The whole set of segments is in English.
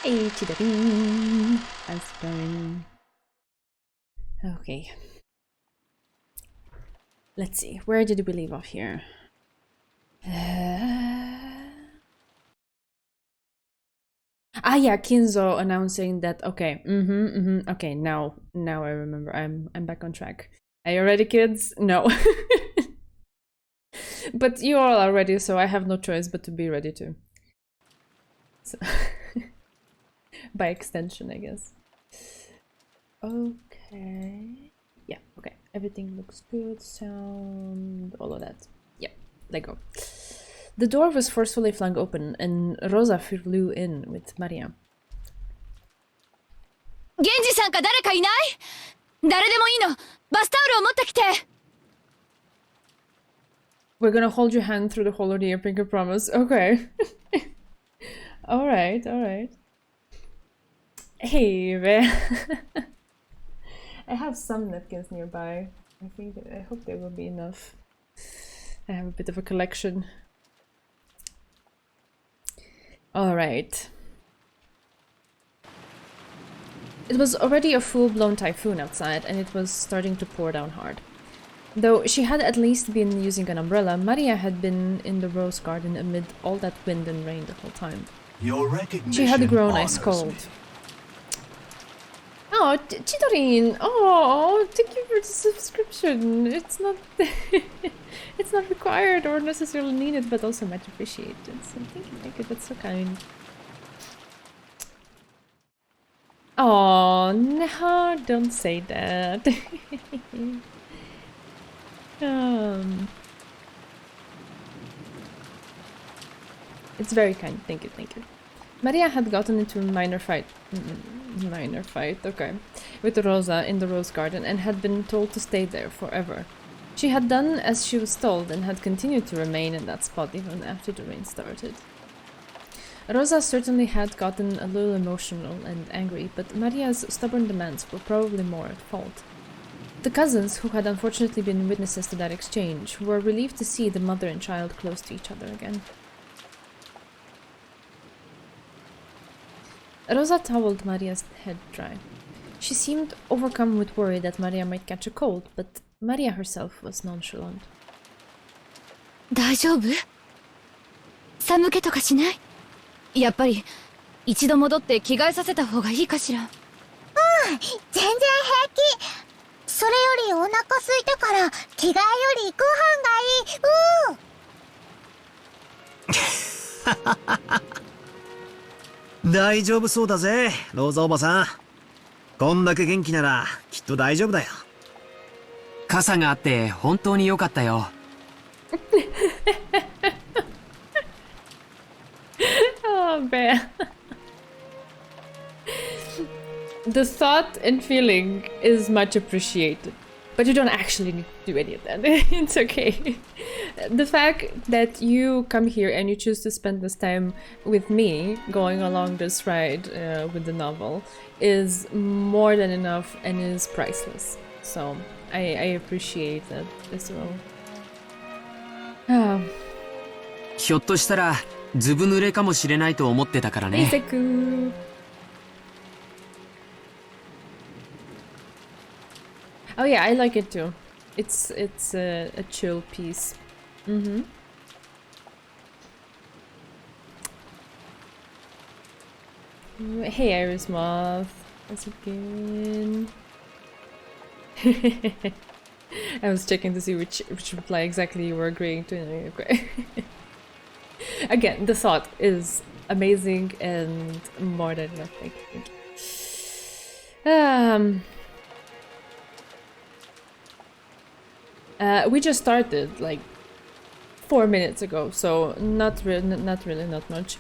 Hey, Chidori. How's it going? Okay. Let's see. Where did we leave off here? Yeah, Kinzo announcing that. Okay. Okay, now I remember. I'm back on track. Are you ready, kids? No. But you all are ready, so I have no choice but to be ready too. So by extension, I guess. Okay. Yeah, okay. Everything looks good. Sound, all of that. Yeah, let go. The door was forcefully flung open, and Rosa flew in with Maria. Genji-san か誰かいない？誰でもいいの。バスタオルを持ってきて。We're gonna hold your hand through the whole of the earpink, I promise. Okay. Alright, alright. Hey, man. I have some napkins nearby. I hope they will be enough. I have a bit of a collection. Alright. It was already a full-blown typhoon outside, and it was starting to pour down hard. Though she had at least been using an umbrella, Maria had been in the rose garden amid all that wind and rain the whole time. She had grown ice cold. Oh, Chidorin! Oh, thank you for the subscription. It's not it's not required or necessarily needed, but also much appreciated. So thank you, that's so kind. Oh no, don't say that. It's very kind. Thank you. Maria had gotten into a minor fight, okay, with Rosa in the rose garden and had been told to stay there forever. She had done as she was told and had continued to remain in that spot even after the rain started. Rosa certainly had gotten a little emotional and angry, but Maria's stubborn demands were probably more at fault. The cousins, who had unfortunately been witnesses to that exchange, were relieved to see the mother and child close to each other again. Rosa toweled Maria's head dry. She seemed overcome with worry that Maria might catch a cold, but Maria herself was nonchalant. 大丈夫？寒気とかしない？やっぱり一度戻って着替えさせた方がいいかしら。全然平気。それよりお腹空いたから着替えよりご飯がいい。大丈夫そうだぜ、ローザおばさん。こんだけ元気ならきっと大丈夫だよ。傘があって本当に良かったよ。Oh man. The thought and feeling is much appreciated, but you don't actually need to do any of that. It's okay. The fact that you come here and you choose to spend this time with me going along this ride with the novel is more than enough and is priceless. So I appreciate that as well. ひょっとしたらずぶ濡れかもしれないと思ってたからね。Oh yeah, I like it too. It's a chill piece. Hey Iris Moth, how's it going? I was checking to see which reply exactly you were agreeing to. Okay. Again, the thought is amazing and more than enough. Thank you. We just started like 4 minutes ago, so not much.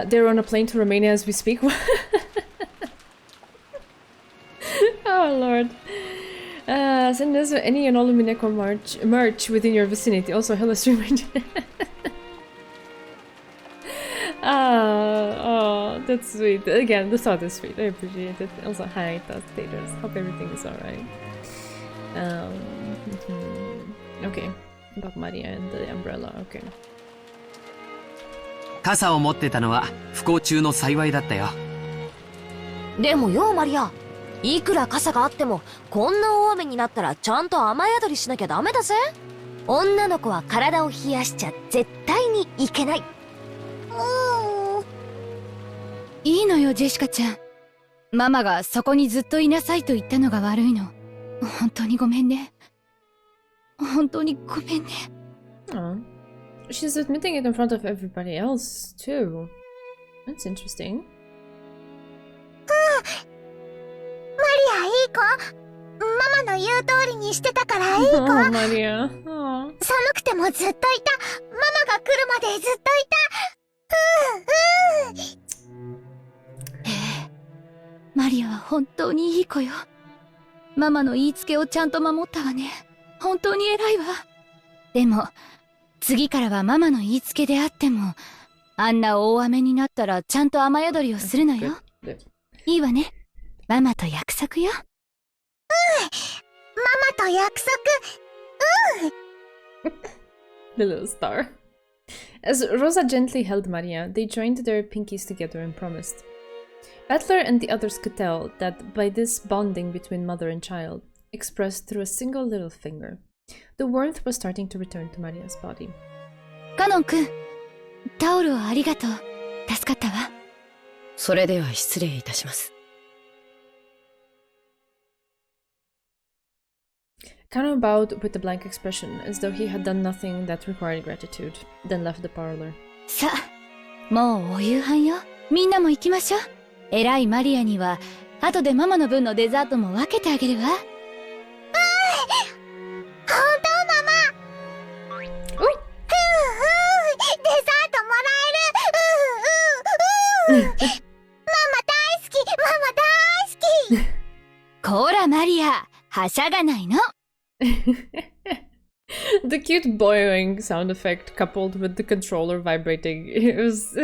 They're on a plane to Romania as we speak. Oh lord. Send us any and all Umineko merch within your vicinity. Also, hello streamer. Oh, That's sweet. Again, the thought is sweet. I appreciate it. Also, hi, thought staters. Hope everything is alright. Okay. About Maria and the umbrella. Okay. 傘を持ってたのは不幸中の幸いだったよ。でもよマリア、いくら傘があってもこんな大雨になったらちゃんと雨宿りしなきゃダメだぜ。女の子は体を冷やしちゃ絶対にいけない。いいのよジェシカちゃん。ママがそこにずっといなさいと言ったのが悪いの。本当にごめんね。本当にごめんね。Oh. She's admitting it in front of everybody else, too. That's interesting. マリアいい子。ママの言う通りにしてたからいい子。 Oh, Maria. Oh. 寒くてもずっといた。ママが来るまでずっといた。マリアは本当にいい子よ。ママの言いつけをちゃんと守ったわね。本当に偉いわ。でも、次からはママの言いつけであっても、あんな大雨になったらちゃんと雨宿りをするのよ。いいわね。ママと約束よ。ママと約束。The little star. As Rosa gently held Maria, they joined their pinkies together and promised. Battler and the others could tell that by this bonding between mother and child, expressed through a single little finger, the warmth was starting to return to Maria's body. カノン君、タオルをありがとう。助かったわ。それでは失礼いたします。Kano bowed with a blank expression, as though he had done nothing that required gratitude, then left the parlor. さあ、もうお夕飯よ。みんなも行きましょう。偉いマリアには、後でママの分のデザートも分けてあげるわ。本当ママ。デザートもらえる。ママ大好き。ママ大好き。こらマリア、はしゃがないの。The cute boing sound effect coupled with the controller vibrating, it was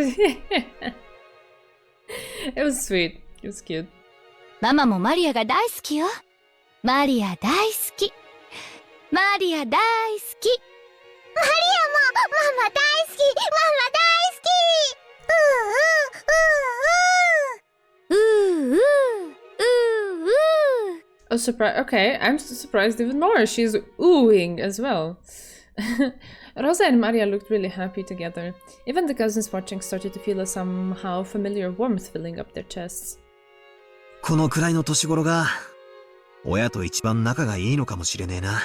it was sweet. It was cute. ママもマリアが大好きよ。マリア大好き。マリア大好き。マリアもママ大好き。ママ大好き。うーうーうーうー。Oh, surprise! Okay, I'm surprised even more. She's oohing as well. Rosa and Maria looked really happy together. Even the cousins watching started to feel a somehow familiar warmth filling up their chests. このくらいの年頃が親と一番仲がいいのかもしれねえな。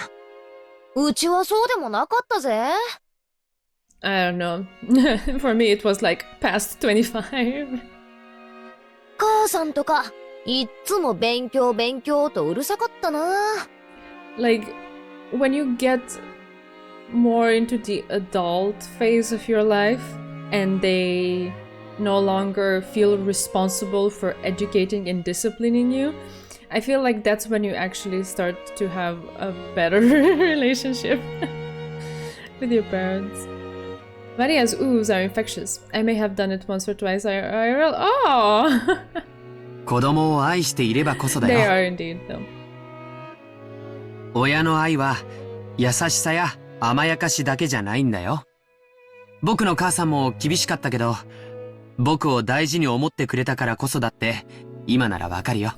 うちはそうでもなかったぜ。I don't know. For me, it was like past 25. 母さんとかいっつも勉強勉強とうるさかったな。Like, when you get more into the adult phase of your life and they no longer feel responsible for educating and disciplining you, I feel like that's when you actually start to have a better relationship with your parents. Maria's oohs are infectious. I may have done it once or twice IRL. Oh! 子供を愛していればこそだ They よ。 are indeed, though. 親の愛は優しさや甘やかしだけじゃないんだよ。僕の母さんも厳しかったけど、僕を大事に思ってくれたからこそだって今ならわかるよ。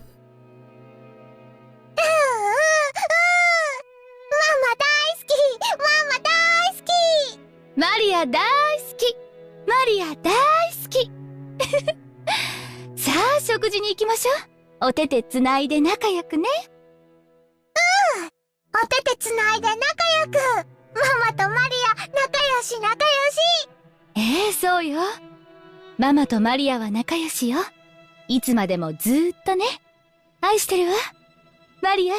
マリア大好き。マリア大好き。さあ、食事に行きましょう。お手手つないで仲良くね。お手手つないで仲良く。ママとマリア、仲良し仲良し。そうよ。ママとマリアは仲良しよ。いつまでもずーっとね。愛してるわ。マリア。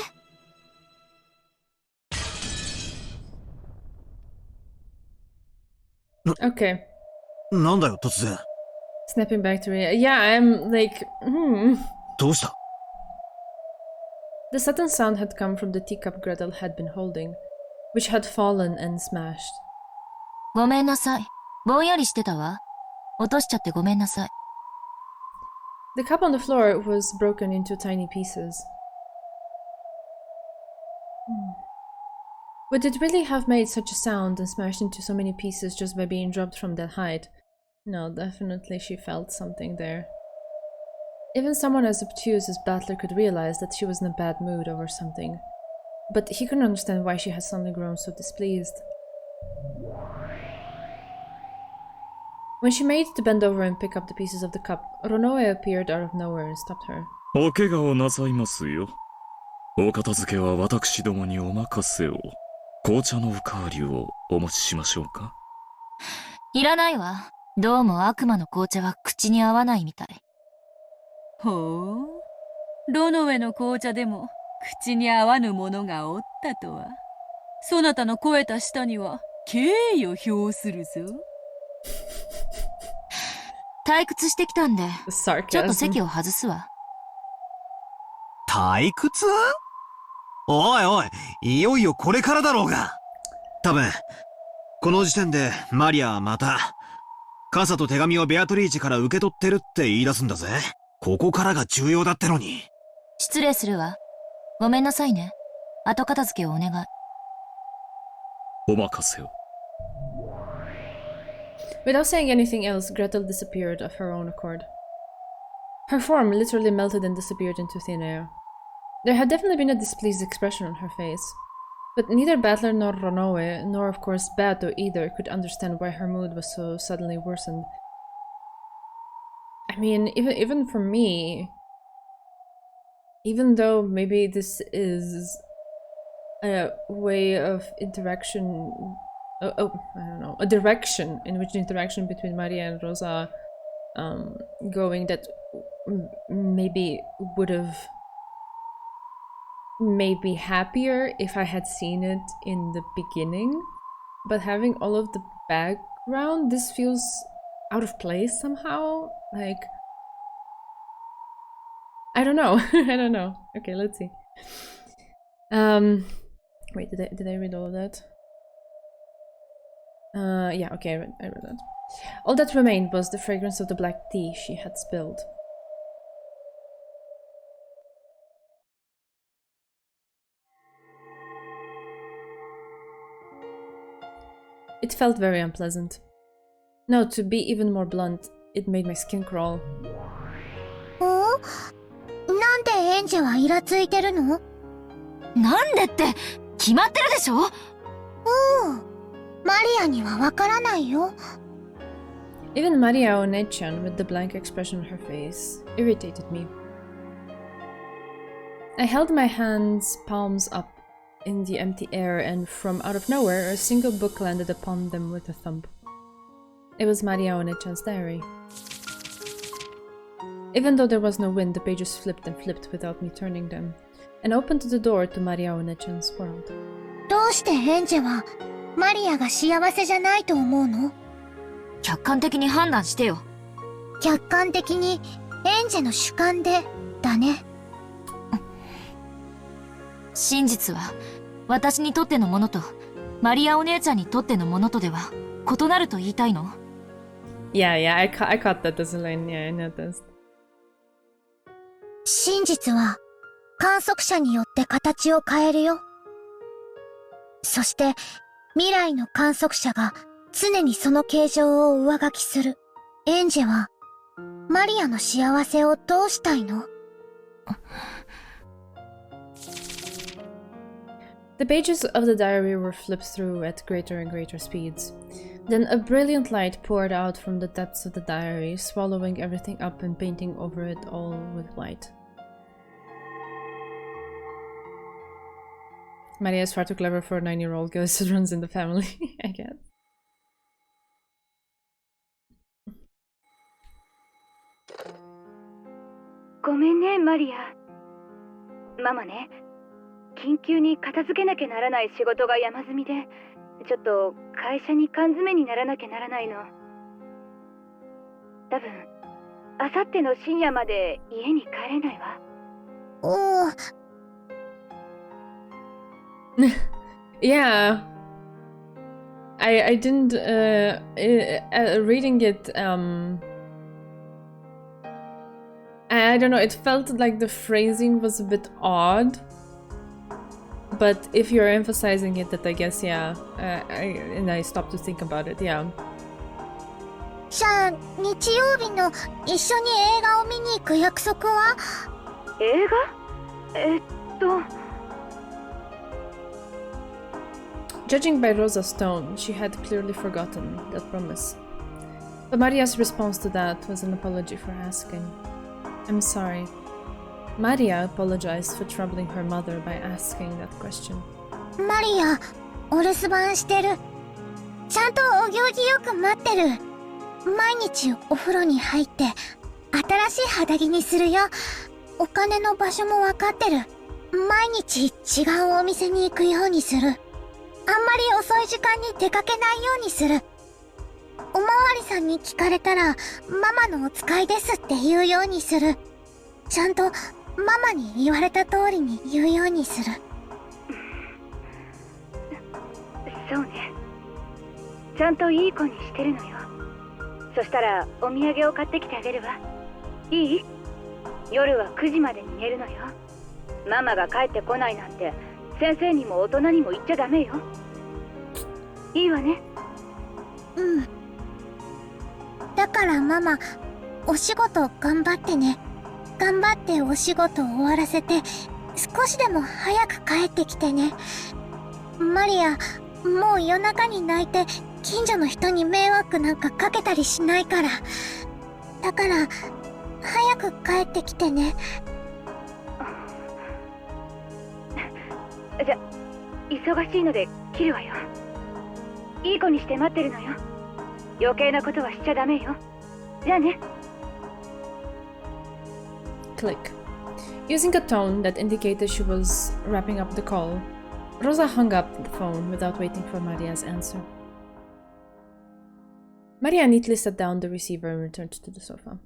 Okay. なんだよ突然。 Snapping back to me. Yeah, I'm like, どうした？ The sudden sound had come from the teacup Gretel had been holding, which had fallen and smashed. ごめんなさい。ぼんやりしてたわ。落としちゃってごめんなさい。The cup on the floor was broken into tiny pieces. Would it really have made such a sound and smashed into so many pieces just by being dropped from that height? No, definitely she felt something there. Even someone as obtuse as Battler could realize that she was in a bad mood over something. But he couldn't understand why she had suddenly grown so displeased. When she made to bend over and pick up the pieces of the cup, Ronoe appeared out of nowhere and stopped her. お怪我をなさいますよ。お片付けは私どもにお任せを。紅茶のおかわりをお持ちしましょうか。いらないわ。どうも悪魔の紅茶は口に合わないみたい。ほう。ロノウェの紅茶でも口に合わぬものがおったとは。そなたの肥えた舌には敬意を表するぞ。退屈してきたんで、ちょっと Sarcasm. 席を外すわ。退屈？おいおい、いよいよこれからだろうが。多分、この時点でマリアはまた、傘と手紙をベアトリーチから受け取ってるって言い出すんだぜ。ここからが重要だってのに。失礼するわ。ごめんなさいね。後片付けをお願い。お任せを。Without saying anything else, Gretel disappeared of her own accord. Her form literally melted and disappeared into thin air. There had definitely been a displeased expression on her face. But neither Battler nor Ronoe, nor of course Bato either, could understand why her mood was so suddenly worsened. I mean, even for me, even though maybe this is a way of interaction, I don't know, a direction in which the interaction between Maria and Rosa going that maybe would have made me happier if I had seen it in the beginning, but having all of the background, this feels out of place somehow. Like, I don't know. I don't know. Okay, let's see. Wait, did I read all of that? Yeah, okay, I read that. All that remained was the fragrance of the black tea she had spilled. It felt very unpleasant. No, to be even more blunt, it made my skin crawl. なんでエンジェはイラついてるの？なんでって決まってるでしょ。マリアにはわからないよ。Even Maria One-chan, with the blank expression on her face, irritated me. I held my hands palms up in the empty air, and from out of nowhere, a single book landed upon them with a thump. It was Maria One-chan's diary. Even though there was no wind, the pages flipped and flipped without me turning them, and opened the door to Maria One-chan's world. どうしてエンジェはマリアが幸せじゃないと思うの？客観的に判断してよ。客観的にエンジェの主観でだね。真実は私にとってのものとマリアお姉ちゃんにとってのものとでは異なると言いたいの？ Yeah, I caught that as a line. Yeah, I noticed. 真実は観測者によって形を変えるよ。そして未来の観測者が常にその形状を上書きする。エンジェはマリアの幸せをどうしたいの？ The pages of the diary were flipped through at greater and greater speeds. Then a brilliant light poured out from the depths of the diary, swallowing everything up and painting over it all with white. Maria is far too clever for a 9-year-old girl, so it runs in the family, I guess. ごめんね、マリア。ママね、緊急に片付けなきゃならない仕事が山積みで、ちょっと会社に缶詰にならなきゃならないの。多分、あさっての深夜まで家に帰れないわ。Yeah. I didn't reading it I don't know, it felt like the phrasing was a bit odd. But if you're emphasizing it, that I guess, yeah. And I stopped to think about it, yeah. じゃあ、日曜日の一緒に映画を見に行く約束は？映画？Judging by Rosa's tone, she had clearly forgotten that promise. But Maria's response to that was an apology for asking. I'm sorry. Maria apologized for troubling her mother by asking that question. マリア、お留守番してる。ちゃんとお行儀よく待ってる。毎日お風呂に入って新しい肌着にするよ。お金の場所もわかってる。毎日違うお店に行くようにする。あんまり遅い時間に出かけないようにする。おまわりさんに聞かれたらママのお使いですって言うようにする。ちゃんとママに言われた通りに言うようにする。そうね。ちゃんといい子にしてるのよ。そしたらお土産を買ってきてあげるわ。いい？夜は9時までに寝るのよ。ママが帰ってこないなんて先生にも大人にも言っちゃダメよ。いいわね。うん。だからママ、お仕事頑張ってね。頑張ってお仕事を終わらせて、少しでも早く帰ってきてね。マリア、もう夜中に泣いて近所の人に迷惑なんかかけたりしないから。だから、早く帰ってきてね。じゃ、忙しいので切るわよ。いい子にして待ってるのよ。余計なことはしちゃダメよ。じゃあね。Click. Using a tone that indicated she was wrapping up the call, Rosa hung up the phone without waiting for Maria's answer. Maria neatly set down the receiver and returned to the sofa.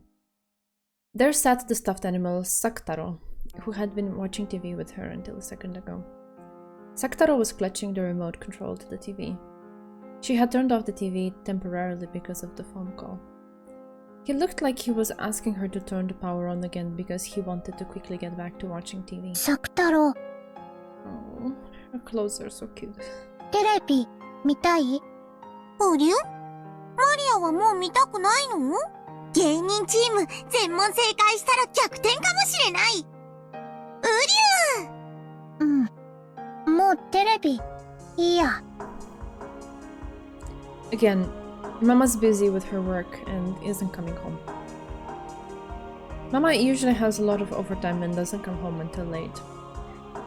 There sat the stuffed animal Sakutaro, who had been watching TV with her until a second ago. Sakutaro was clutching the remote control to the TV. She had turned off the TV temporarily because of the phone call. He looked like he was asking her to turn the power on again because he wanted to quickly get back to watching TV. サク太郎、Oh, her clothes are so cute. テレビ見たい？うりゅ？マリアはもう見たくないの？芸人チーム全問正解したら逆転かもしれない。うりゅ！うん。もうテレビいいや。Again, Mama's busy with her work and isn't coming home. Mama usually has a lot of overtime and doesn't come home until late.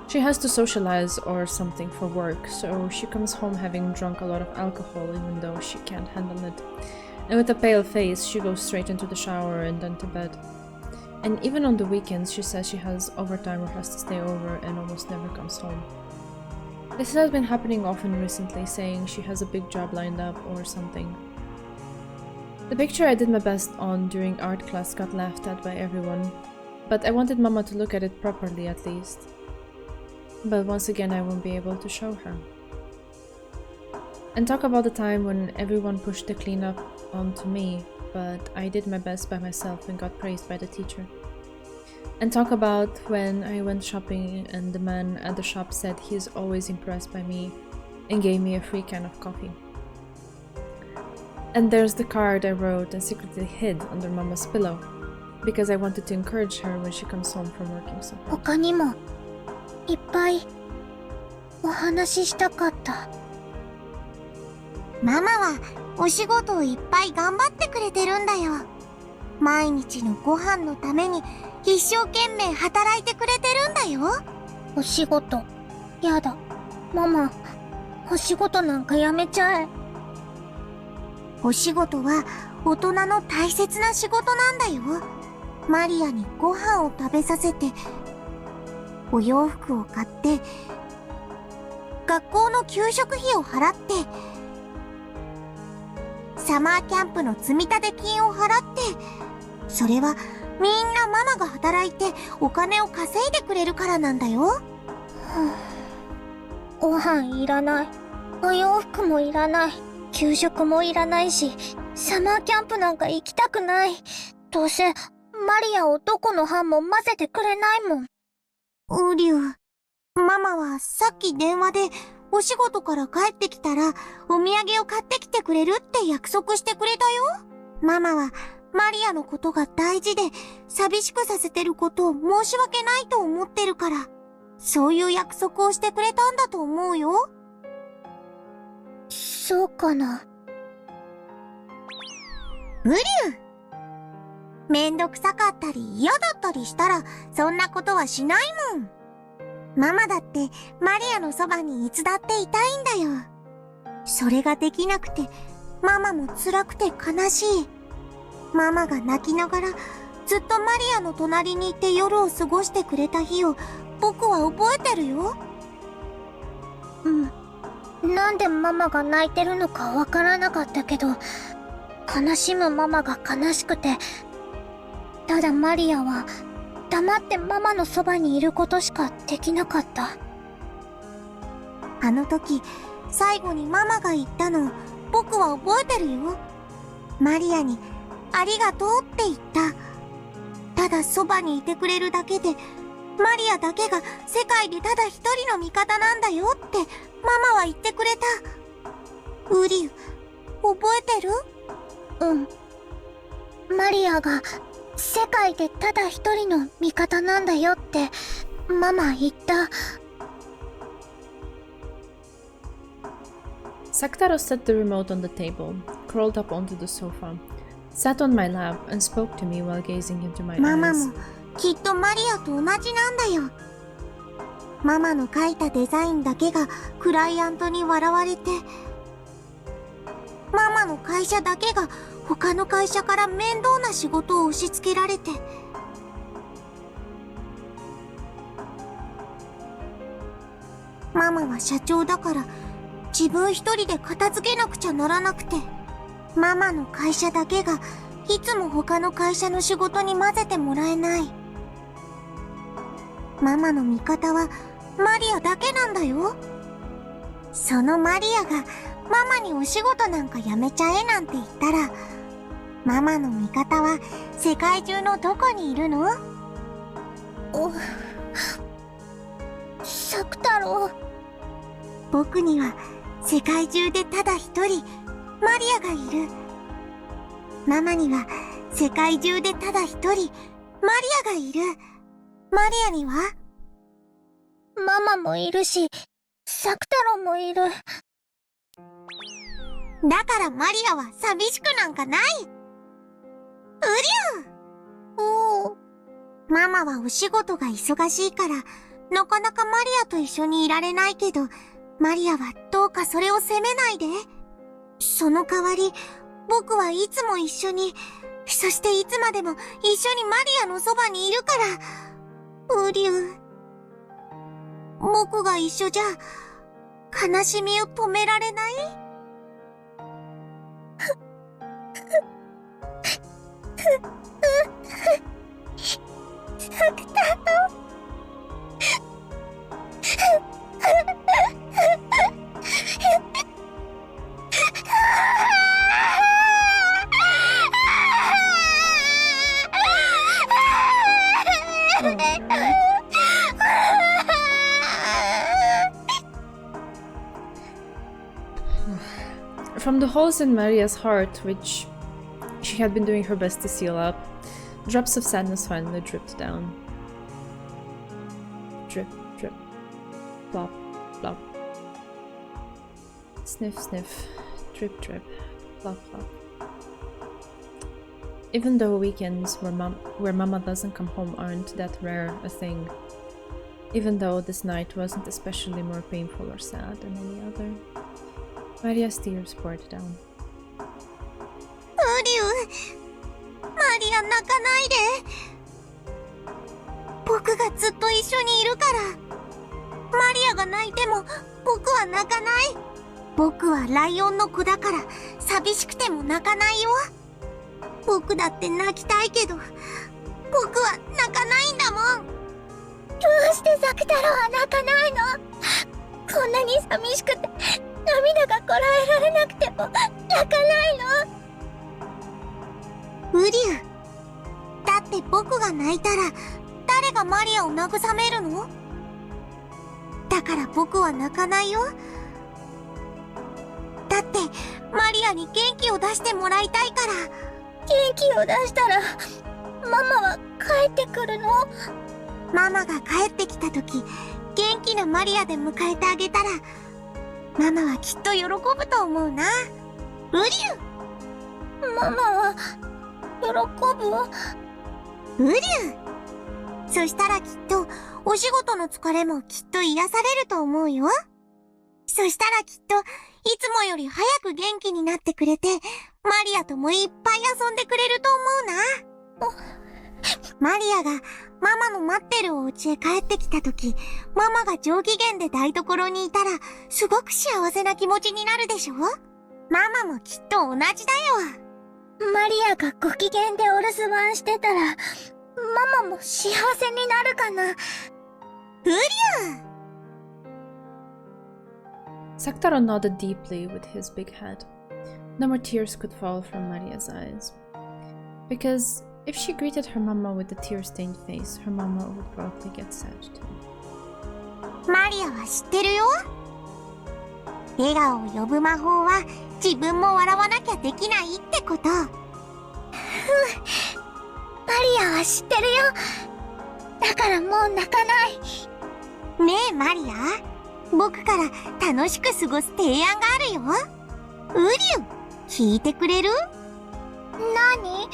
She has to socialize or something for work, so she comes home having drunk a lot of alcohol even though she can't handle it. And with a pale face, she goes straight into the shower and then to bed. And even on the weekends, she says she has overtime or has to stay over and almost never comes home. This has been happening often recently, saying she has a big job lined up or something. The picture I did my best on during art class got laughed at by everyone, but I wanted Mama to look at it properly at least. But once again, I won't be able to show her. And talk about the time when everyone pushed the cleanup onto me, but I did my best by myself and got praised by the teacher. And talk about when I went shopping and the man at the shop said he's always impressed by me and gave me a free can of coffee. And there's the card I wrote and secretly hid under Mama's pillow because I wanted to encourage her when she comes home from working so hard. 他にもいっぱいお話ししたかった。ママはお仕事をいっぱい頑張ってくれてるんだよ。毎日のご飯のために一生懸命働いてくれてるんだよ。お仕事、やだ。ママ、お仕事なんかやめちゃえ。お仕事は大人の大切な仕事なんだよ。マリアにご飯を食べさせて、お洋服を買って、学校の給食費を払って、サマーキャンプの積立金を払って、それはみんなママが働いてお金を稼いでくれるからなんだよ。ご飯いらない。お洋服もいらない。給食もいらないし、サマーキャンプなんか行きたくない。どうせマリアをどこの班も混ぜてくれないもん。ウリュウ、ママはさっき電話でお仕事から帰ってきたらお土産を買ってきてくれるって約束してくれたよ。ママはマリアのことが大事で寂しくさせてることを申し訳ないと思ってるから、そういう約束をしてくれたんだと思うよ。そうかな。ウリュウ、めんどくさかったり嫌だったりしたらそんなことはしないもん。ママだってマリアのそばにいつだっていたいんだよ。それができなくてママも辛くて悲しい。ママが泣きながらずっとマリアの隣にいて夜を過ごしてくれた日を僕は覚えてるよ。なんでママが泣いてるのかわからなかったけど、悲しむママが悲しくて、ただマリアは黙ってママのそばにいることしかできなかった。あの時最後にママが言ったの僕は覚えてるよ。マリアにありがとうって言った。ただそばにいてくれるだけでマリアだけが世界でただ一人の味方なんだよってママは言ってくれた。ウリュウ、覚えてる？マリアが世界でただ一人の味方なんだよってママ言った。Saktaro set the remote on the table, crawled up onto the sofa, sat on my lap and spoke to me while gazing into my ママ eyes. もきっとマリアと同じなんだよ。ママの描いたデザインだけがクライアントに笑われて、ママの会社だけが他の会社から面倒な仕事を押し付けられて、ママは社長だから自分一人で片付けなくちゃならなくて、ママの会社だけがいつも他の会社の仕事に混ぜてもらえない。ママの味方はマリアだけなんだよ。そのマリアがママにお仕事なんかやめちゃえなんて言ったら、ママの味方は世界中のどこにいるの？サク太郎。僕には世界中でただ一人マリアがいる。ママには世界中でただ一人マリアがいる。マリアにはママもいるし、サク太郎もいる。だからマリアは寂しくなんかない。ウリュウ！ママはお仕事が忙しいから、なかなかマリアと一緒にいられないけど、マリアはどうかそれを責めないで。その代わり、僕はいつも一緒に、そしていつまでも一緒にマリアのそばにいるから、ウリュウ。僕が一緒じゃ、悲しみを止められない？サク太郎。From the holes in Maria's heart, which she had been doing her best to seal up, drops of sadness finally dripped down. Drip, drip, plop, plop. Sniff, sniff, drip, drip, plop, plop. Even though weekends where Mama doesn't come home aren't that rare a thing, even though this night wasn't especially more painful or sad than any other, Maria's tears poured down. ウリュウ、マリア泣かないで。僕がずっと一緒にいるから。マリアが泣いても僕は泣かない。僕はライオンの子だから寂しくても泣かないよ。僕だって泣きたいけど、僕は泣かないんだもん。どうしてサク太郎は泣かないの？こんなに寂しくて涙がこらえられなくても泣かないの？ウリュウ、だっって僕が泣いたら誰がマリアを慰めるの？だから僕は泣かないよ。だってマリアに元気を出してもらいたいから。元気を出したらママは帰ってくるの？ママが帰ってきた時、元気なマリアで迎えてあげたらママはきっと喜ぶと思うな。ウリュ。ママは喜ぶ？ウリュ。そしたらきっとお仕事の疲れもきっと癒されると思うよ。そしたらきっといつもより早く元気になってくれて、マリアともいっぱい遊んでくれると思うな。マリアがママの待ってるお家へ帰ってきた時、ママが上機嫌で台所にいたらすごく幸せな気持ちになるでしょ？ママもきっと同じだよ。マリアがご機嫌でお留守番してたらママも幸せになるかな？ウリュ。Saktaro nodded deeply with his big head. No more tears could fall from Maria's eyes. Because if she greeted her mama with a tear-stained face, her mama would probably get sad too. マリアは知ってるよ。笑顔を呼ぶ魔法は自分も笑わなきゃできないってこと。マリアは知ってるよ。だからもう泣かない。ねえマリア、僕から楽しく過ごす提案があるよ。ウリュ、聞いてくれる？何？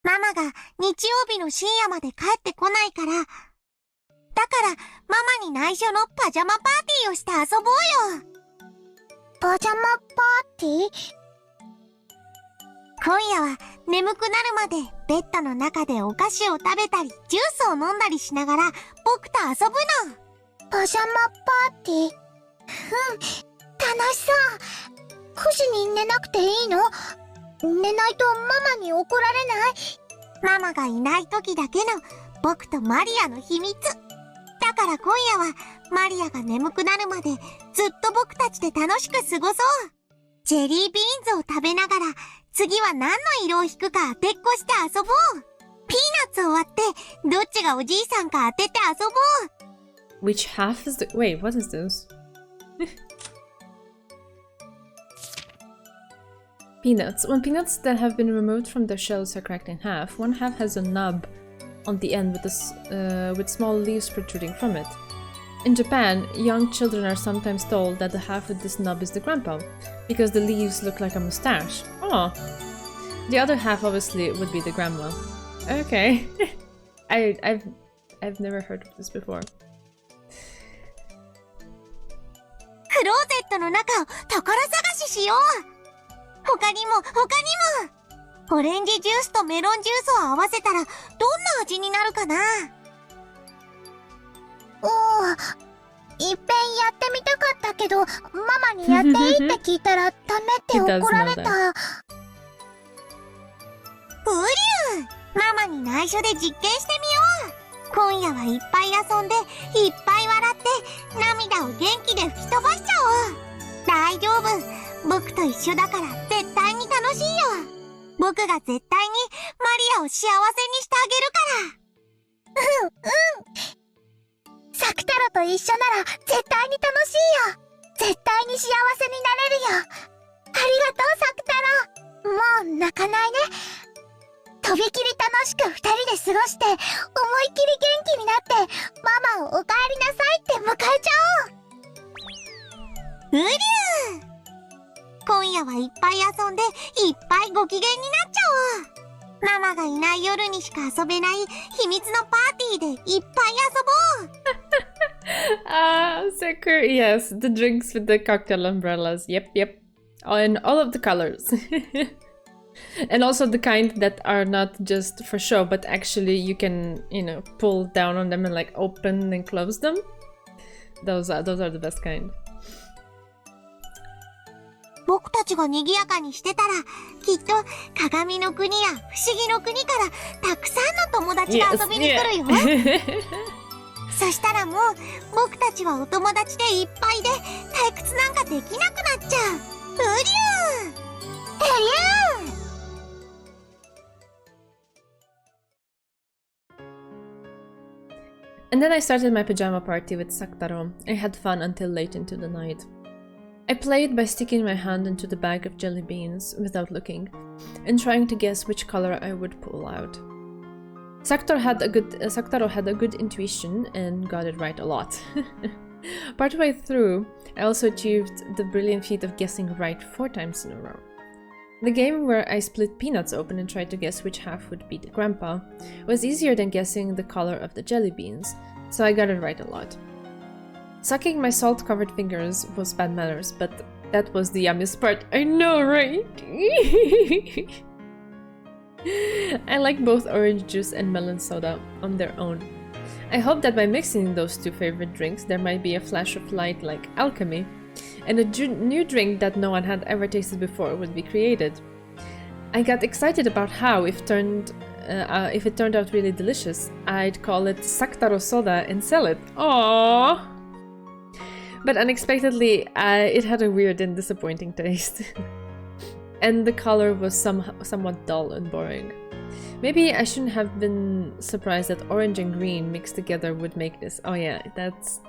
ママが日曜日の深夜まで帰ってこないから、だからママに内緒のパジャマパーティーをして遊ぼうよ。パジャマパーティー？今夜は眠くなるまでベッドの中でお菓子を食べたりジュースを飲んだりしながら僕と遊ぶの。パジャマパーティー？楽しそう。9時に寝なくていいの？寝ないとママに怒られない？ママがいない時だけの僕とマリアの秘密。だから今夜はマリアが眠くなるまでずっと僕たちで楽しく過ごそう。ジェリービーンズを食べながら次は何の色を引くか当てっこして遊ぼう。ピーナッツを割ってどっちがおじいさんか当てて遊ぼう。 Which half is the... Wait, what is this? Peanuts. When peanuts that have been removed from their shells are cracked in half, one half has a nub on the end with small leaves protruding from it. In Japan, young children are sometimes told that the half with this nub is the grandpa, because the leaves look like a mustache. Oh. The other half obviously would be the grandma. Okay. I've never heard of this before. クローゼットの中を宝探ししよう。他にもオレンジジュースとメロンジュースを合わせたらどんな味になるかな。おー、いっぺんやってみたかったけどママにやっていいって聞いたらダメって怒られた。ウリュー、ママに内緒で実験してみよう。今夜はいっぱい遊んでいっぱい笑って涙を元気で吹き飛ばしちゃおう。大丈夫、僕と一緒だから絶対に楽しいよ。僕が絶対にマリアを幸せにしてあげるから。サクタロと一緒なら絶対に楽しいよ。絶対に幸せになれるよ。ありがとうサクタロ。もう泣かないね。とびきり楽しく二人で過ごして思いっきり元気になってママをおかえりなさいって迎えちゃおう。ウリュー、今夜はいっぱい遊んでいっぱいご機嫌になっちゃおう。ママがいない夜にしか遊べない秘密のパーティーでいっぱい遊ぼう。Sekur, yes, the drinks with the cocktail umbrellas. Yep. In all of the colors. And also the kind that are not just for show, but actually you can, pull down on them and like open and close them. Those are the best kind. 僕たちが賑やかにしてたらきっと鏡の国や不思議の国からたくさんの友達が遊びに来るよ。そしたらもう僕たちはお友達でいっぱいで退屈なんかできなくなっちゃう。ウリュー。And then I started my pajama party with Saktaro. I had fun until late into the night. I played by sticking my hand into the bag of jelly beans without looking, and trying to guess which color I would pull out. Saktaro had a good intuition and got it right a lot. Partway through, I also achieved the brilliant feat of guessing right 4 times in a row. The game where I split peanuts open and tried to guess which half would be the grandpa was easier than guessing the color of the jelly beans, so I got it right a lot. Sucking my salt-covered fingers was bad manners, but that was the yummiest part. I know, right? I like both orange juice and melon soda on their own. I hope that by mixing those 2 favorite drinks, there might be a flash of light like alchemy, and a new drink that no one had ever tasted before would be created. I got excited about how, if it turned out really delicious, I'd call it Saktaro Soda and sell it. Aww! But unexpectedly, it had a weird and disappointing taste. And the color was somewhat dull and boring. Maybe I shouldn't have been surprised that orange and green mixed together would make this. Oh yeah,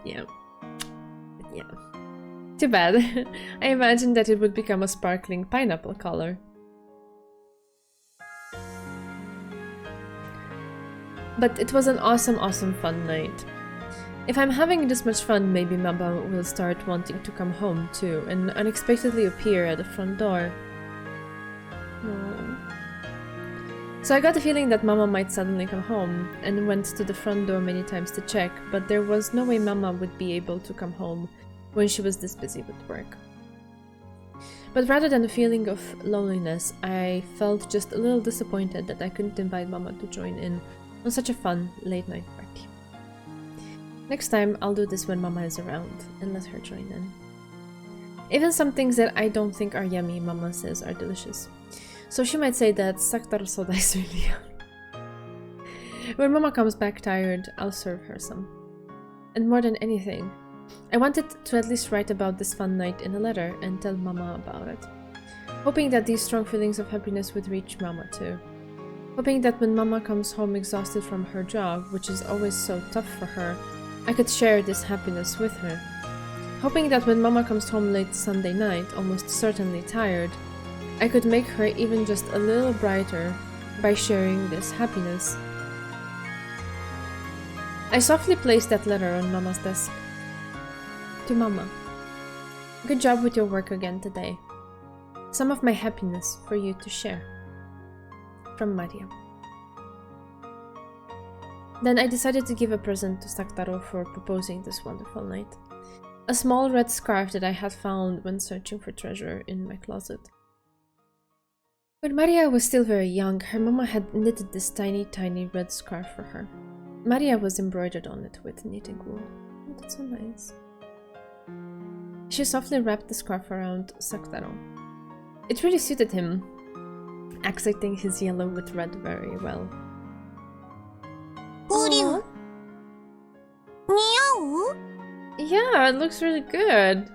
yeah. Too bad. I imagined that it would become a sparkling pineapple color. But it was an awesome fun night. If I'm having this much fun, maybe Mama will start wanting to come home too, and unexpectedly appear at the front door. Aww. So I got the feeling that Mama might suddenly come home, and went to the front door many times to check, but there was no way Mama would be able to come home when she was this busy with work. But rather than a feeling of loneliness, I felt just a little disappointed that I couldn't invite Mama to join in on such a fun late-night party. Next time, I'll do this when Mama is around, and let her join in. Even some things that I don't think are yummy, Mama says are delicious. So she might say that Saktaro Soda is really yummy. When Mama comes back tired, I'll serve her some. And more than anything, I wanted to at least write about this fun night in a letter and tell Mama about it. Hoping that these strong feelings of happiness would reach Mama too. Hoping that when Mama comes home exhausted from her job, which is always so tough for her, I could share this happiness with her. Hoping that when Mama comes home late Sunday night, almost certainly tired, I could make her even just a little brighter by sharing this happiness. I softly placed that letter on Mama's desk. To Mama. Good job with your work again today. Some of my happiness for you to share. From Maria. Then I decided to give a present to Saktaro for proposing this wonderful night. A small red scarf that I had found when searching for treasure in my closet. When Maria was still very young, her mama had knitted this tiny red scarf for her. Maria was embroidered on it with knitting wool. Oh, that's so nice. She softly wrapped the scarf around Saktaro. It really suited him, accenting his yellow with red very well. Uryu. Niyau? Yeah, it looks really good.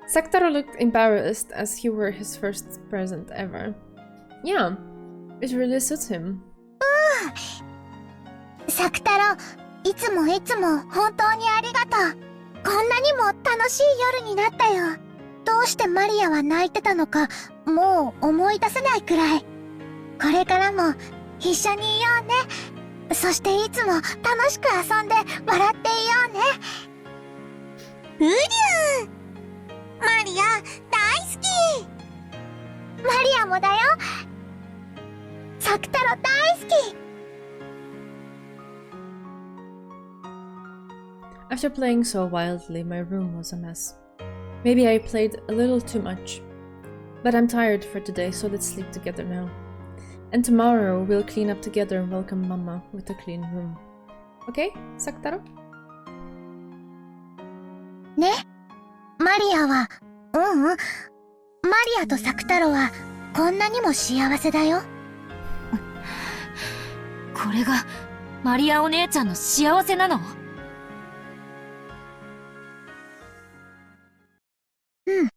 Saktaro looked embarrassed as he wore his first present ever. Yeah, it really suits him. サクタロ、いつも本当にありがとう。こんなにも楽しい夜になったよ。どうしてマリアは泣いてたのか、もう思い出せないくらい。これからも一緒にいようね。そしていつも楽しく遊んで笑っていようね。うりゅう。マリア、大好き。マリアもだよ。サクタロ大好き。After playing so wildly, my room was a mess. Maybe I played a little too much. But I'm tired for today, so let's sleep together now. And tomorrow we'll clean up together and welcome Mama with a clean room. Okay, Saktaro? ね、マリアは、マリアとサクタロはこんなにも幸せだよ。これがマリアお姉ちゃんの幸せなの？うん。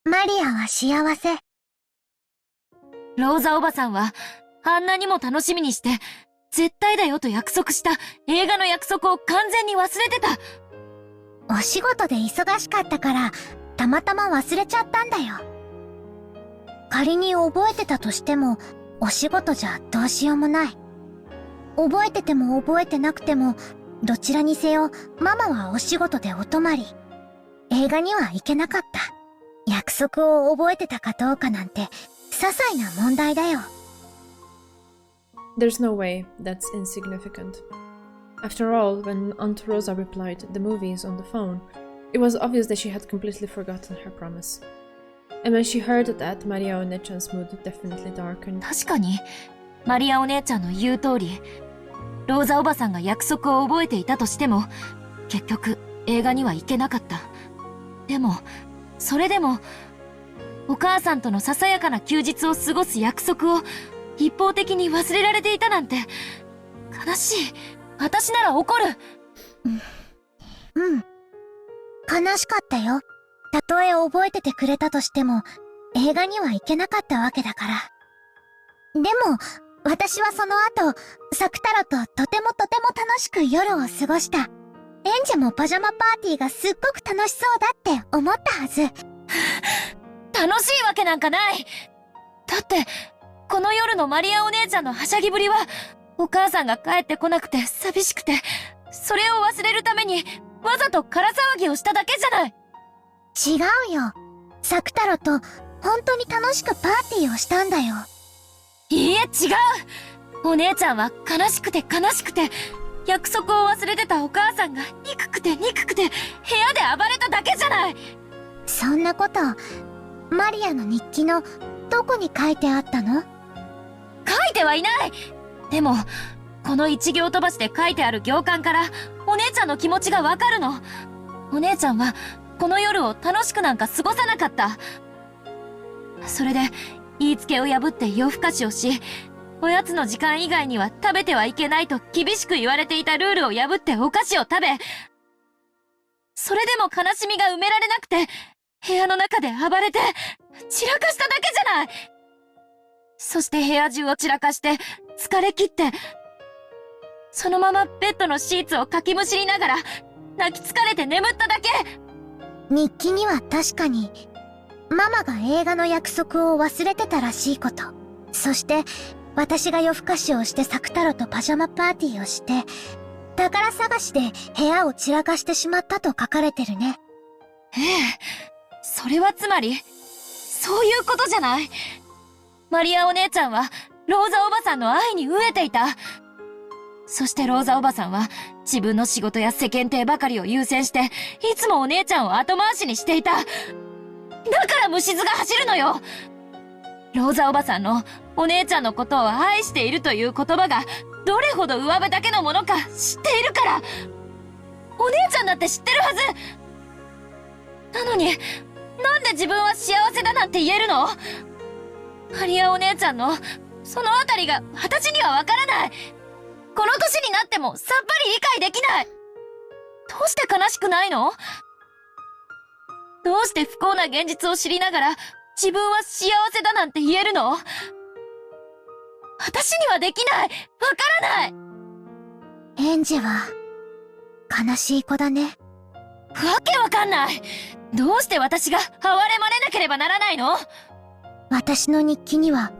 マリアは幸せ。ローザおばさんはあんなにも楽しみにして絶対だよと約束した映画の約束を完全に忘れてた。お仕事で忙しかったから、たまたま忘れちゃったんだよ。仮に覚えてたとしても、お仕事じゃどうしようもない。覚えてても覚えてなくても、どちらにせよ、ママはお仕事でお泊まり。映画には行けなかった。約束を覚えてたかどうかなんて、些細な問題だよ。There's no way that's insignificant. After all, when Aunt Rosa replied, the movies on the phone, it was obvious that she had completely forgotten her promise. And when she heard that, Maria Onechan's mood definitely darkened. 確かに、マリアお姉ちゃんの言う通り、ローザおばさんが約束を覚えていたとしても、結局映画には行けなかった。でも、それでも、お母さんとのささやかな休日を過ごす約束を一方的に忘れられていたなんて、悲しい。私なら怒る。うん。悲しかったよ。たとえ覚えててくれたとしても、映画には行けなかったわけだから。でも、私はその後、サクタロととても楽しく夜を過ごした。エンジェもパジャマパーティーがすっごく楽しそうだって思ったはず。楽しいわけなんかない。だって、この夜のマリアお姉ちゃんのはしゃぎぶりは、お母さんが帰ってこなくて寂しくて、それを忘れるためにわざと空騒ぎをしただけじゃない。違うよ。サクタロと本当に楽しくパーティーをしたんだよ。いいえ、違う。お姉ちゃんは悲しくて約束を忘れてたお母さんが憎くて部屋で暴れただけじゃない。そんなこと、マリアの日記のどこに書いてあったの？書いてはいない。でも、この一行飛ばしで書いてある行間からお姉ちゃんの気持ちがわかるの。お姉ちゃんはこの夜を楽しくなんか過ごさなかった。それで言いつけを破って夜更かしをし、おやつの時間以外には食べてはいけないと厳しく言われていたルールを破ってお菓子を食べ、それでも悲しみが埋められなくて部屋の中で暴れて散らかしただけじゃない。そして部屋中を散らかして疲れ切って、そのままベッドのシーツをかきむしりながら泣き疲れて眠っただけ。日記には確かにママが映画の約束を忘れてたらしいこと、そして私が夜更かしをしてサクタロとパジャマパーティーをして宝探しで部屋を散らかしてしまったと書かれてるね。ええ、それはつまりそういうことじゃない。マリアお姉ちゃんはローザおばさんの愛に飢えていた。そしてローザおばさんは自分の仕事や世間体ばかりを優先していつもお姉ちゃんを後回しにしていた。だから虫唾が走るのよ。ローザおばさんのお姉ちゃんのことを愛しているという言葉がどれほど上辺だけのものか知っているから。お姉ちゃんだって知ってるはずなのに、なんで自分は幸せだなんて言えるの？マリアお姉ちゃんのそのあたりが私にはわからない。この年になってもさっぱり理解できない。どうして悲しくないの？どうして不幸な現実を知りながら自分は幸せだなんて言えるの？私にはできない。わからない。エンジェは悲しい子だね。わけわかんない。どうして私が哀れまれなければならないの？私の日記には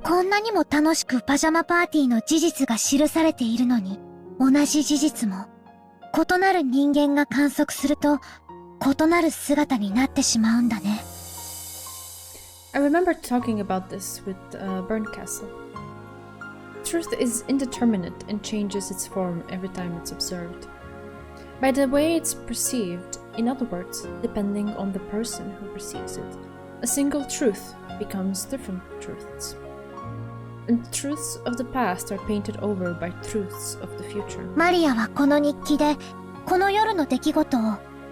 こんなにも楽しくパジャマパーティーの事実が記されているのに、同じ事実も異なる人間が観測すると異なる姿になってしまうんだね。I remember talking about this with Berncastle. Truth is indeterminate and changes its form every time it's observed. By the way it's perceived, in other words, depending on the person who perceives it, a single truth becomes different truths. And truths of the past are painted over by truths of the future. マリアはこの日記でこの夜の出来事を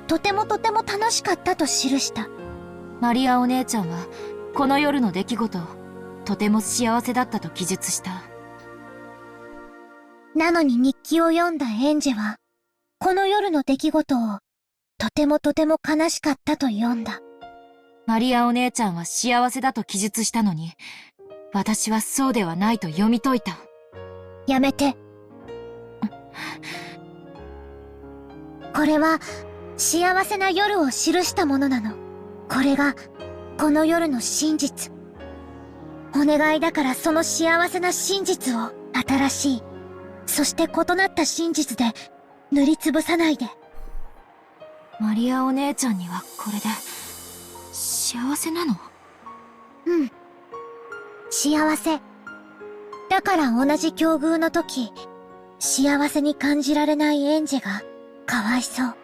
とても楽しかったと記した。マリアお姉ちゃんはこの夜の出来事をとても幸せだったと記述した。なのに日記を読んだエンジェはこの夜の出来事をとても悲しかったと読んだ。マリアお姉ちゃんは幸せだと記述したのに、私はそうではないと読み解いた。やめて。これは幸せな夜を記したものなの。これがこの夜の真実。お願いだからその幸せな真実を新しい、そして異なった真実で塗りつぶさないで。マリアお姉ちゃんにはこれで幸せなの？うん。幸せ。だから同じ境遇の時、幸せに感じられないエンジェがかわいそう。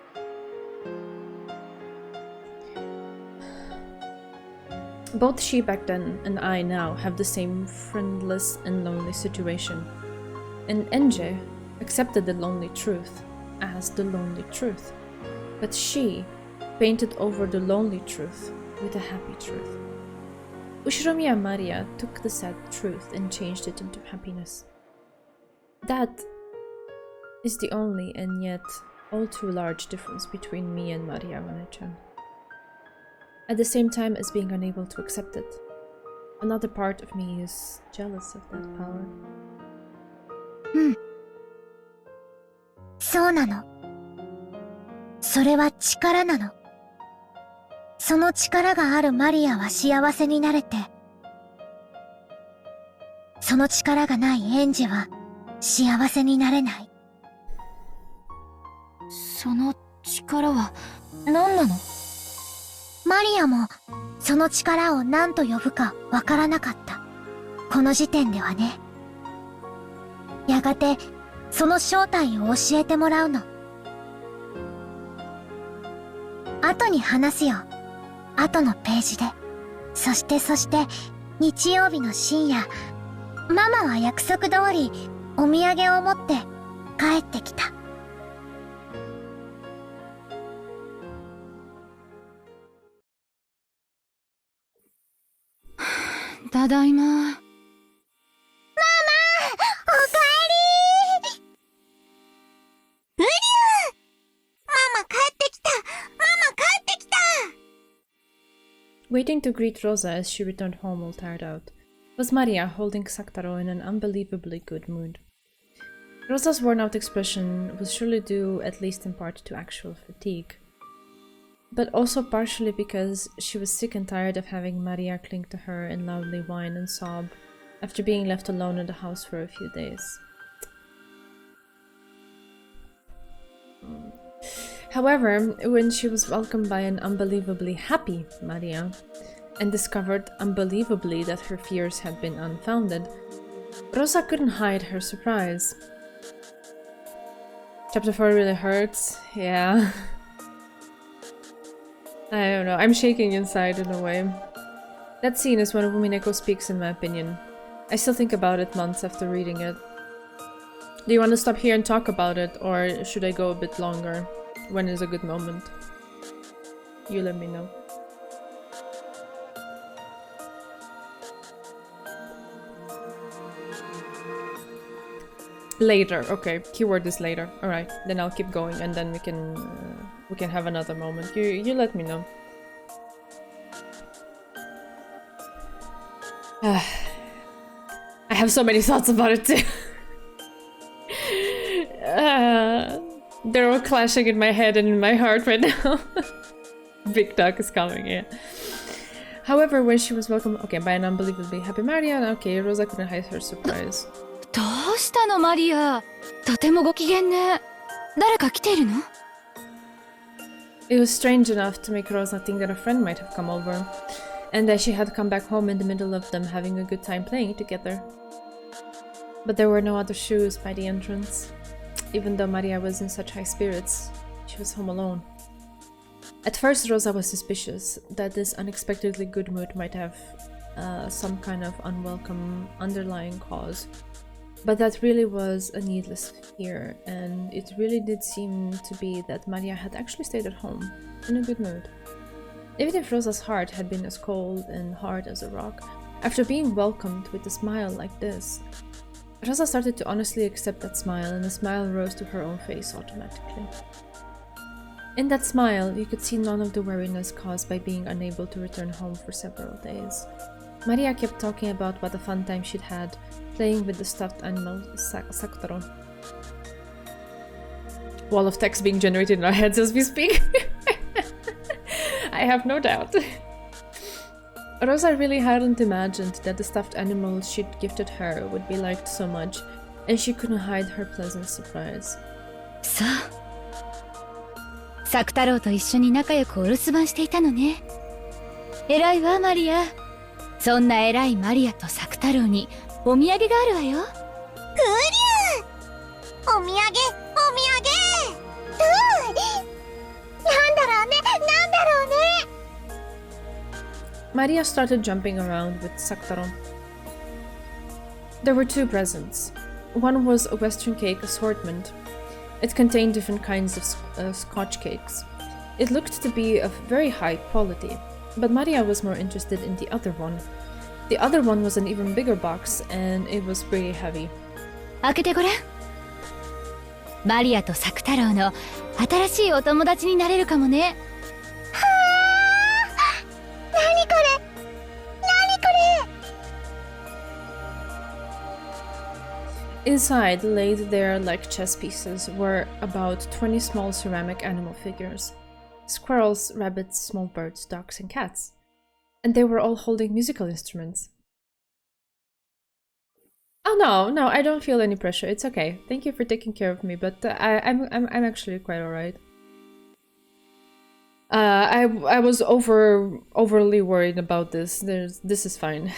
Both she back then and I now have the same friendless and lonely situation. And Enje accepted the lonely truth as the lonely truth. But she painted over the lonely truth with a happy truth. Ushiromiya Maria took the sad truth and changed it into happiness. That is the only and yet all too large difference between me and Maria Wane-chan. At the same time as being unable to accept it, another part of me is jealous of that power. うん。そうなの。それは力なの。その力があるマリアは幸せになれて、その力がないエンジは幸せになれない。その力は何なの？マリアもその力を何と呼ぶかわからなかった。この時点ではね。やがてその正体を教えてもらうの。後に話すよ。後のページで。そして日曜日の深夜、ママは約束通りお土産を持って帰ってきた。ただいま。ママ、おかえりー。うりゅう。ママ帰ってきた。ママ帰ってきた。Waiting to greet Rosa as she returned home all tired out, was Maria holding Saktaro in an unbelievably good mood. Rosa's worn-out expression was surely due at least in part to actual fatigue, but also partially because she was sick and tired of having Maria cling to her and loudly whine and sob after being left alone in the house for a few days. However, when she was welcomed by an unbelievably happy Maria and discovered unbelievably that her fears had been unfounded, Rosa couldn't hide her surprise. Chapter 4 really hurts, yeah. I don't know, I'm shaking inside in a way. That scene is when Umineko speaks, in my opinion. I still think about it months after reading it. Do you want to stop here and talk about it, or should I go a bit longer? When is a good moment? You let me know. Later, okay. Keyword is later. Alright, then I'll keep going and then we can have another moment. You let me know. I have so many thoughts about it too. They're all clashing in my head and in my heart right now. Big talk is coming, yeah. However, when she was welcomed, okay, by an unbelievably happy Maria, okay, Rosa couldn't hide her surprise. どうしたのマリア。とてもご機嫌ね。誰か来ているの？ It was strange enough to make Rosa think that a friend might have come over, and that she had come back home in the middle of them having a good time playing together. But there were no other shoes by the entrance. Even though Maria was in such high spirits, she was home alone. At first, Rosa was suspicious that this unexpectedly good mood might have some kind of unwelcome underlying cause. But that really was a needless fear, and it really did seem to be that Maria had actually stayed at home, in a good mood. Even if Rosa's heart had been as cold and hard as a rock, after being welcomed with a smile like this, Rosa started to honestly accept that smile, and the smile rose to her own face automatically. In that smile, you could see none of the weariness caused by being unable to return home for several days. Maria kept talking about what a fun time she'd had, playing with the stuffed animal Sakutaro. Wall of text being generated in our heads as we speak. I have no doubt. Rosa really hadn't imagined that the stuffed animal she'd gifted her would be liked so much, and she couldn't hide her pleasant surprise. そう。作太郎と一緒に仲良くお留守番していたのね。偉いわ、マリア。そんな偉いマリアと作太郎にお土産があるわよ。お土産、お土産。なんだろうね。Maria started jumping around with Sakutaro. There were 2 presents. One was a Western cake assortment. It contained different kinds of Scotch cakes. It looked to be of very high quality, but Maria was more interested in the other one. The other one was an even bigger box, and it was pretty heavy. 開けてごらん。マリアと作太郎の新しいお友達になれるかもね。Inside, laid there like chess pieces, were about 20 small ceramic animal figures. Squirrels, rabbits, small birds, dogs, and cats. And they were all holding musical instruments. Oh no, I don't feel any pressure. It's okay. Thank you for taking care of me, but I'm actually quite alright. I was overly worried about this. This is fine.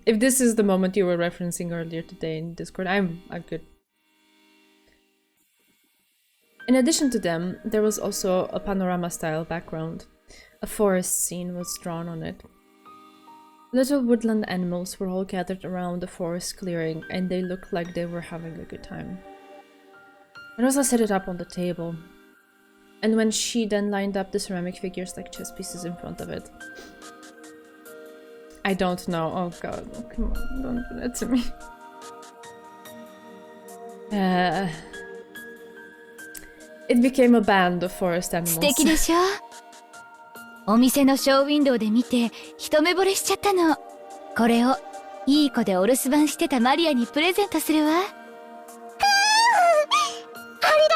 If this is the moment you were referencing earlier today in Discord, I'm good. In addition to them, there was also a panorama-style background. A forest scene was drawn on it. Little woodland animals were all gathered around the forest clearing, and they looked like they were having a good time. Rosa set it up on the table, and when she then lined up the ceramic figures like chess pieces in front of it. I don't know. Oh god, come on, don't do that to me. It became a band of forest animals. 素敵でしょ？お店のショーウィンドウで見て一目惚れしちゃったの。これをいい子でお留守番してたマリアにプレゼントするわ。ありが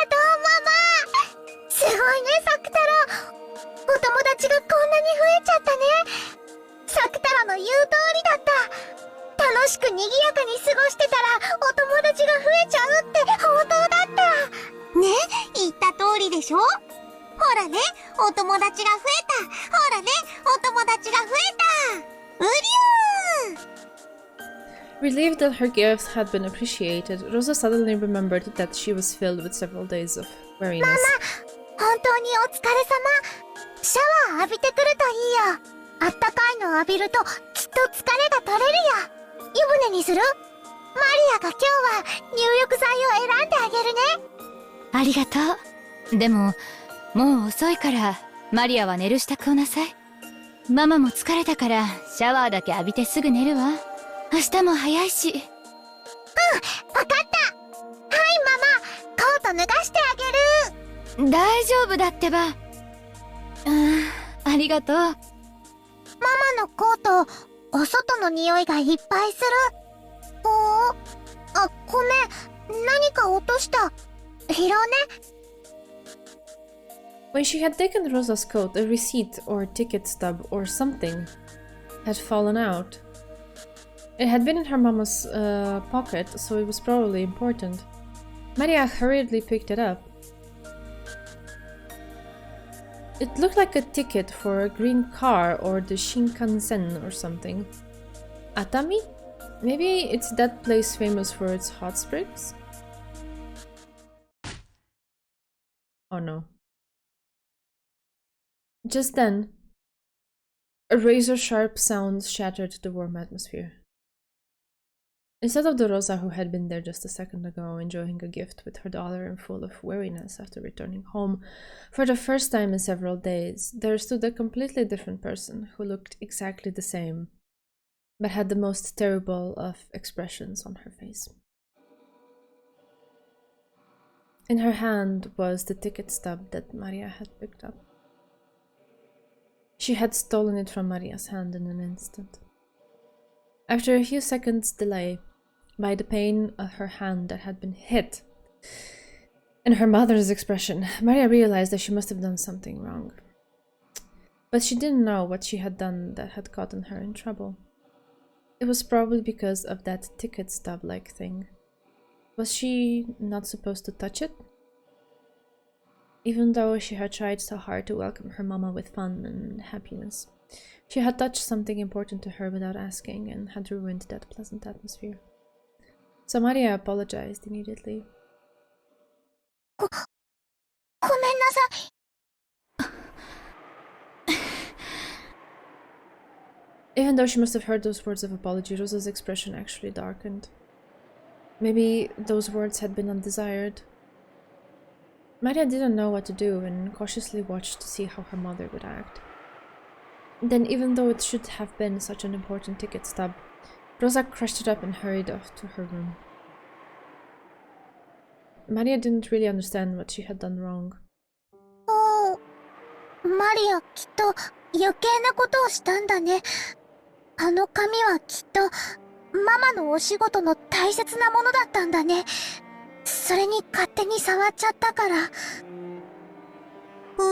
とう、ママ。すごいね、作太郎。お友達がこんなに増えちゃったね。作太郎の言う通りだった。楽しく賑やかに過ごしてたらお友達が増えちゃうって本当だった。ね、言った通りでしょ。ほらね、お友達が増えた。ほらね、お友達が増えた。うりゅー。Relieved that her gifts had been appreciated, Rosa suddenly remembered that she was filled with several days of weariness. ママ、本当にお疲れ様。シャワー浴びてくるといいよ。あったかいの浴びるときっと疲れが取れるよ。湯船にする？マリアが今日は入浴剤を選んであげるね。ありがとう。でも、もう遅いから、マリアは寝る支度をなさい。ママも疲れたから、シャワーだけ浴びてすぐ寝るわ。明日も早いし。わかった。はい、ママ。コート脱がしてあげる。大丈夫だってば。ありがとう。ママのコート、お外の匂いがいっぱいする。あ、ごめん。何か落とした。拾うね。When she had taken Rosa's coat, a receipt or ticket stub or something had fallen out. It had been in her mama's pocket, so it was probably important. Maria hurriedly picked it up. It looked like a ticket for a green car or the Shinkansen or something. Atami? Maybe it's that place famous for its hot springs? Oh no. Just then, a razor-sharp sound shattered the warm atmosphere. Instead of the Rosa who had been there just a second ago, enjoying a gift with her daughter and full of weariness after returning home, for the first time in several days, there stood a completely different person who looked exactly the same, but had the most terrible of expressions on her face. In her hand was the ticket stub that Maria had picked up. She had stolen it from Maria's hand in an instant. After a few seconds' delay, by the pain of her hand that had been hit, and her mother's expression, Maria realized that she must have done something wrong. But she didn't know what she had done that had gotten her in trouble. It was probably because of that ticket stub-like thing. Was she not supposed to touch it? Even though she had tried so hard to welcome her mama with fun and happiness, she had touched something important to her without asking and had ruined that pleasant atmosphere. So Maria apologized immediately. ごめんなさい。Even though she must have heard those words of apology, Rosa's expression actually darkened. Maybe those words had been undesired. Maria didn't know what to do and cautiously watched to see how her mother would act. Then, even though it should have been such an important ticket stub, Rosa crushed it up and hurried off to her room. Maria didn't really understand what she had done wrong. マリア、きっと余計なことをしたんだね。あの紙はきっとママのお仕事の大切なものだったんだね。それに勝手に触っちゃったから。ウ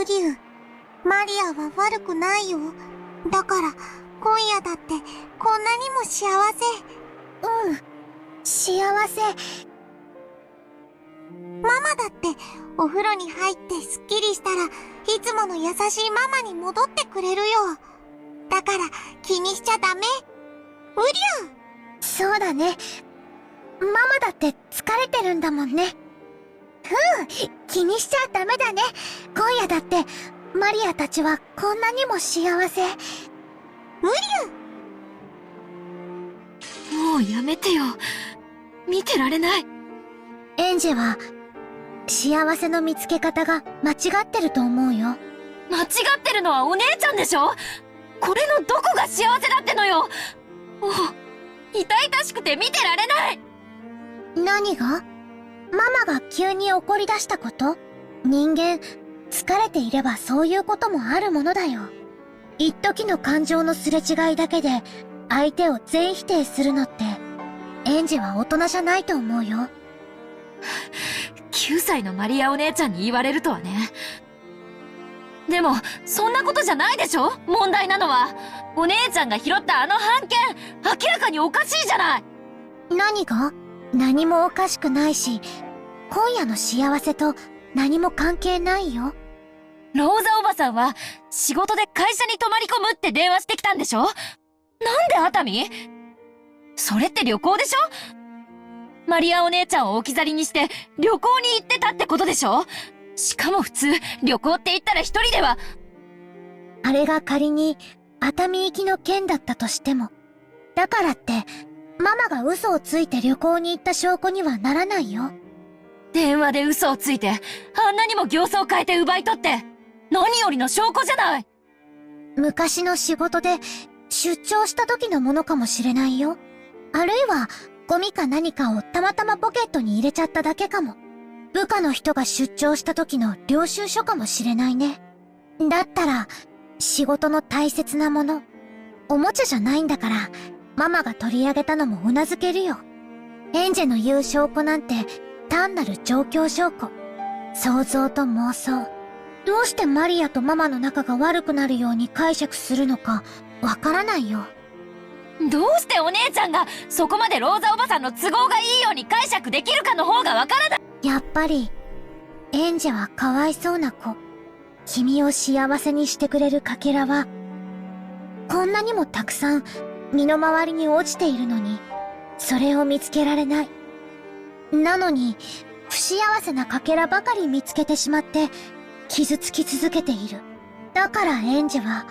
リュウ、マリアは悪くないよ。だから今夜だってこんなにも幸せ。幸せ。ママだってお風呂に入ってすっきりしたらいつもの優しいママに戻ってくれるよ。だから気にしちゃダメ。ウリュウ。そうだね。ママだって疲れてるんだもんね。気にしちゃダメだね。今夜だってマリアたちはこんなにも幸せ。ウリュウ。もうやめてよ。見てられない。エンジェは幸せの見つけ方が間違ってると思うよ。間違ってるのはお姉ちゃんでしょ。これのどこが幸せだってのよ。もう痛々しくて見てられない。何が？ママが急に怒り出したこと？人間疲れていればそういうこともあるものだよ。一時の感情のすれ違いだけで相手を全否定するのってエンジは大人じゃないと思うよ。9歳のマリアお姉ちゃんに言われるとはね。でもそんなことじゃないでしょ。問題なのはお姉ちゃんが拾ったあの半券、明らかにおかしいじゃない。何が？何もおかしくないし、今夜の幸せと何も関係ないよ。ローザおばさんは仕事で会社に泊まり込むって電話してきたんでしょ。なんで熱海？それって旅行でしょ。マリアお姉ちゃんを置き去りにして旅行に行ってたってことでしょ。しかも普通旅行って言ったら一人では。あれが仮に熱海行きの件だったとしても、だからってママが嘘をついて旅行に行った証拠にはならないよ。電話で嘘をついてあんなにも形相変えて奪い取って何よりの証拠じゃない。昔の仕事で出張した時のものかもしれないよ。あるいはゴミか何かをたまたまポケットに入れちゃっただけかも。部下の人が出張した時の領収書かもしれないね。だったら仕事の大切なもの、おもちゃじゃないんだからママが取り上げたのも頷けるよ。エンジェの言う証拠なんて単なる状況証拠、想像と妄想。どうしてマリアとママの仲が悪くなるように解釈するのかわからないよ。どうしてお姉ちゃんがそこまでローザおばさんの都合がいいように解釈できるかの方がわからない。やっぱりエンジェはかわいそうな子。君を幸せにしてくれるかけらはこんなにもたくさん身の回りに落ちているのに、それを見つけられない。なのに不幸せなかけらばかり見つけてしまって傷つき続けている。だからエンジェは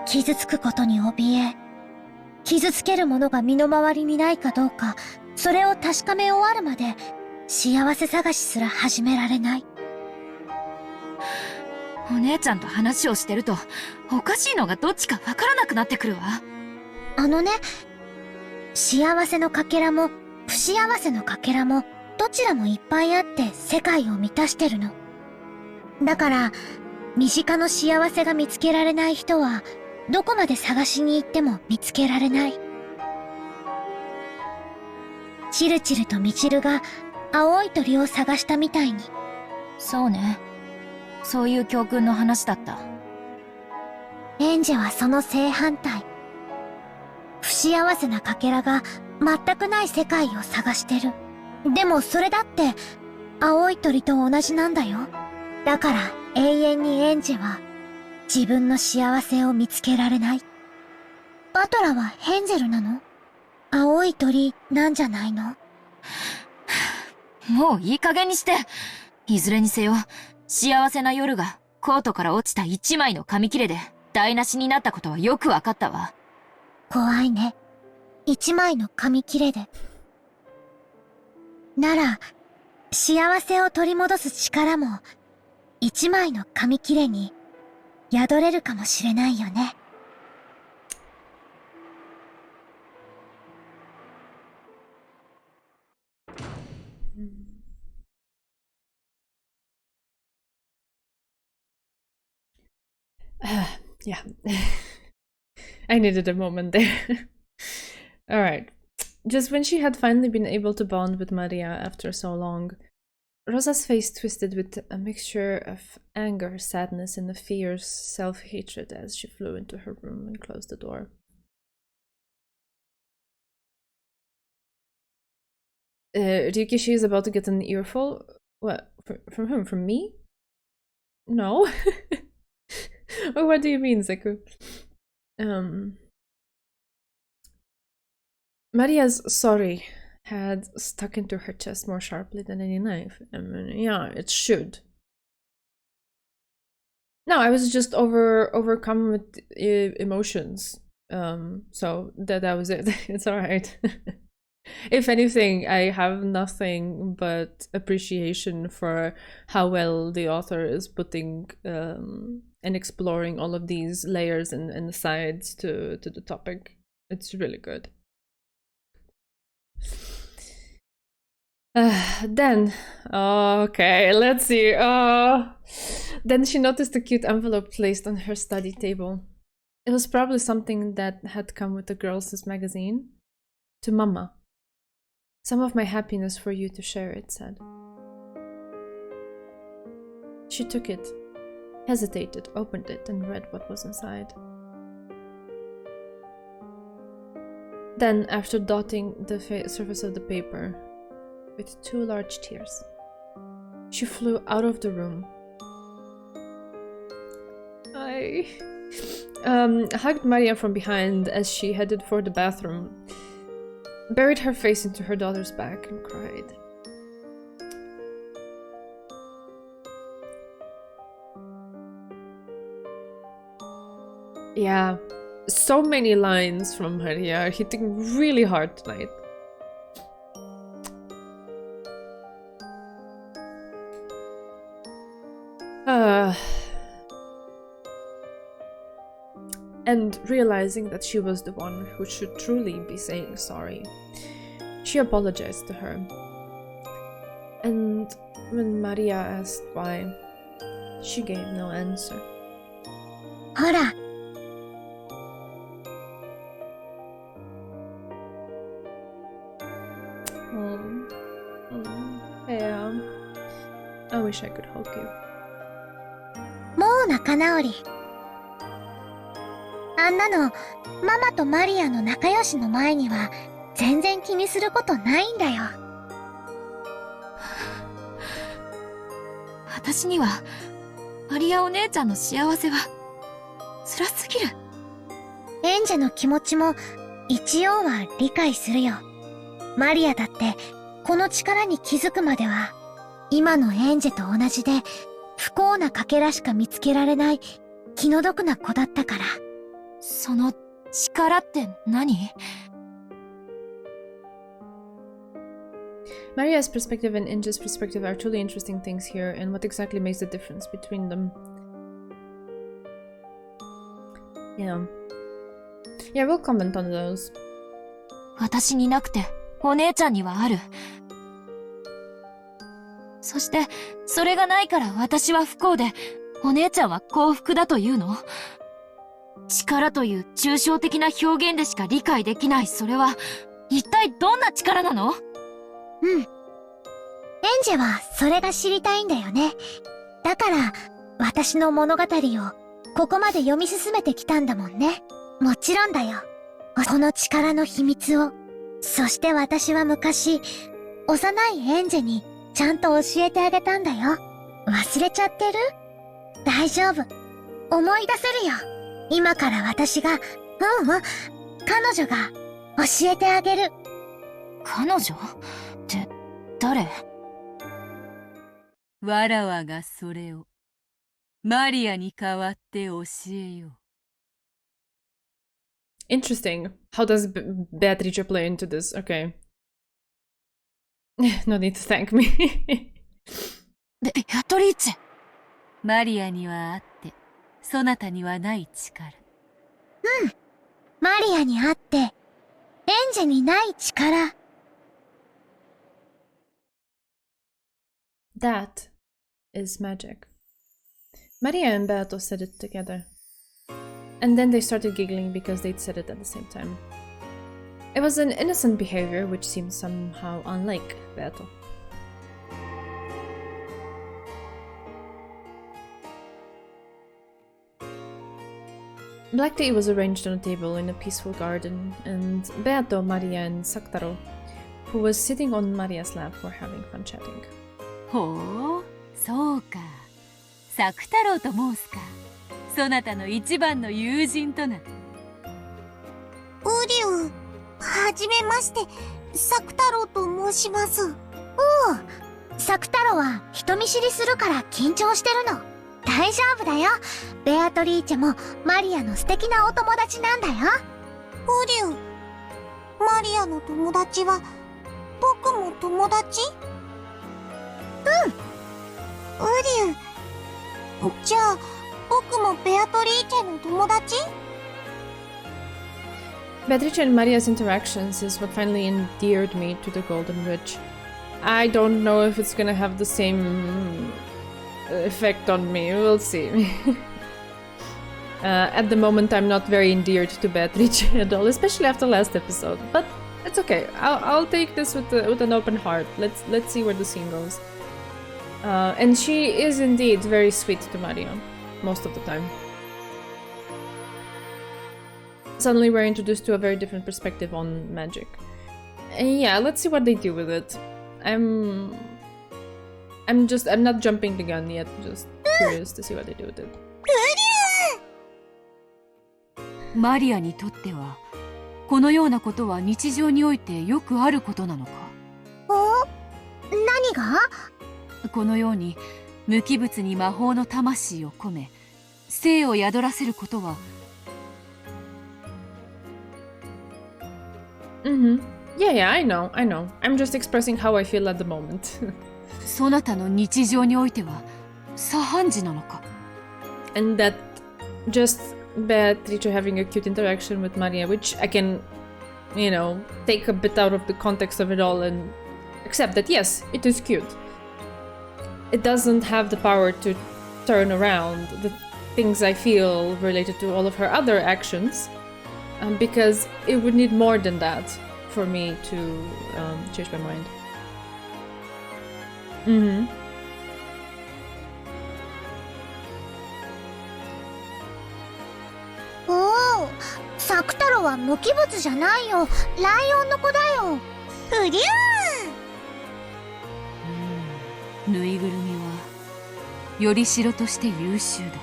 傷つくことに怯え、傷つけるものが身の回りにないかどうか、それを確かめ終わるまで幸せ探しすら始められない。お姉ちゃんと話をしてるとおかしいのがどっちかわからなくなってくるわ。あのね、幸せのかけらも不幸せのかけらもどちらもいっぱいあって世界を満たしてるの。だから身近の幸せが見つけられない人はどこまで探しに行っても見つけられない。チルチルとミチルが青い鳥を探したみたいに。そうね。そういう教訓の話だった。エンジェはその正反対。不幸せなかけらが全くない世界を探してる。でもそれだって青い鳥と同じなんだよ。だから永遠にエンジェは自分の幸せを見つけられない。バトラはヘンゼルなの？青い鳥なんじゃないの？もういい加減にして。いずれにせよ、幸せな夜がコートから落ちた一枚の紙切れで台無しになったことはよくわかったわ。怖いね。一枚の紙切れで。なら、幸せを取り戻す力も、一枚の紙切れに宿れるかもしれないよね。Yeah. I needed a moment there. Alright. Just when she had finally been able to bond with Maria after so long, Rosa's face twisted with a mixture of anger, sadness, and a fierce self-hatred as she flew into her room and closed the door. Ryukishi is about to get an earful? What? From whom? From me? No? Oh, what do you mean, Zeku? Maria's sorry had stuck into her chest more sharply than any knife. I mean, yeah, it should. No, I was just overcome with emotions. So that was it. It's alright. If anything, I have nothing but appreciation for how well the author is putting and exploring all of these layers and sides to the topic. It's really good. Then, okay, let's see. Then she noticed a cute envelope placed on her study table. It was probably something that had come with the girls' magazine. To Mama. Some of my happiness for you to share, it said. She took it, hesitated, opened it, and read what was inside. Then, after dotting the surface of the paper with 2 large tears, she flew out of the room. I hugged Maria from behind as she headed for the bathroom, buried her face into her daughter's back, and cried. Yeah, so many lines from Maria are hitting really hard tonight. And realizing that she was the one who should truly be saying sorry, she apologized to her. And when Maria asked why, she gave no answer. Hora! Yeah. I wish I could hug you. もう仲直り。あんなの、ママとマリアの仲良しの前には全然気にすることないんだよ。私には、マリアお姉ちゃんの幸せは、辛すぎる。エンジェの気持ちも一応は理解するよ。マリアだって、この力に気づくまでは、今のエンジェと同じで、不幸なかけらしか見つけられない気の毒な子だったから。その力って何？ Maria's perspective and Inja's perspective are truly interesting things here, and what exactly makes the difference between them. Yeah, we'll comment on those. 私になくて、お姉ちゃんにはある。そして、それがないから私は不幸で、お姉ちゃんは幸福だというの？力という抽象的な表現でしか理解できないそれは、一体どんな力なの？うん。エンジェはそれが知りたいんだよね。だから、私の物語をここまで読み進めてきたんだもんね。もちろんだよ。この力の秘密を。そして私は昔、幼いエンジェにちゃんと教えてあげたんだよ。忘れちゃってる？大丈夫。思い出せるよ。今から私が、彼女が教えてあげる。彼女って誰？わらわがそれをマリアに代わって教えよう。Interesting. How does Beatrice play into this? Okay. No need to thank me. ベアトリーチェ。マリアにはあって、そなたにはない力。うん。マリアにあって、エンジェにない力。That is magic. Maria and Beato said it together. And then they started giggling because they'd said it at the same time. It was an innocent behavior which seemed somehow unlike Beato. Black tea was arranged on a table in a peaceful garden, and Beato, Maria, and Saktaro, who was sitting on Maria's lap, were having fun chatting. ほう、そうか。作太郎と申すか。そなたの一番の友人とな。ウリュウ、はじめまして、作太郎と申します。おう、作太郎は人見知りするから緊張してるの。大丈夫だよ。ベアトリーチェもマリアの素敵なお友達なんだよ。ウリュウ、マリアの友達は僕も友達？うん。ウリュウ、じゃあ僕もベアトリーチェの友達？ Beatrice and Maria's interactions is what finally endeared me to the Golden Ridge. I don't know if it's gonna have the same effect on me, we'll see. At the moment I'm not very endeared to Beatrice at all, especially after last episode, but it's okay. I'll take this with an open heart. Let's see where the scene goes. And she is indeed very sweet to Maria, most of the time. Suddenly we're introduced to a very different perspective on magic. And yeah, let's see what they do with it. I'm not jumping the gun yet, just curious to see what they do with it. マリアにとっては、このようなことは日常においてよくあることなのか？何が？このように無機物に魔法の魂を込め、生を宿らせることは。Yeah, I know. I'm just expressing how I feel at the moment. そなたの日常においては左半時なのか？ And that just Beatrice having a cute interaction with Maria, which I can, take a bit out of the context of it all and accept that yes, it is cute. It doesn't have the power to turn around the things I feel related to all of her other actions, because it would need more than that for me to change my mind.おお、サク太郎は無機物じゃないよ。ライオンの子だよ。うりゅー。ぬいぐるみはよりしろとして優秀だ。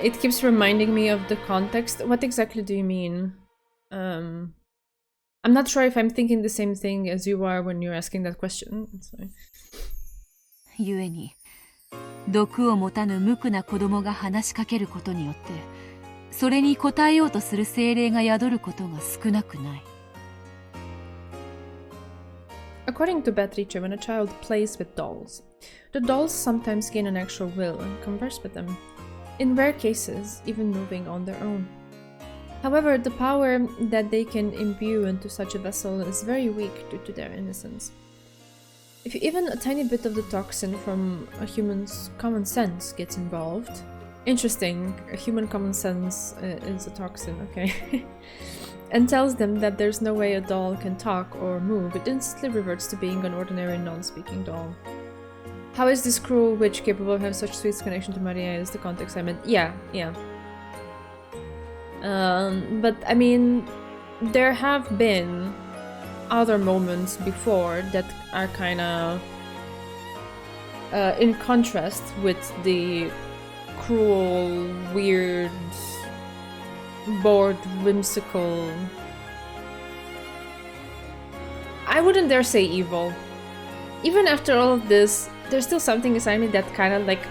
It keeps reminding me of the context. What exactly do you mean? I'm not sure if I'm thinking the same thing as you are when you're asking that question.ゆえに、毒を持たぬ無垢な子供が話しかけることによって、それに応えようとする精霊が宿ることが少なくない。According to Beatrice, when a child plays with dolls, the dolls sometimes gain an actual will and converse with them. In rare cases, even moving on their own. However, the power that they can imbue into such a vessel is very weak due to their innocence. If even a tiny bit of the toxin from a human's common sense gets involved... Interesting, a human common sense is a toxin, okay. and tells them that there's no way a doll can talk or move, it instantly reverts to being an ordinary non-speaking doll. How is this cruel witch capable of having such sweet connection to Maria is the context I meant. Yeah. But I mean, there have been other moments before that are kind of in contrast with the cruel, weird, bored, whimsical. I wouldn't dare say evil. Even after all of this, there's still something inside me that kind of like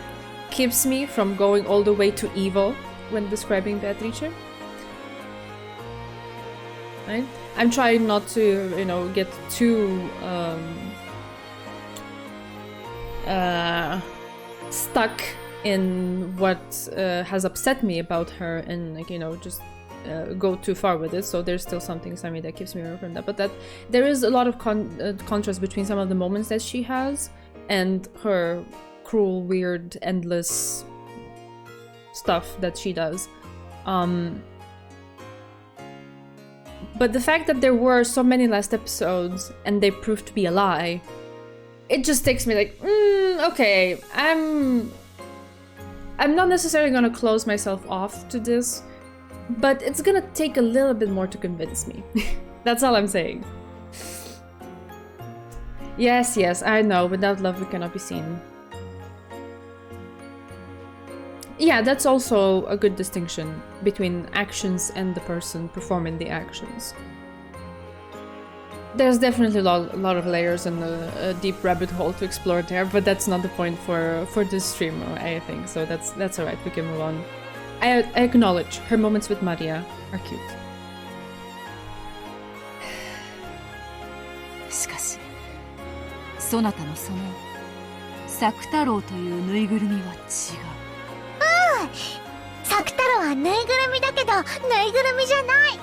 keeps me from going all the way to evil when describing Beatrice. Right? I'm trying not to, you know, get too stuck in what has upset me about her and, like, you know, just go too far with it. So there's still something inside me that keeps me away from that. But that there is a lot of contrast between some of the moments that she has and her cruel, weird, endless stuff that she does. But the fact that there were so many last episodes and they proved to be a lie, it just takes me like, okay, I'm not necessarily gonna close myself off to this, but it's gonna take a little bit more to convince me. That's all I'm saying. Yes, I know, without love we cannot be seen. Yeah, that's also a good distinction between actions and the person performing the actions. There's definitely a lot of layers and a deep rabbit hole to explore there, but that's not the point for this stream, I think, so that's alright, we can move on. I acknowledge her moments with Maria are cute. しかし、そなたのその作太郎というぬいぐるみは違う。サク太郎はぬいぐるみだけど、ぬいぐるみじゃない。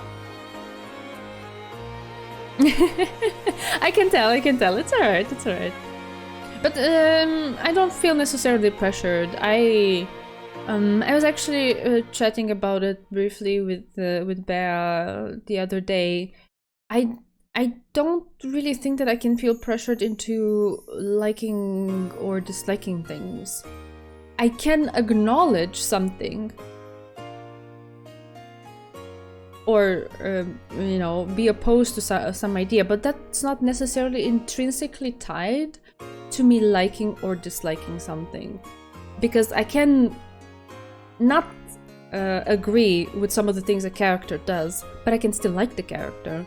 I can tell. It's alright. But I don't feel necessarily pressured. I was actually chatting about it briefly with Bea the other day. I don't really think that I can feel pressured into liking or disliking things. I can acknowledge something or you know, be opposed to some idea, but that's not necessarily intrinsically tied to me liking or disliking something, because I can not agree with some of the things a character does, but I can still like the character.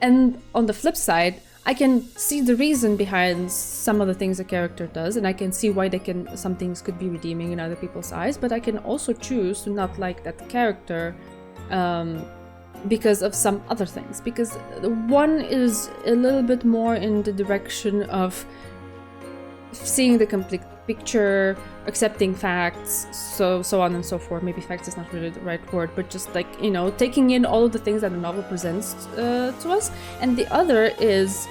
And on the flip side, I can see the reason behind some of the things a character does, and I can see why some things could be redeeming in other people's eyes, but I can also choose to not like that character because of some other things. Because one is a little bit more in the direction of seeing the complete picture, accepting facts, so on and so forth. Maybe facts is not really the right word, but just like, you know, taking in all of the things that the novel presents to us. And the other is,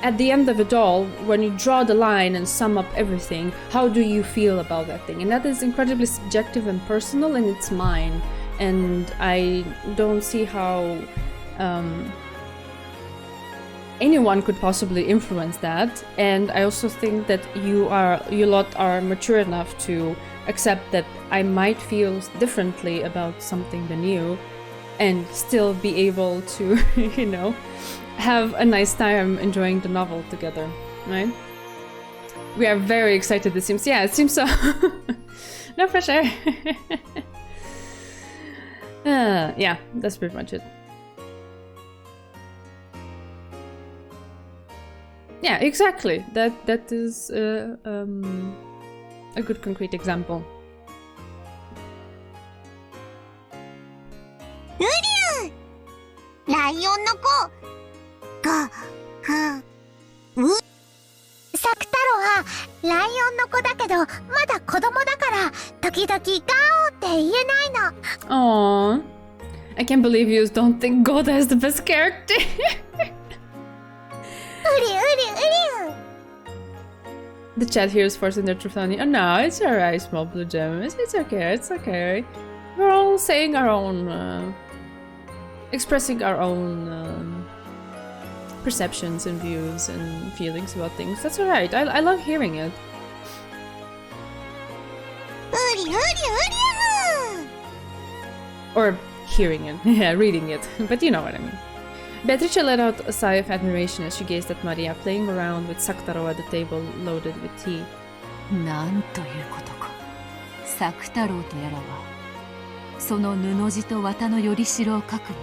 at the end of it all, when you draw the line and sum up everything, how do you feel about that thing? And that is incredibly subjective and personal, and it's mine. And I don't see how anyone could possibly influence that. And I also think that you lot are mature enough to accept that I might feel differently about something than you, and still be able to, you know, have a nice time enjoying the novel together, right? We are very excited, it seems. Yeah, it seems so. No pressure. Yeah, that's pretty much it. Yeah, exactly. That is a good concrete example. ライオンの子サク太郎はライオンの子だけどまだ子供だから時々ガオって言えないの。 Aww. I can't believe you don't think Goda is the best character. The chat here is forcing their truth on you. Oh no, it's alright, small blue gem. It's okay, it's okay. We're all saying our own expressing our own perceptions and views and feelings about things. That's alright. I love hearing it. Or hearing it. Yeah, reading it. But you know what I mean. Beatrice let out a sigh of admiration as she gazed at Maria playing around with Sakutaro at the table loaded with tea. なんということか。作太郎とやらは、その布地と綿のよりしろを核に、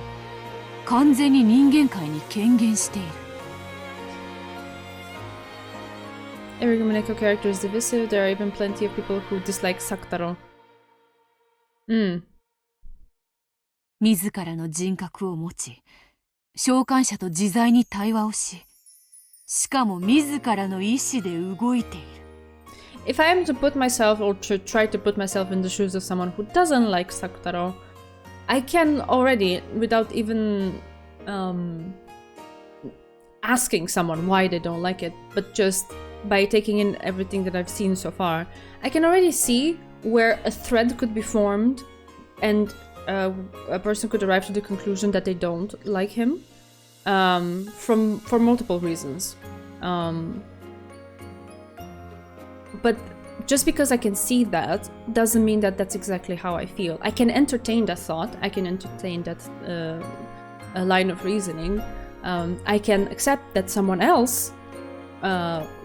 完全に人間界に権限している。Every Umineko character is divisive. There are even plenty of people who dislike Sakutaro. 自らの人格を持ち、召喚者と自在に対話をし、しかも自らの意志で動いている。If I am to put myself, or to try to put myself in the shoes of someone who doesn't like Sakutaro, I can already, without even asking someone why they don't like it, but just by taking in everything that I've seen so far, I can already see where a thread could be formed and a person could arrive to the conclusion that they don't like him for multiple reasons. But just because I can see that doesn't mean that that's exactly how I feel. I can entertain that thought. I can entertain that a line of reasoning. I can accept that someone else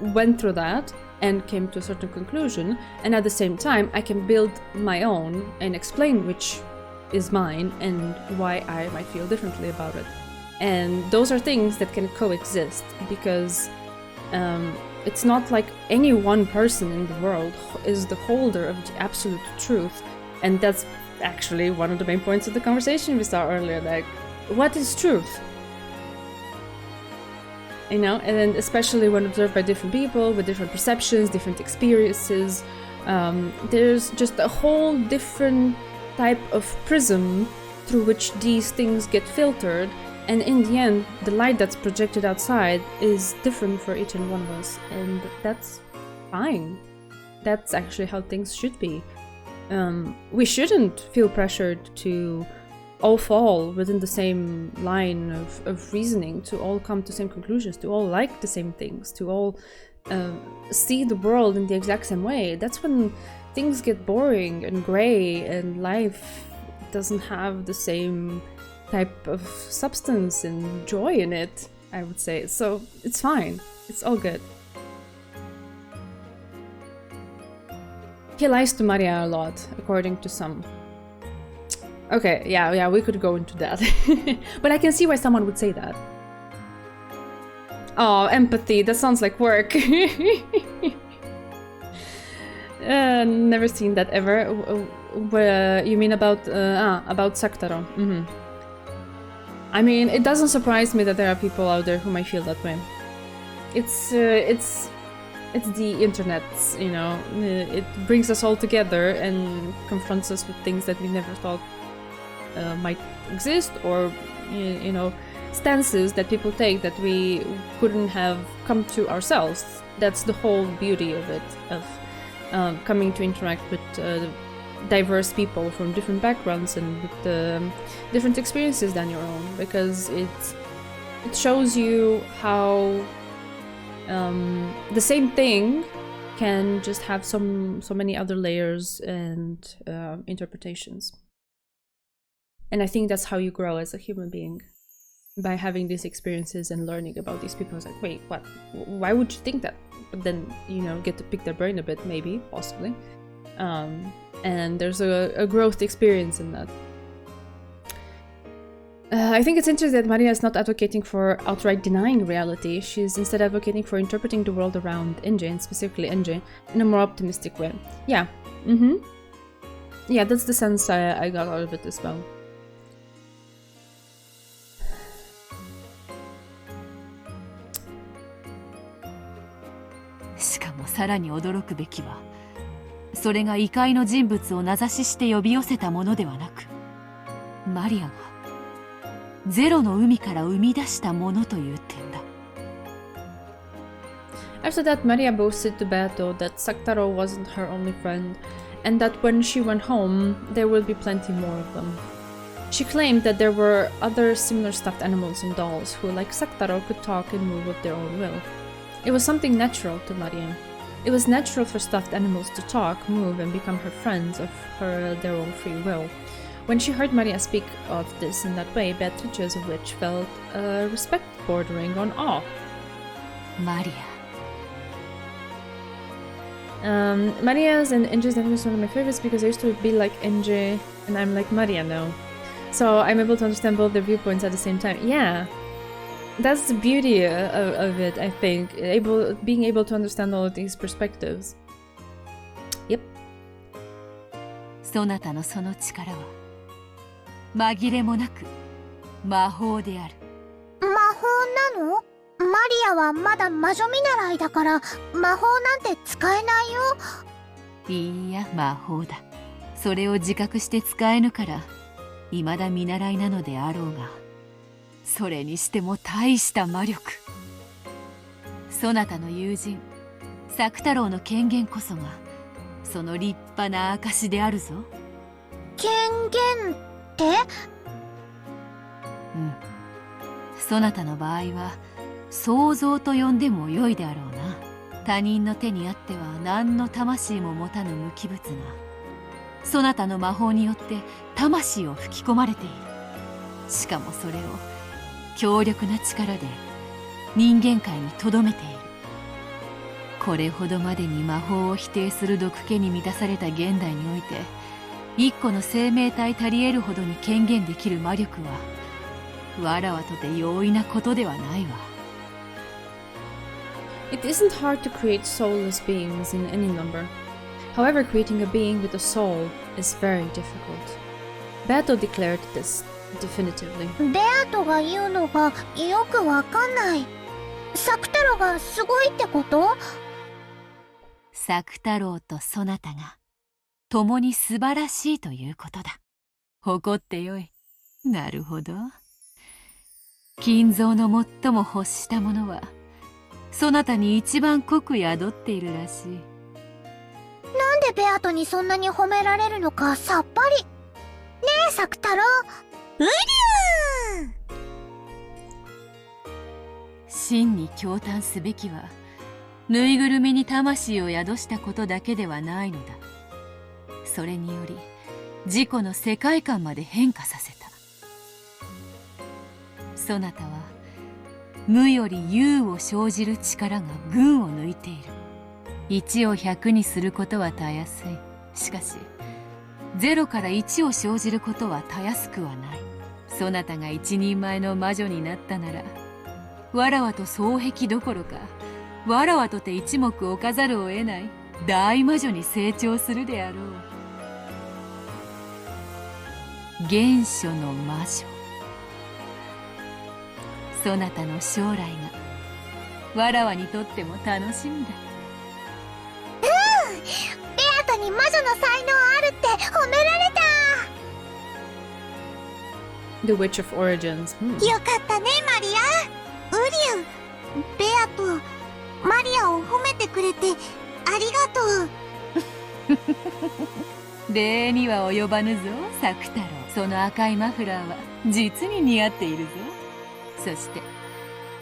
went through that and came to a certain conclusion, and at the same time I can build my own and explain which is mine and why I might feel differently about it. And those are things that can coexist, because it's not like any one person in the world is the holder of the absolute truth. And that's actually one of the main points of the conversation we saw earlier, like, what is truth? You know, and then especially when observed by different people with different perceptions, different experiences, there's just a whole different type of prism through which these things get filtered, and in the end the light that's projected outside is different for each and one of us, and that's fine. That's actually how things should be. We shouldn't feel pressured to all fall within the same line of reasoning, to all come to the same conclusions, to all like the same things, to all see the world in the exact same way. That's when things get boring and grey and life doesn't have the same type of substance and joy in it, I would say. So it's fine. It's all good. He lies to Maria a lot, according to some. Okay, yeah, we could go into that. But I can see why someone would say that. Oh, empathy, that sounds like work. Never seen that ever. You mean about Sakutaro? I mean, it doesn't surprise me that there are people out there who might feel that way. It's the internet, you know. It brings us all together and confronts us with things that we never thought might exist, or you know, stances that people take that we couldn't have come to ourselves. That's the whole beauty of it, of coming to interact with diverse people from different backgrounds and with different experiences than your own, because it shows you how the same thing can just have so many other layers and interpretations. And I think that's how you grow as a human being, by having these experiences and learning about these people. It's like, wait, what? Why would you think that? But then, you know, get to pick their brain a bit, maybe, possibly. And there's a growth experience in that. I think it's interesting that Maria is not advocating for outright denying reality. She's instead advocating for interpreting the world around NJ, and specifically NJ, in a more optimistic way. Yeah. Yeah, that's the sense I got out of it as well. Shikamo, さらに驚くべきは、それが異界の人物を名指しして呼び寄せたものではなく、マリアがゼロの海から生み出したものという点だ。After that, Maria boasted to Beato that Sakutaro wasn't her only friend, and that when she went home, there will be plenty more of them. She claimed that there were other similar stuffed animals and dolls who, like Saktaro, could talk and move of their own will. It was something natural to Maria. It was natural for stuffed animals to talk, move, and become her friends of their own free will. When she heard Maria speak of this in that way, Beatrice's witch felt respect bordering on awe. Maria. Maria's and Enji's definition is one of my favorites because I used to be like Enji and I'm like Maria now. So I'm able to understand both their viewpoints at the same time. Yeah, that's the beauty of it, I think. Being able to understand all of these perspectives. Yep. そなたのその力は紛れもなく魔法である。魔法なの？マリアはまだ魔女見習いだから魔法なんて使えないよ。いいや、魔法だ。それを自覚して使えぬから未だ見習いなのであろうが、それにしても大した魔力。そなたの友人作太郎の権限こそがその立派な証であるぞ。権限って？うん。そなたの場合は想像と呼んでもよいであろうな。他人の手にあっては何の魂も持たぬ無機物がそなたの魔法によって魂を吹き込まれている。しかもそれを強力な力で人間界にとどめている。これほどまでに魔法を否定する毒気に満たされた現代において一個の生命体足り得るほどに権限できる魔力はわらわとて容易なことではないわ。It isn't hard to create soulless beings in any number. However, creating a being with a soul is very difficult. Beato declared this definitively. ベアトが言うのがよくわかんない。作太郎がすごいってこと？作太郎とそなたが共に素晴らしいということだ。誇ってよい。なるほど。金蔵の最も欲したものはそなたに一番濃く宿っているらしい。なんでベアトにそんなに褒められるのかさっぱり。ねえ作太郎。うりゅー。真に驚嘆すべきはぬいぐるみに魂を宿したことだけではないのだ。それにより自己の世界観まで変化させた。そなたは無より有を生じる力が群を抜いている。1を100にすることはたやすい。しかし0から1を生じることはたやすくはない。そなたが一人前の魔女になったならわらわと双璧どころかわらわとて一目置かざるを得ない大魔女に成長するであろう。原初の魔女。そなたの将来がわらわにとっても楽しみだ。ベアトに魔女の才能あるって褒められた。The Witch of Origins. よかったねマリア。ウリュウ、ベアとマリアを褒めてくれてありがとう。礼には及ばぬぞ作太郎。その赤いマフラーは実に似合っているぞ。そして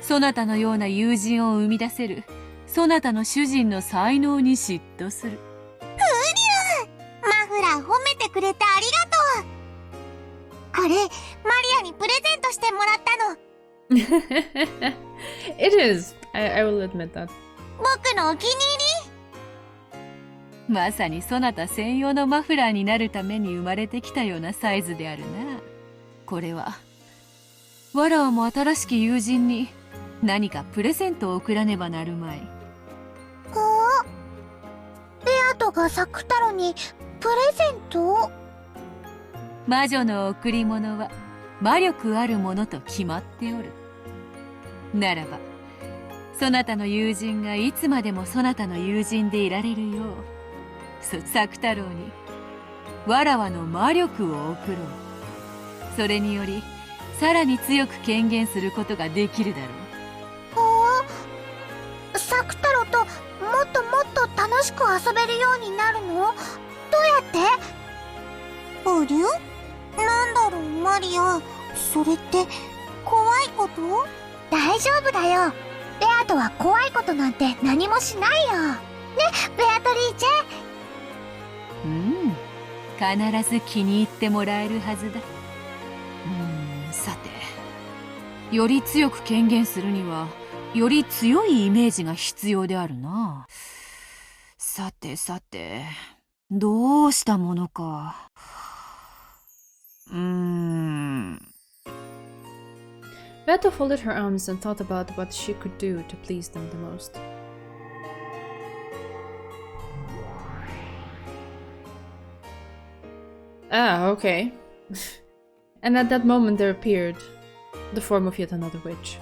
そなたのような友人を生み出せるそなたの主人の才能に嫉妬する。ウリュウ、マフラー褒めてくれてありがとう。これマリアにプレゼントしてもらったの。It is. I will admit that. 僕のお気に入り。まさにそなた専用のマフラーになるために生まれてきたようなサイズであるな。これはわらわも新しき友人に何かプレゼントを贈らねばなるまい。ベアトが作太郎にプレゼントを？魔女の贈り物は魔力あるものと決まっておる。ならばそなたの友人がいつまでもそなたの友人でいられるよう作太郎にわらわの魔力を贈ろう。それによりさらに強く権限することができるだろう。作太郎ともっともっと楽しく遊べるようになるの？どうやって？ありゅ？なんだろう。マリア、それって怖いこと？大丈夫だよ。ベアとは怖いことなんて何もしないよ。ね、ベアトリーチェ。必ず気に入ってもらえるはずだ。さて、より強く権限するにはより強いイメージが必要であるな。さてさて、どうしたものか。Beato folded her arms and thought about what she could do to please them the most. Ah, okay. And at that moment there appeared the form of yet another witch.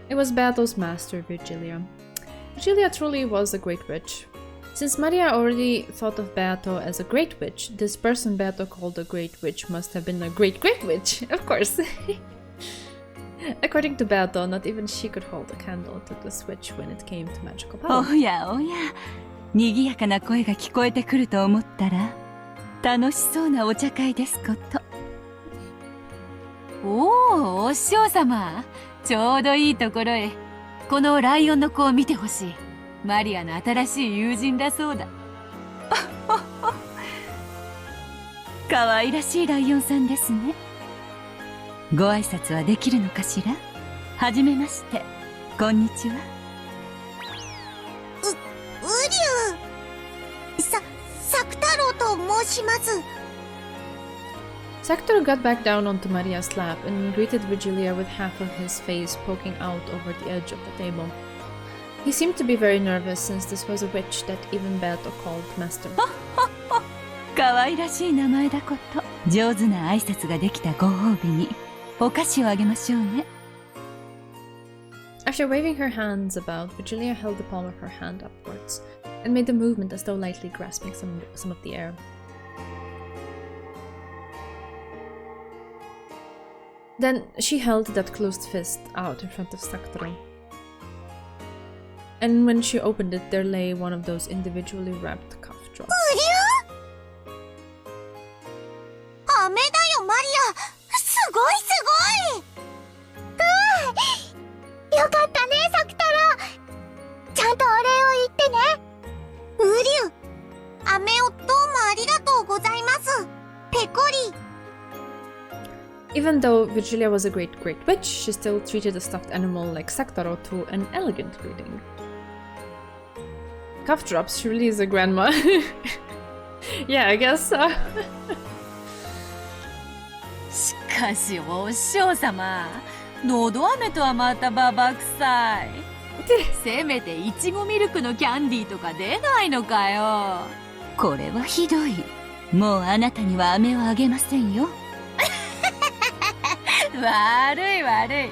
It was Beato's master, Virgilia. Virgilia truly was a great witch. Since Maria already thought of Beato as a great witch, this person Beato called a great witch must have been a great witch, of course. According to Beato, not even she could hold a candle to the switch when it came to magical power. おやおや、賑やかな声が聞こえてくると思ったら、楽しそうなお茶会ですこと。おお、お師匠様、ちょうどいいところへ。このライオンの子を見てほしい。マリアの新しい友人だそうだ。かわいらしいライオンさんですね。ご挨拶はできるのかしら？はじめまして、こんにちは。ウリュウ、サク太郎と申します。Saktor got back down onto Maria's lap and greeted Virgilia with half of his face poking out over the edge of the table. He seemed to be very nervous since this was a witch that even Beato called master. かわいらしい名前だこと。上手な挨拶ができたご褒美にお菓子をあげましょうね。After waving her hands about, Virgilia held the palm of her hand upwards and made a movement as though lightly grasping some of the air. Then she held that closed fist out in front of Sakura. And when she opened it, there lay one of those individually wrapped cough drops. 飴だよ、マリア。すごいすごい。よかったね、サク太郎。ちゃんとお礼を言ってね。ウリュウ、飴をどうもありがとうございます。ペコリ。Even though Virgilia was a great witch, she still treated a stuffed animal like Saktaro to an elegant greeting. Cough drops, she really is a grandma. Yeah, I guess so. しかしお師匠様、のど飴とはまたババ臭い。せめていちごミルクのキャンディーとか出ないのかよ。これはひどい。もうあなたには飴をあげませんよ。悪い悪い。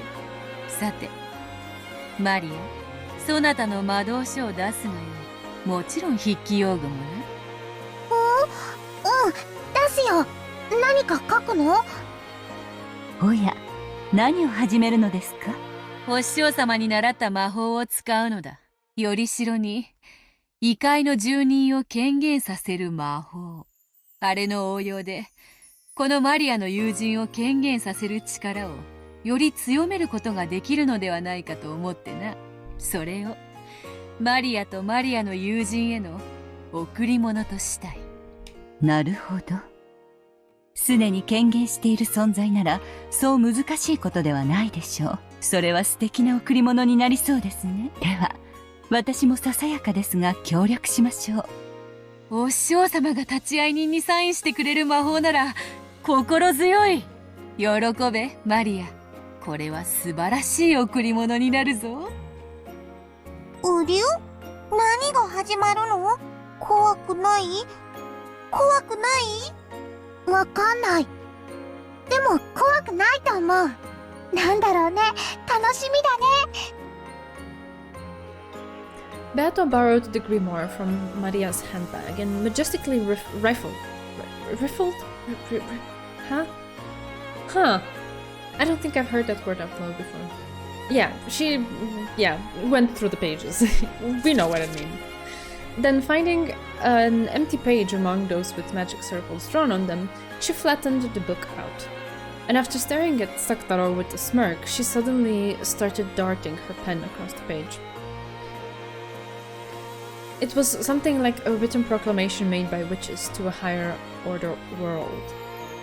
さて、マリア、そなたの魔導書を出すのよ。もちろん筆記用具もね。出すよ。何か書くの？おや、何を始めるのですか？お師匠様に習った魔法を使うのだ。よりしろに、異界の住人を権限させる魔法。あれの応用で、このマリアの友人を権限させる力をより強めることができるのではないかと思ってな。それをマリアとマリアの友人への贈り物としたい。なるほど。すでに権限している存在ならそう難しいことではないでしょう。それは素敵な贈り物になりそうですね。では私もささやかですが協力しましょう。お師匠様が立ち会い人にサインしてくれる魔法なら心強い。喜べマリア、これは素晴らしい贈り物になるぞ。ウリュウ、何が始まるの？怖くない？怖くない？わかんない。でも怖くないと思う。なんだろうね、楽しみだね。Beato borrowed the grimoire from Maria's handbag and majestically rifled. Huh? Huh. I don't think I've heard that word out loud before. Yeah, she went through the pages. We know what I mean. Then finding an empty page among those with magic circles drawn on them, she flattened the book out. And after staring at Sakutaro with a smirk, she suddenly started darting her pen across the page. It was something like a written proclamation made by witches to a higher order world.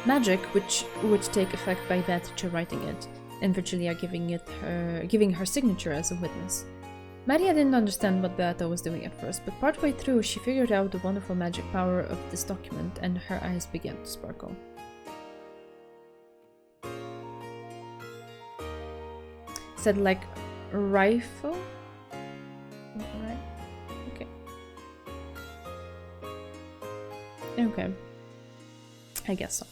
Magic which would take effect by Beatrice writing it, and Virgilia giving her signature as a witness. Maria didn't understand what Beata was doing at first, but partway through she figured out the wonderful magic power of this document, and her eyes began to sparkle. Said like rifle? Right. Okay. Okay. I guess so.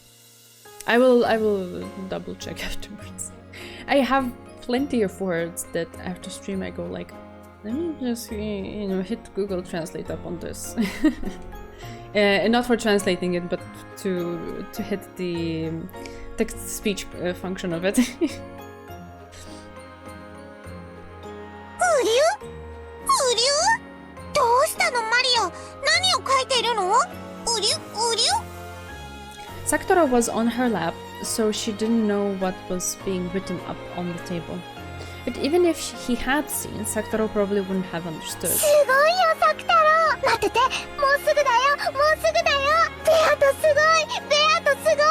I will double check afterwards. I have plenty of words that after stream I go like, let me just hit Google Translate up on this. Not for translating it, but to hit the text-to-speech function of it. どうしたのマリア、何を書いているの？Sakutaro was on her lap, so she didn't know what was being written up on the table. But even if he had seen, Sakutaro probably wouldn't have understood. すごいよ、サクタロ。待ってて、もうすぐだよ、もうすぐだよ。ベアトすごい、ベアトすごい。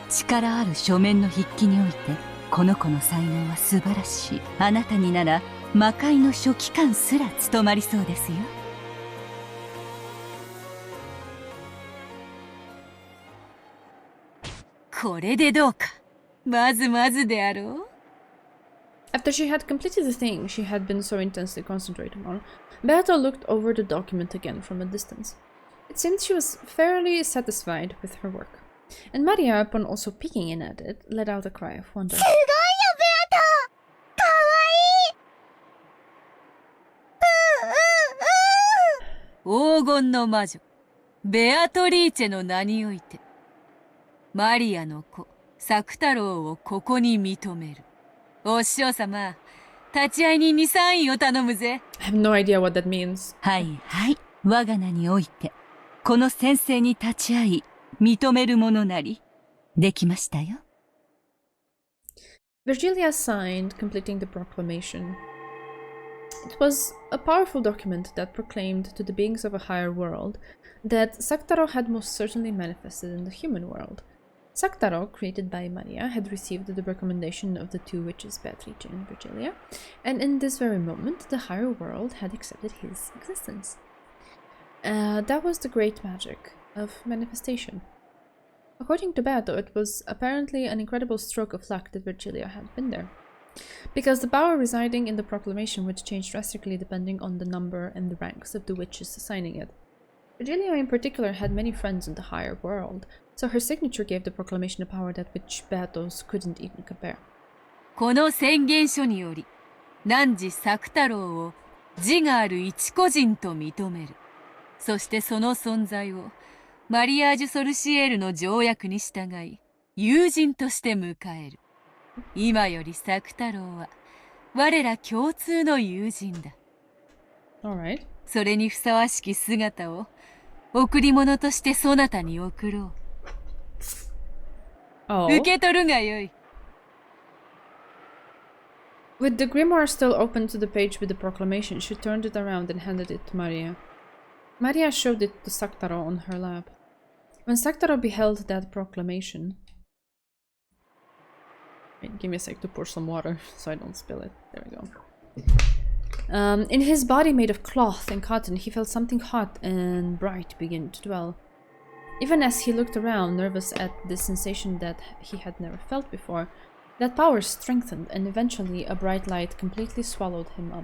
力ある書面の筆記において、この子の才能は素晴らしい。あなたになら魔界の書記官すら務まりそうですよ。これでどうか。まずまずであろう。After she had completed the thing she had been so intensely concentrating on, Beata looked over the document again from a distance. It seemed she was fairly satisfied with her work, and Maria, upon also peeking in at it, let out a cry of wonder. すごいよ、ベアト。かわいい。黄金の魔女、ベアトリーチェの名において、マリアの子、サクタロウをここに認める。お師匠様、立会人にサインを頼むぜ。I have no idea what that means. はいはい、我が名において、この宣誓に立ち会い、認めるものなり、できましたよ。Virgilia signed, completing the proclamation. It was a powerful document that proclaimed to the beings of a higher world that Sakutaro had most certainly manifested in the human world. Sakutaro, created by Maria, had received the recommendation of the two witches Beatrice and Virgilia, and in this very moment the higher world had accepted his existence. That was the great magic of manifestation. According to Beato, it was apparently an incredible stroke of luck that Virgilia had been there, because the power residing in the proclamation would change drastically depending on the number and the ranks of the witches signing it. Virgilia in particular had many friends in the higher world, so her signature gave the proclamation a power that which Beatos couldn't even compare. この宣言書により、汝作太郎を自がある一個人と認める。そしてその存在をマリアージュ・ソルシエールの条約に従い、友人として迎える。今より作太郎は我ら共通の友人だ。Alright. それにふさわしき姿を贈り物としてそなたに贈ろう。Oh. 受け取るがよい。With the grimoire still open to the page with the proclamation, she turned it around and handed it to Maria. Maria showed it to Sakutaro on her lap. When Sakutaro beheld that proclamation... Wait, give me a sec to pour some water so I don't spill it. There we go. In his body made of cloth and cotton, he felt something hot and bright begin to dwell. Even as he looked around, nervous at this sensation that he had never felt before, that power strengthened, and eventually a bright light completely swallowed him up.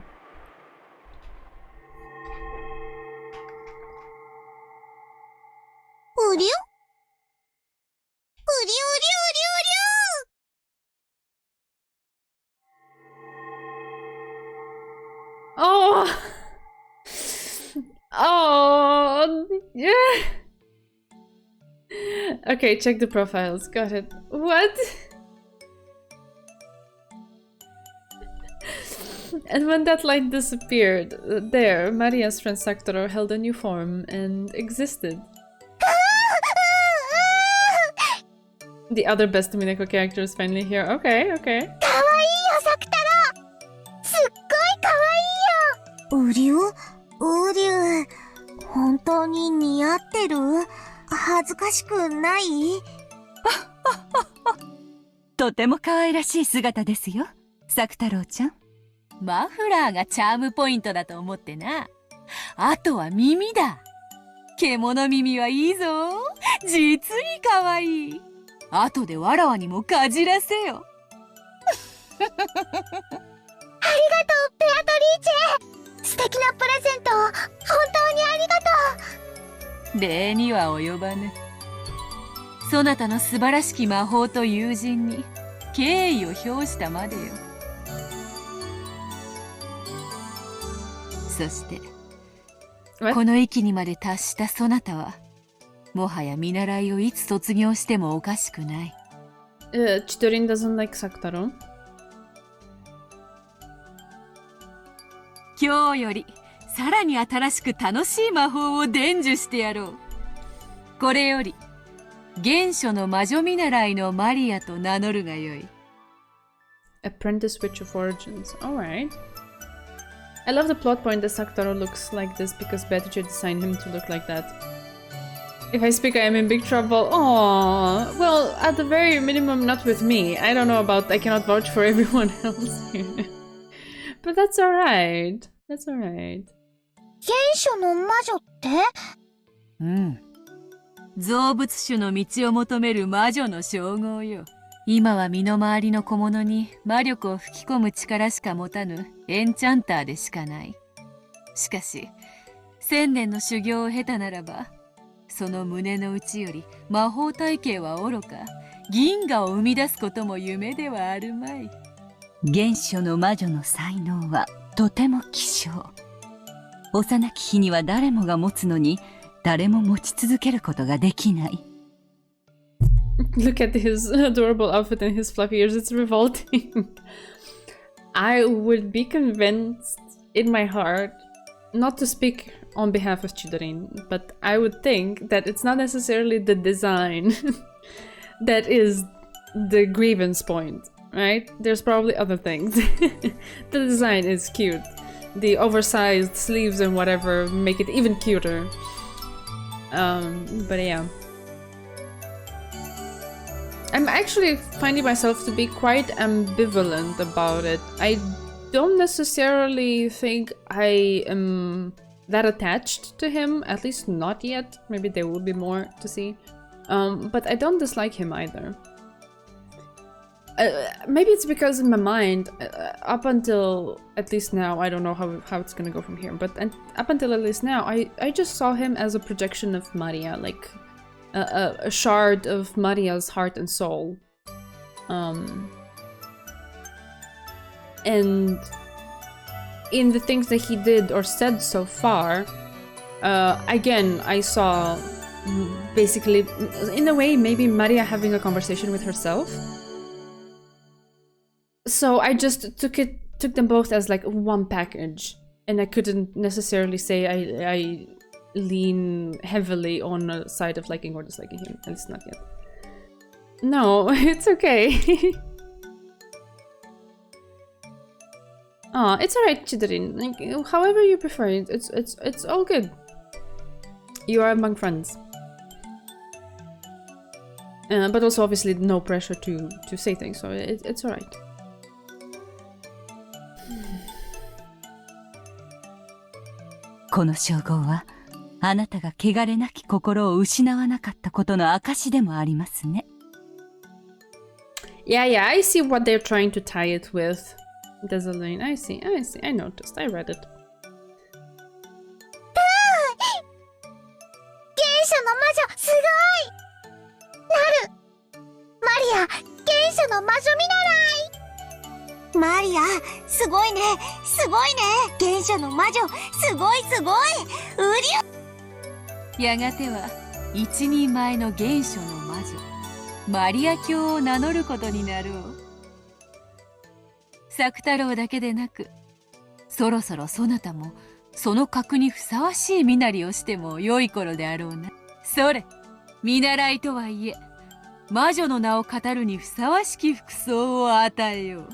Oh! Oh! Yeah! Okay, check the profiles. Got it. What? And when that light disappeared, there, Maria's friend Sakutaro held a new form and existed. The other best Umineko character is finally here. Okay, okay. かわいいよ、サクタロウ。すっごいかわいいよ。ウリュウ、本当に似合ってる？恥ずかしくない？とても可愛らしい姿ですよ、作太郎ちゃん。マフラーがチャームポイントだと思ってな。あとは耳だ。獣耳はいいぞ。実に可愛い。後でわらわにもかじらせよ。ありがとう、ベアトリーチェ。素敵なプレゼントを本当にありがとう。礼には及ばぬ。そなたの素晴らしき魔法と友人に敬意を表したまでよ。そしてこの域にまで達したそなたはもはや見習いをいつ卒業してもおかしくない。Chidorin doesn't like Sakutaro. 今日よりさらに新しく楽しい魔法を伝授してやろう。これより原初の魔女見習いのマリアと名乗るがよい。Apprentice Witch of Origins. Alright. I love the plot point that Sakutaro looks like this because Beatrice designed him to look like that. If I speak, I am in big trouble. Aww. Well, at the very minimum, not with me. I don't know about... I cannot vouch for everyone else here. But that's alright. That's alright. 原初の魔女って？うん。造物種の道を求める魔女の称号よ。今は身の回りの小物に魔力を吹き込む力しか持たぬエンチャンターでしかない。しかし、1000年の修行を経たならば、その胸の内より魔法体系はおろか、銀河を生み出すことも夢ではあるまい。原初の魔女の才能はとても希少。幼き日には誰もが持つのに、誰も持ち続けることができない。Look at his adorable outfit and his fluffy ears, it's revolting. I would be convinced in my heart, not to speak on behalf of Chidorin, but I would think that it's not necessarily the design that is the grievance point, right? There's probably other things. The design is cute. The oversized sleeves and whatever make it even cuter. But yeah. I'm actually finding myself to be quite ambivalent about it. I don't necessarily think I am that attached to him, at least not yet. Maybe there will be more to see. But I don't dislike him either. Maybe it's because in my mind, up until at least now, I don't know how it's gonna go from here, but up until at least now, I just saw him as a projection of Maria, like a shard of Maria's heart and soul. And in the things that he did or said so far, again, I saw basically, in a way, maybe Maria having a conversation with herself. So I just took them both as like one package, and I couldn't necessarily say I lean heavily on a side of liking or disliking him, at least not yet. No, it's okay. It's alright, Chidorin. Like, however you prefer it, it's all good. You are among friends. But also obviously no pressure to say things, so it's alright. この称号はあなたが汚れなき心を失わなかったことの証でもありますね。Yeah, I see what they're trying to tie it with. Desaline, I see, I noticed, I read it. 原初の魔女、すごい！なる！マリア、原初の魔女見習い！マリア、すごいね、すごいね、原初の魔女、すごいすごい、やがては一人前の原初の魔女マリア卿を名乗ることになろう。作太郎だけでなく、そろそろそなたもその格にふさわしい身なりをしても良い頃であろうな。それ、見習いとはいえ魔女の名を語るにふさわしき服装を与えよう。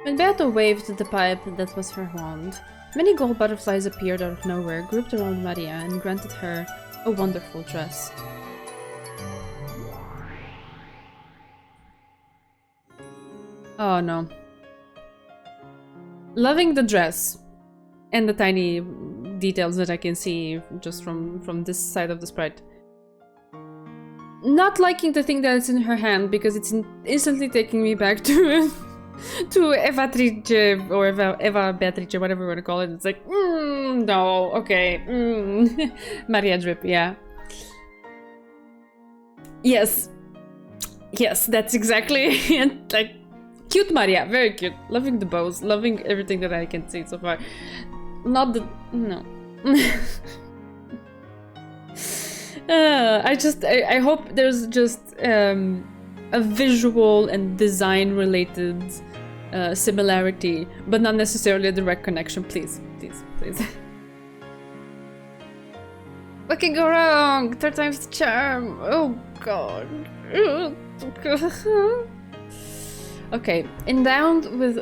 When Beato waved the pipe that was her wand, many gold butterflies appeared out of nowhere, grouped around Maria, and granted her a wonderful dress. Oh no. Loving the dress and the tiny details that I can see just from this side of the sprite. Not liking the thing that is in her hand because it's instantly taking me back to to Evatrice or Eva Beatrice, whatever you want to call it. It's like, no, okay, Maria drip, yeah. Yes, that's exactly it. Like, cute Maria, very cute. Loving the bows, loving everything that I can see so far. Not the no. I hope there's just a visual and design related similarity, but not necessarily a direct connection. Please. What can go wrong? Third time's the charm. Oh god. Okay, endowed with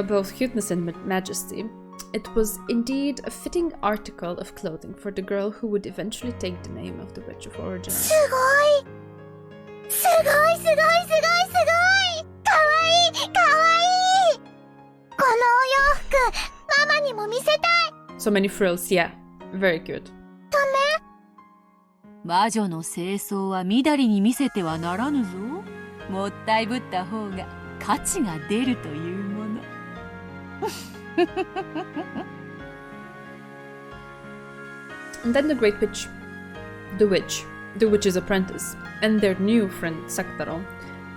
both cuteness and majesty, it was indeed a fitting article of clothing for the girl who would eventually take the name of the Witch of Origin. すごいかわいいこのお洋服ママにも見せたい So many frills, yeah. Very cute. 魔女の清掃はみだりに見せてはならぬぞ。もったいぶった方が価値が出るというもの。And then the great witch, the witch's apprentice, and their new friend Sakutaro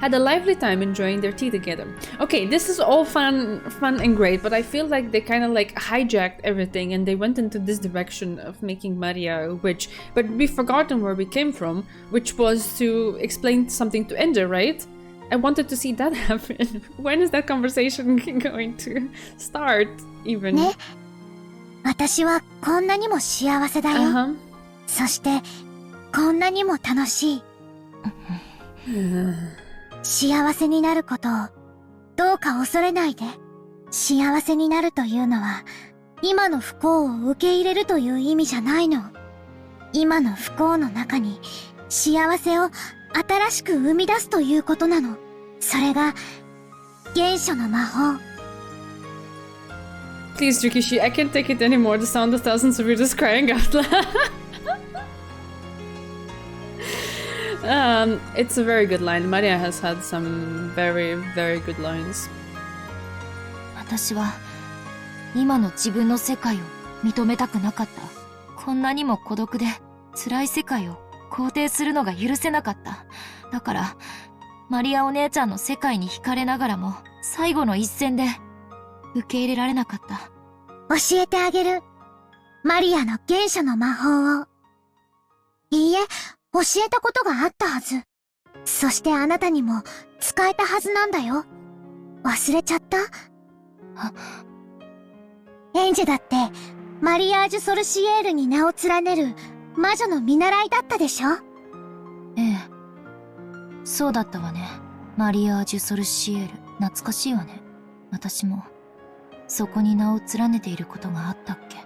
had a lively time enjoying their tea together. Okay, this is all fun and great, but I feel like they kind of like hijacked everything and they went into this direction of making Maria a witch. But we've forgotten where we came from, which was to explain something to Ender, right? I wanted to see that happen. When is that conversation going to start, even? ね、私はこんなにも幸せだよ。そしてこんなにも楽しい。幸せになることをどうか恐れないで。幸せになるというのは今の不幸を受け入れるという意味じゃないの。今の不幸の中に幸せを新しく生み出すということなの。それが原初の魔法。Please, Rikishi, I can't take it anymore. The sound of thousands of readers crying out loud. It's a very good line. Maria has had some very, very good lines. 私は今の自分の世界を認めたくなかった。こんなにも孤独で辛い世界を肯定するのが許せなかった。だからマリアお姉ちゃんの世界に惹かれながらも最後の一戦で受け入れられなかった。教えてあげる。マリアの原初の魔法を。いいえ、教えたことがあったはず。そしてあなたにも使えたはずなんだよ。忘れちゃった？エンジェだってマリアージュ・ソルシエールに名を連ねる魔女の見習いだったでしょ？ええ、そうだったわね。マリアージュ・ソルシエール、懐かしいわね。私もそこに名を連ねていることがあったっけ。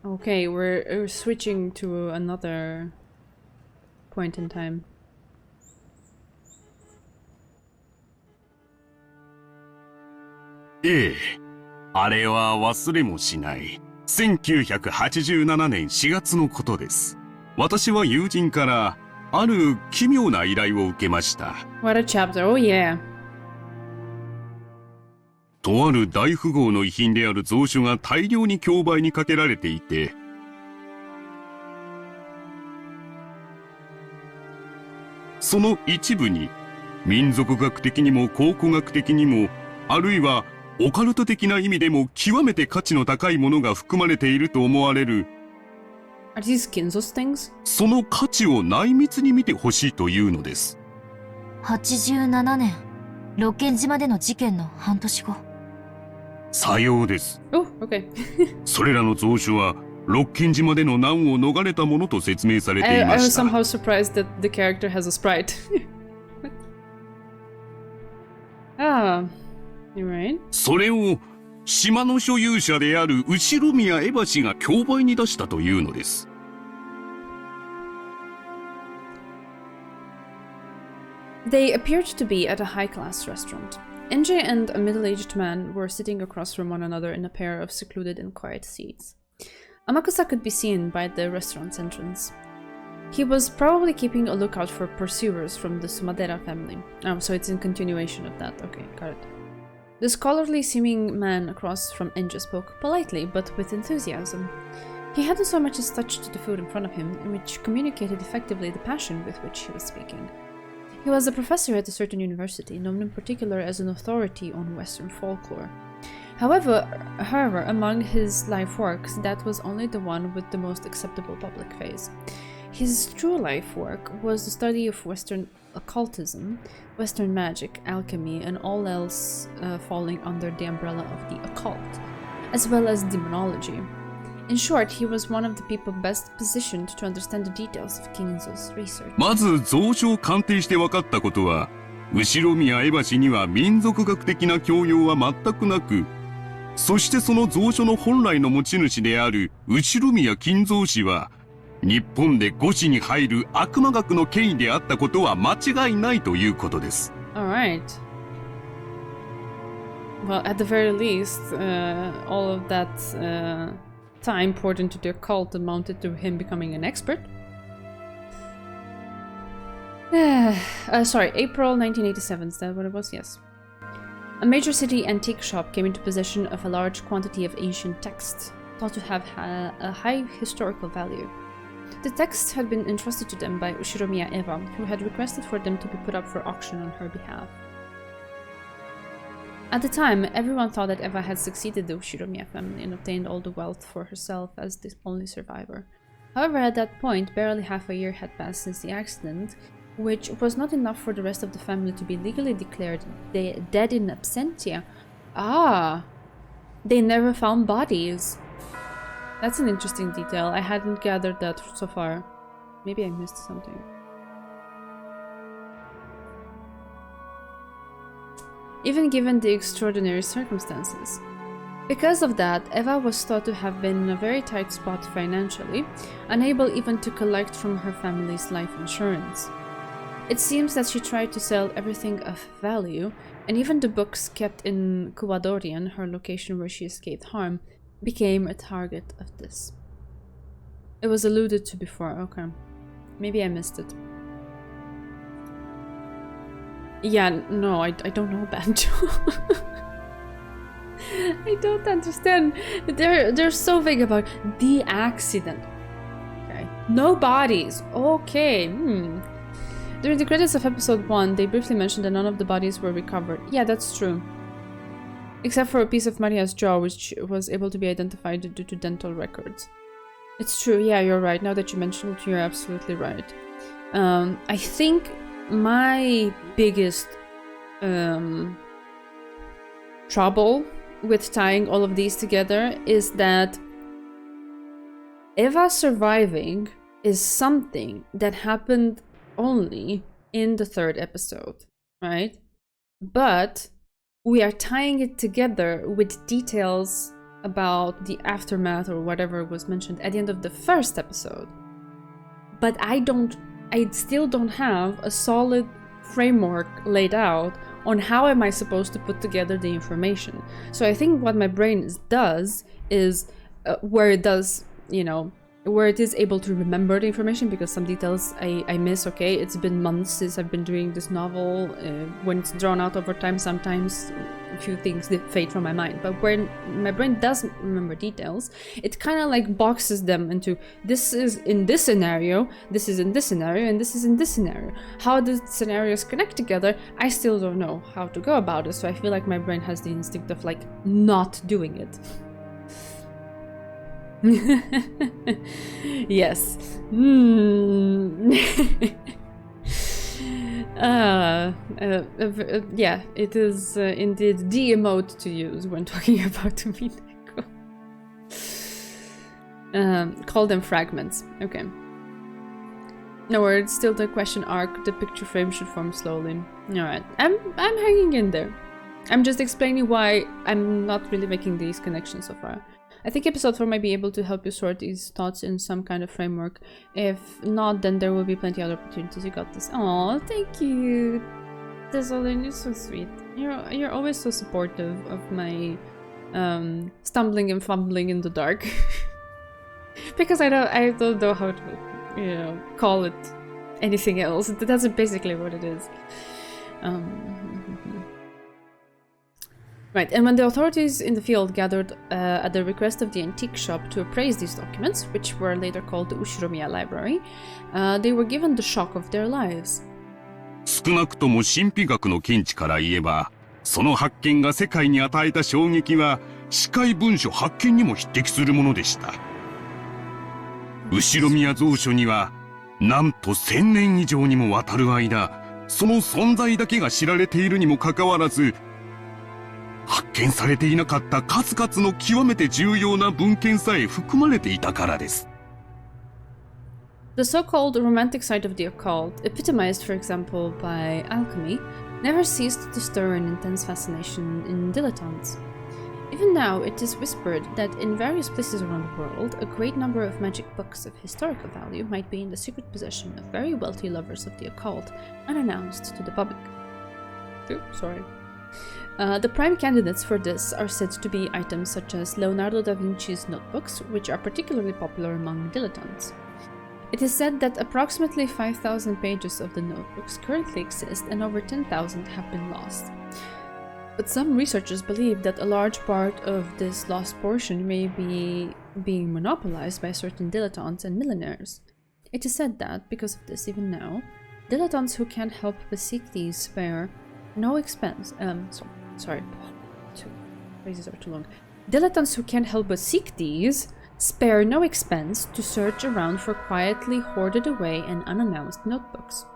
Okay, we're switching to another point in time. ええ、あれは忘れもしない。1987年4月のことです。私は友人からある奇妙な依頼を受けました。What a chapter, oh yeah. とある大富豪の遺品である蔵書が大量に競売にかけられていて、その一部に民族学的にも考古学的にも、あるいはオカルト的な意味でも極めて価値の高いものが含まれていると思われる。Are these Kinzo's things? その価値を内密に見てほしいというのです。87年、六軒島での事件の半年後。さようです。Oh, okay. それらの蔵書は六軒島での難を逃れたものと説明されてい I ま was した。 somehow surprised that the character has a sprite. Ah, you're right. それを島の所有者である後宮エバ氏が競売に出したというのです。They appeared to be at a high-class restaurant. NJ and a middle-aged man were sitting across from one another in a pair of secluded and quiet seats. Amakusa could be seen by the restaurant's entrance. He was probably keeping a lookout for pursuers from the Sumadera family. Oh, so it's in continuation of that. Okay, got it. The scholarly-seeming man across from NJ spoke politely, but with enthusiasm. He hadn't so much as touched the food in front of him, which communicated effectively the passion with which he was speaking. He was a professor at a certain university, known in particular as an authority on Western folklore. However, among his life works, that was only the one with the most acceptable public face. His true life work was the study of Western occultism, Western magic, alchemy, and all else falling under the umbrella of the occult, as well as demonology. In short, he was one of the people best positioned to understand the details of Kinzo's research. まず蔵書を鑑定して分かったことは、後宮エバ氏には民族学的な教養は全くなく、そしてその蔵書の本来の持ち主である後宮金蔵氏は、日本で五子に入る悪魔学の権威であったことは間違いないということです。Alright. Well, at the very least, all of that time poured into the occult amounted to him becoming an expert. Sorry, April 1987, is that what it was? Yes. A major city antique shop came into possession of a large quantity of ancient texts, thought to have a high historical value. The texts had been entrusted to them by Ushiromiya Eva, who had requested for them to be put up for auction on her behalf. At the time, everyone thought that Eva had succeeded the Ushiromiya family and obtained all the wealth for herself as the only survivor. However, at that point, barely half a year had passed since the accident, which was not enough for the rest of the family to be legally declared dead in absentia. Ah! They never found bodies. That's an interesting detail. I hadn't gathered that so far. Maybe I missed something. Even given the extraordinary circumstances. Because of that, Eva was thought to have been in a very tight spot financially, unable even to collect from her family's life insurance. It seems that she tried to sell everything of value, and even the books kept in Kuwadorian, her location where she escaped harm, became a target of this. It was alluded to before, okay. Maybe I missed it. Yeah, no, I don't know Banjo. I don't understand. They're so vague about the accident. Okay. No bodies. Okay. During the credits of episode 1, they briefly mentioned that none of the bodies were recovered. Yeah, that's true. Except for a piece of Maria's jaw, which was able to be identified due to dental records. It's true, yeah, you're right. Now that you mentioned it, you're absolutely right. I think my biggest trouble with tying all of these together is that Eva surviving is something that happened only in the 3rd episode, right? But we are tying it together with details about the aftermath or whatever was mentioned at the end of the 1st episode. But I still don't have a solid framework laid out on how am I supposed to put together the information. So I think what my brain does is where it does, you know, where it is able to remember the information, because some details I miss. Okay, it's been months since I've been doing this novel. When it's drawn out over time, sometimes a few things fade from my mind. But when my brain doesn't remember details, it kind of like boxes them into, this is in this scenario, this is in this scenario, and this is in this scenario. How the scenarios connect together, I still don't know how to go about it. So I feel like my brain has the instinct of like not doing it. Yes. Yeah, it is indeed the emote to use when talking about Umineko. Call them fragments. Okay. No words. Still the question arc. The picture frame should form slowly. All right. I'm hanging in there. I'm just explaining why I'm not really making these connections so far. I think episode 4 might be able to help you sort these thoughts in some kind of framework. If not, then there will be plenty of other opportunities. You got this. Oh, thank you. Desolin, you're so sweet. You're always so supportive of my stumbling and fumbling in the dark. Because I don't know how to, call it anything else. That's basically what it is. Right, and when the authorities in the field gathered at the request of the antique shop to appraise these documents, which were later called the Ushiromiya Library, they were given the shock of their lives. 少なくとも神秘学の見地から言えば、その発見が世界に与えた衝撃は、司会文書発見にも匹敵するものでした。後宮蔵書には、なんと1000年以上にもわたる間、その存在だけが知られているにもかかわらず、発見されていなかった数々の極めて重要な文献さえ含まれていたからです。The so-called romantic side of the occult, epitomized for example by alchemy, never ceased to stir an intense fascination in dilettantes. Even now, it is whispered that in various places around the world, a great number of magic books of historical value might be in the secret possession of very wealthy lovers of the occult, unannounced to the public. Oops, sorry. The prime candidates for this are said to be items such as Leonardo da Vinci's notebooks, which are particularly popular among dilettantes. It is said that approximately 5,000 pages of the notebooks currently exist and over 10,000 have been lost. But some researchers believe that a large part of this lost portion may be being monopolized by certain dilettantes and millionaires. It is said that, because of this even now, dilettantes who can't help but seek these spare no expense. Sorry, two phrases are too long. Dilettantes who can't help but seek these spare no expense to search around for quietly hoarded away and unannounced notebooks.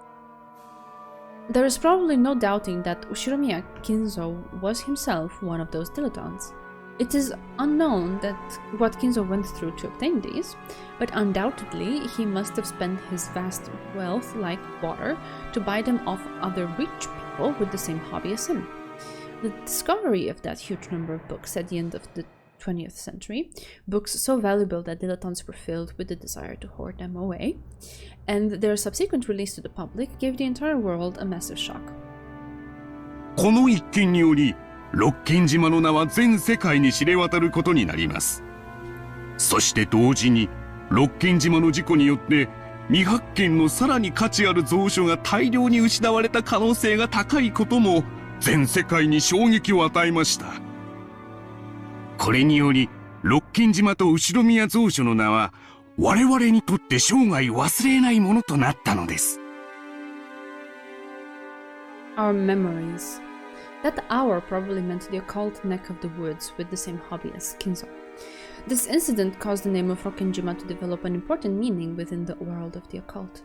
There is probably no doubting that Ushiromiya Kinzo was himself one of those dilettantes. It is unknown what Kinzo went through to obtain these, but undoubtedly he must have spent his vast wealth like water to buy them off other rich people with the same hobby as him. The discovery of that huge number of books at the end of the 20th century, books so valuable that dilettantes were filled with the desire to hoard them away, and their subsequent release to the public gave the entire world a massive shock. この一件により、六軒島の名は全世界に知れ渡ることになります。そして同時に、六軒島の事故によって、未発見のさらに価値ある蔵書が大量に失われた可能性が高いことも、全世界に衝撃を与えました。これにより、六軒島と後宮蔵書の名は、我々にとって生涯忘れないものとなったのです。Our memories. That hour probably meant the occult neck of the woods with the same hobby as Kinzo. This incident caused the name of Rokkenjima to develop an important meaning within the world of the occult.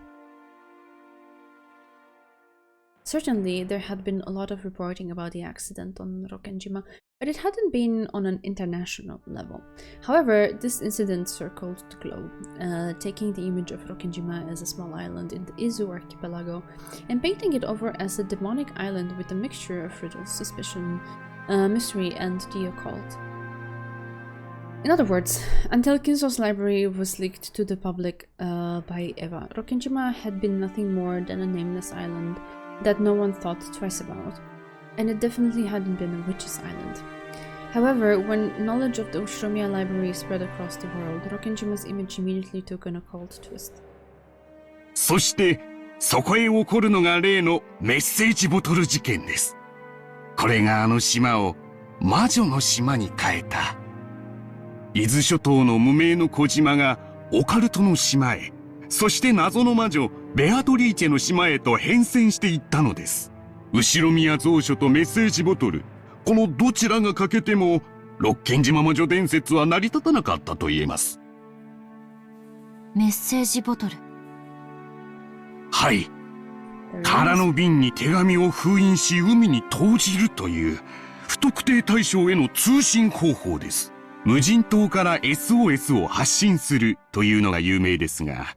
Certainly, there had been a lot of reporting about the accident on Rokkenjima, but it hadn't been on an international level. However, this incident circled the globe, taking the image of Rokkenjima as a small island in the Izu archipelago and painting it over as a demonic island with a mixture of riddles, suspicion, mystery, and the occult. In other words, until Kinzo's library was leaked to the public by Eva, Rokkenjima had been nothing more than a nameless island that no one thought twice about, and it definitely hadn't been a witch's island. However, when knowledge of the Ushiromiya library spread across the world, Rokkenjima's image immediately took an occult twist. そして、そこへ起こるのが例のメッセージボトル事件です。これがあの島を魔女の島に変えた。伊豆諸島の無名の小島がオカルトの島へ、そして謎の魔女ベアトリーチェの島へと変遷していったのです。後宮蔵書とメッセージボトル、このどちらが欠けても六軒島魔女伝説は成り立たなかったと言えます。メッセージボトル。はい。空の瓶に手紙を封印し海に投じるという不特定対象への通信方法です。無人島から SOS を発信するというのが有名ですが、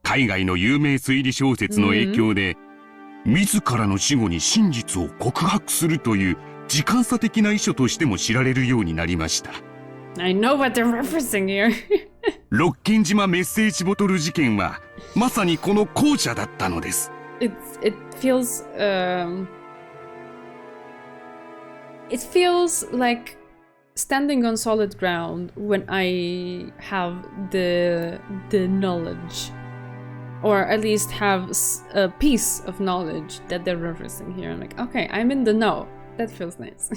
海外の有名推理小説の影響で、自らの死後に真実を告白するという時間差的な遺書としても知られるようになりました。I know what they're referencing here. 六軒島メッセージボトル事件はまさにこの後者だったのです。It feels like standing on solid ground when I have the knowledge, or at least have a piece of knowledge that they're referencing here. I'm like, okay, I'm in the know. That feels nice.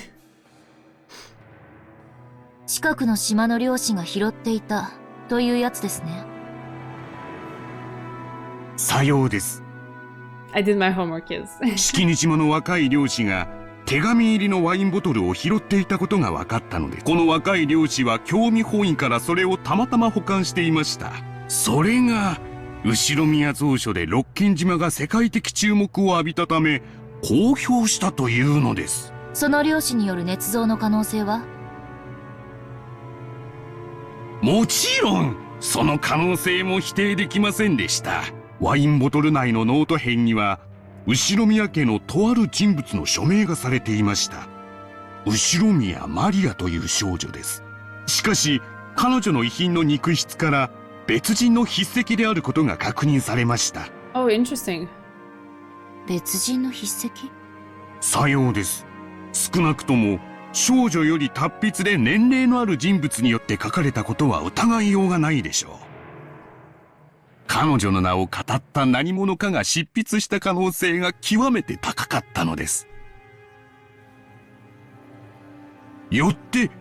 近くの島の漁師が拾っていたというやつですね。さようです。I did my homework, yes. 式根島の若い漁師が手紙入りのワインボトルを拾っていたことが分かったのです。この若い漁師は興味本位からそれをたまたま保管していました。それが後宮蔵書で六軒島が世界的注目を浴びたため公表したというのです。その漁師による捏造の可能性は？もちろんその可能性も否定できませんでした。ワインボトル内のノート片には後宮家のとある人物の署名がされていました。後宮マリアという少女です。しかし彼女の遺品の肉筆から別人の筆跡であることが確認されました。Oh, interesting. 別人の筆跡？さようです。少なくとも少女より達筆で年齢のある人物によって書かれたことは疑いようがないでしょう。彼女の名を語った何者かが執筆した可能性が極めて高かったのです。よって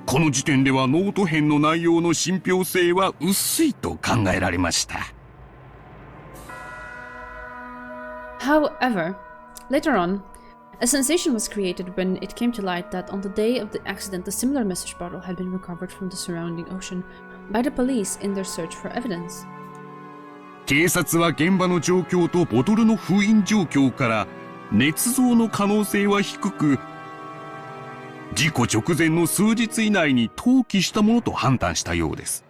この時点ではノート片の内容の信憑性は薄いと考えられました。However, later on, a sensation was created when it came to light that on the day of the accident, a similar message bottle had been recovered from the surrounding ocean by the police in their search for evidence. 警察は現場の状況とボトルの封印状況から捏造の可能性は低く、事故直前の数日以内に投棄したものと判断したようです。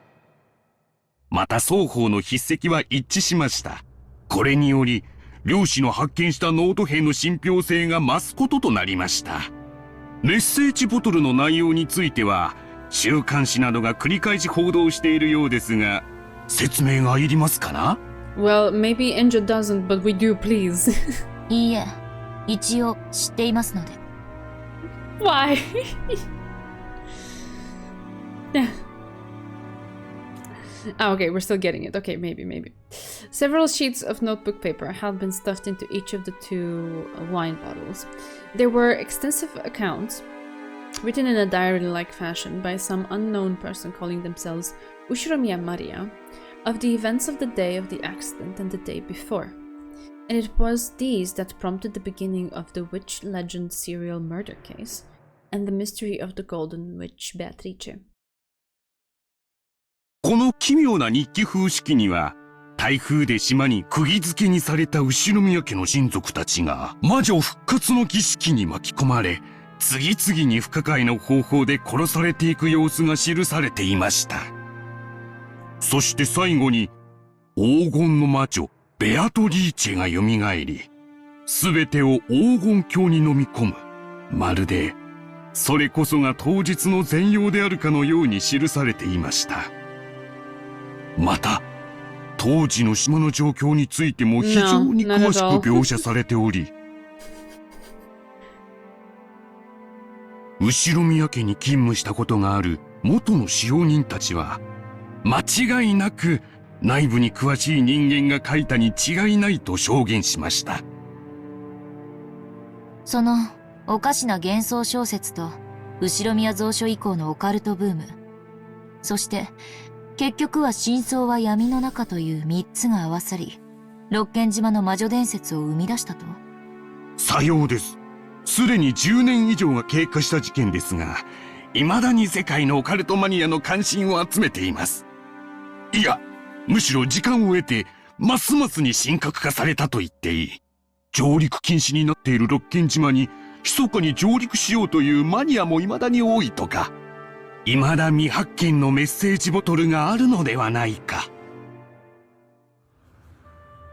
また双方の筆跡は一致しました。これにより漁師の発見したノート片の信憑性が増すこととなりました。メッセージボトルの内容については週刊誌などが繰り返し報道しているようですが、説明がいりますかな？ Well, maybe Enjo doesn't, but we do, please. いいえ、一応知っていますので。Why? Ah, okay, we're still getting it. Okay, maybe. Several sheets of notebook paper had been stuffed into each of the two wine bottles. There were extensive accounts, written in a diary-like fashion by some unknown person calling themselves Ushiromiya Maria, of the events of the day of the accident and the day before. And it was these that prompted the beginning of the witch legend serial murder case and the mystery of the golden witch Beatrice. この奇妙な日記風式には、台風で島に釘付けにされた後宮家の親族たちが魔女復活の儀式に巻き込まれ、次々に不可解な方法で殺されていく様子が記されていました。そして最後に黄金の魔女ベアトリーチェが蘇り、すべてを黄金鏡に飲み込む。まるでそれこそが当日の全容であるかのように記されていました。また当時の島の状況についても非常に詳しく描写されており、後宮家に勤務したことがある元の使用人たちは、間違いなく内部に詳しい人間が書いたに違いないと証言しました。そのおかしな幻想小説と後宮蔵書以降のオカルトブーム、そして結局は真相は闇の中という3つが合わさり、六軒島の魔女伝説を生み出したと。さようです。すでに10年以上が経過した事件ですが、未だに世界のオカルトマニアの関心を集めています。いや、むしろ時間を得て、ますますに神格化されたと言っていい。上陸禁止になっている六軒島に、密かに上陸しようというマニアも未だに多いとか、未だ未発見のメッセージボトルがあるのではないか。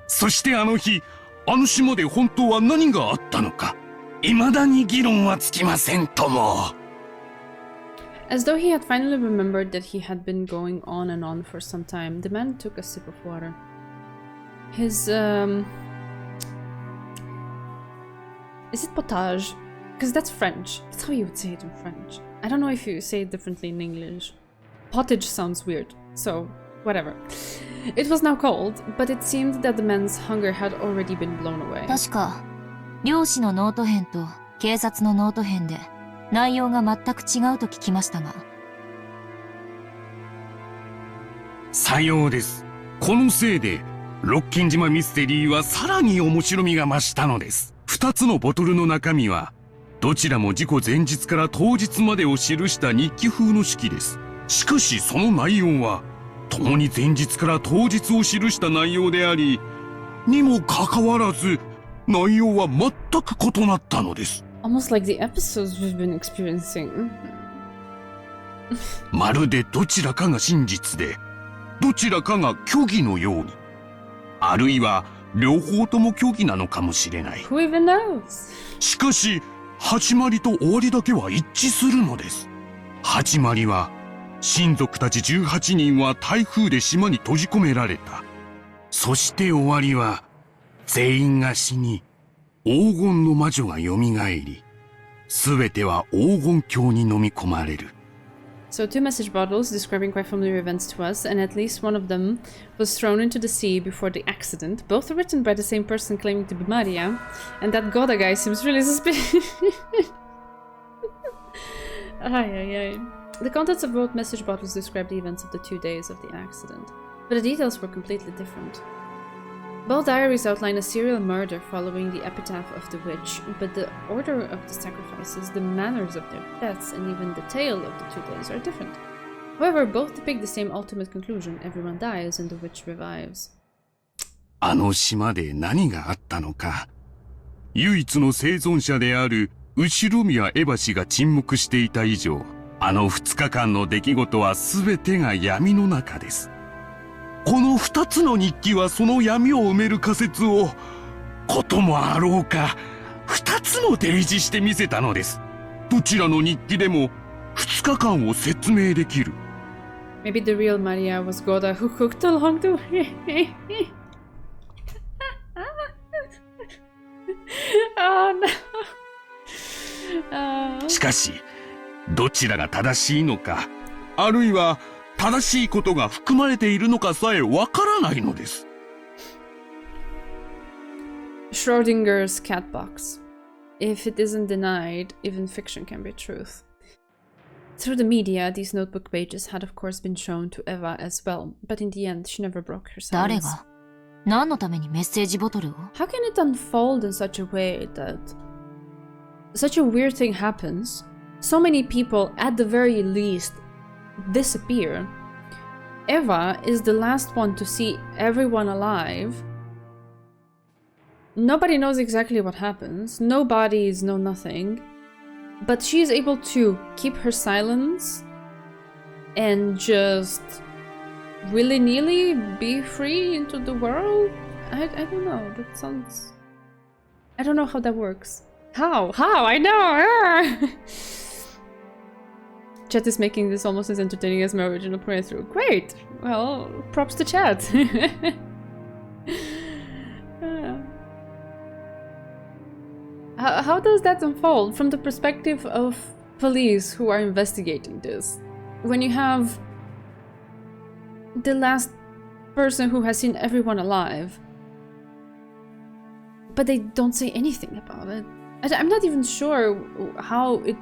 そしてあの日、あの島で本当は何があったのか、未だに議論はつきませんとも。As though he had finally remembered that he had been going on and on for some time, the man took a sip of water. His, is it potage? Because that's French. That's how you would say it in French. I don't know if you say it differently in English. Pottage sounds weird, so whatever. It was now cold, but it seemed that the man's hunger had already been blown away. 確か、漁師のノート編と警察のノート編で内容が全く違うと聞きましたが。さようです。このせいで、六軒島ミステリーはさらに面白みが増したのです。2つのボトルの中身は、どちらも事故前日から当日までを記した日記風の式です。しかしその内容は、共に前日から当日を記した内容であり、にもかかわらず、内容は全く異なったのです。Almost like the episodes we've been experiencing. まるでどちらかが真実で、どちらかが虚偽のように。あるいは両方とも虚偽なのかもしれない。Who even knows? しかし、始まりと終わりだけは一致するのです。始まりは、親族たち18人は台風で島に閉じ込められた。そして終わりは、全員が死に、黄金の魔女が蘇り、すべては黄金鏡に飲み込まれる。So 2 message bottles describing quite familiar events to us, and at least one of them was thrown into the sea before the accident. Both are written by the same person claiming to be Maria, and that Goda guy seems really suspicious. Ay, ay, ay. The contents of both message bottles describe the events of the 2 days of the accident, but the details were completely different. Both diaries outline a serial murder following the epitaph of the witch, but the order of the sacrifices, the manners of their deaths, and even the tale of the 2 days are different. However, both depict the same ultimate conclusion: everyone dies and the witch revives. あの島で何があったのか。唯一の生存者である後宮エバ氏が沈黙していた以上、あの2日間の出来事は全てが闇の中です。この2つの日記はその闇を埋める仮説を、こともあろうか、2つも提示してみせたのです。どちらの日記でも2日間を説明できる。Maybe the real Maria was Goda who cooked along the way. Oh no. しかし、どちらが正しいのか、あるいは正しいことが含まれているのかさえわからないのです。Schrodinger's cat box. If it isn't denied, even fiction can be truth. Through the media, these notebook pages had of course been shown to Eva as well, but in the end, she never broke her silence. 誰が何のためにメッセージボトルを？ How can it unfold in such a way that such a weird thing happens? So many people, at the very least, disappear. Eva is the last one to see everyone alive. Nobody knows exactly what happens. No bodies, no nothing. But she is able to keep her silence and just willy-nilly be free into the world? I don't know. That sounds... I don't know how that works. How? How? I know! Chat is making this almost as entertaining as my original playthrough. Great! Well, props to chat. How does that unfold? From the perspective of police who are investigating this. When you have the last person who has seen everyone alive, but they don't say anything about it. I'm not even sure how it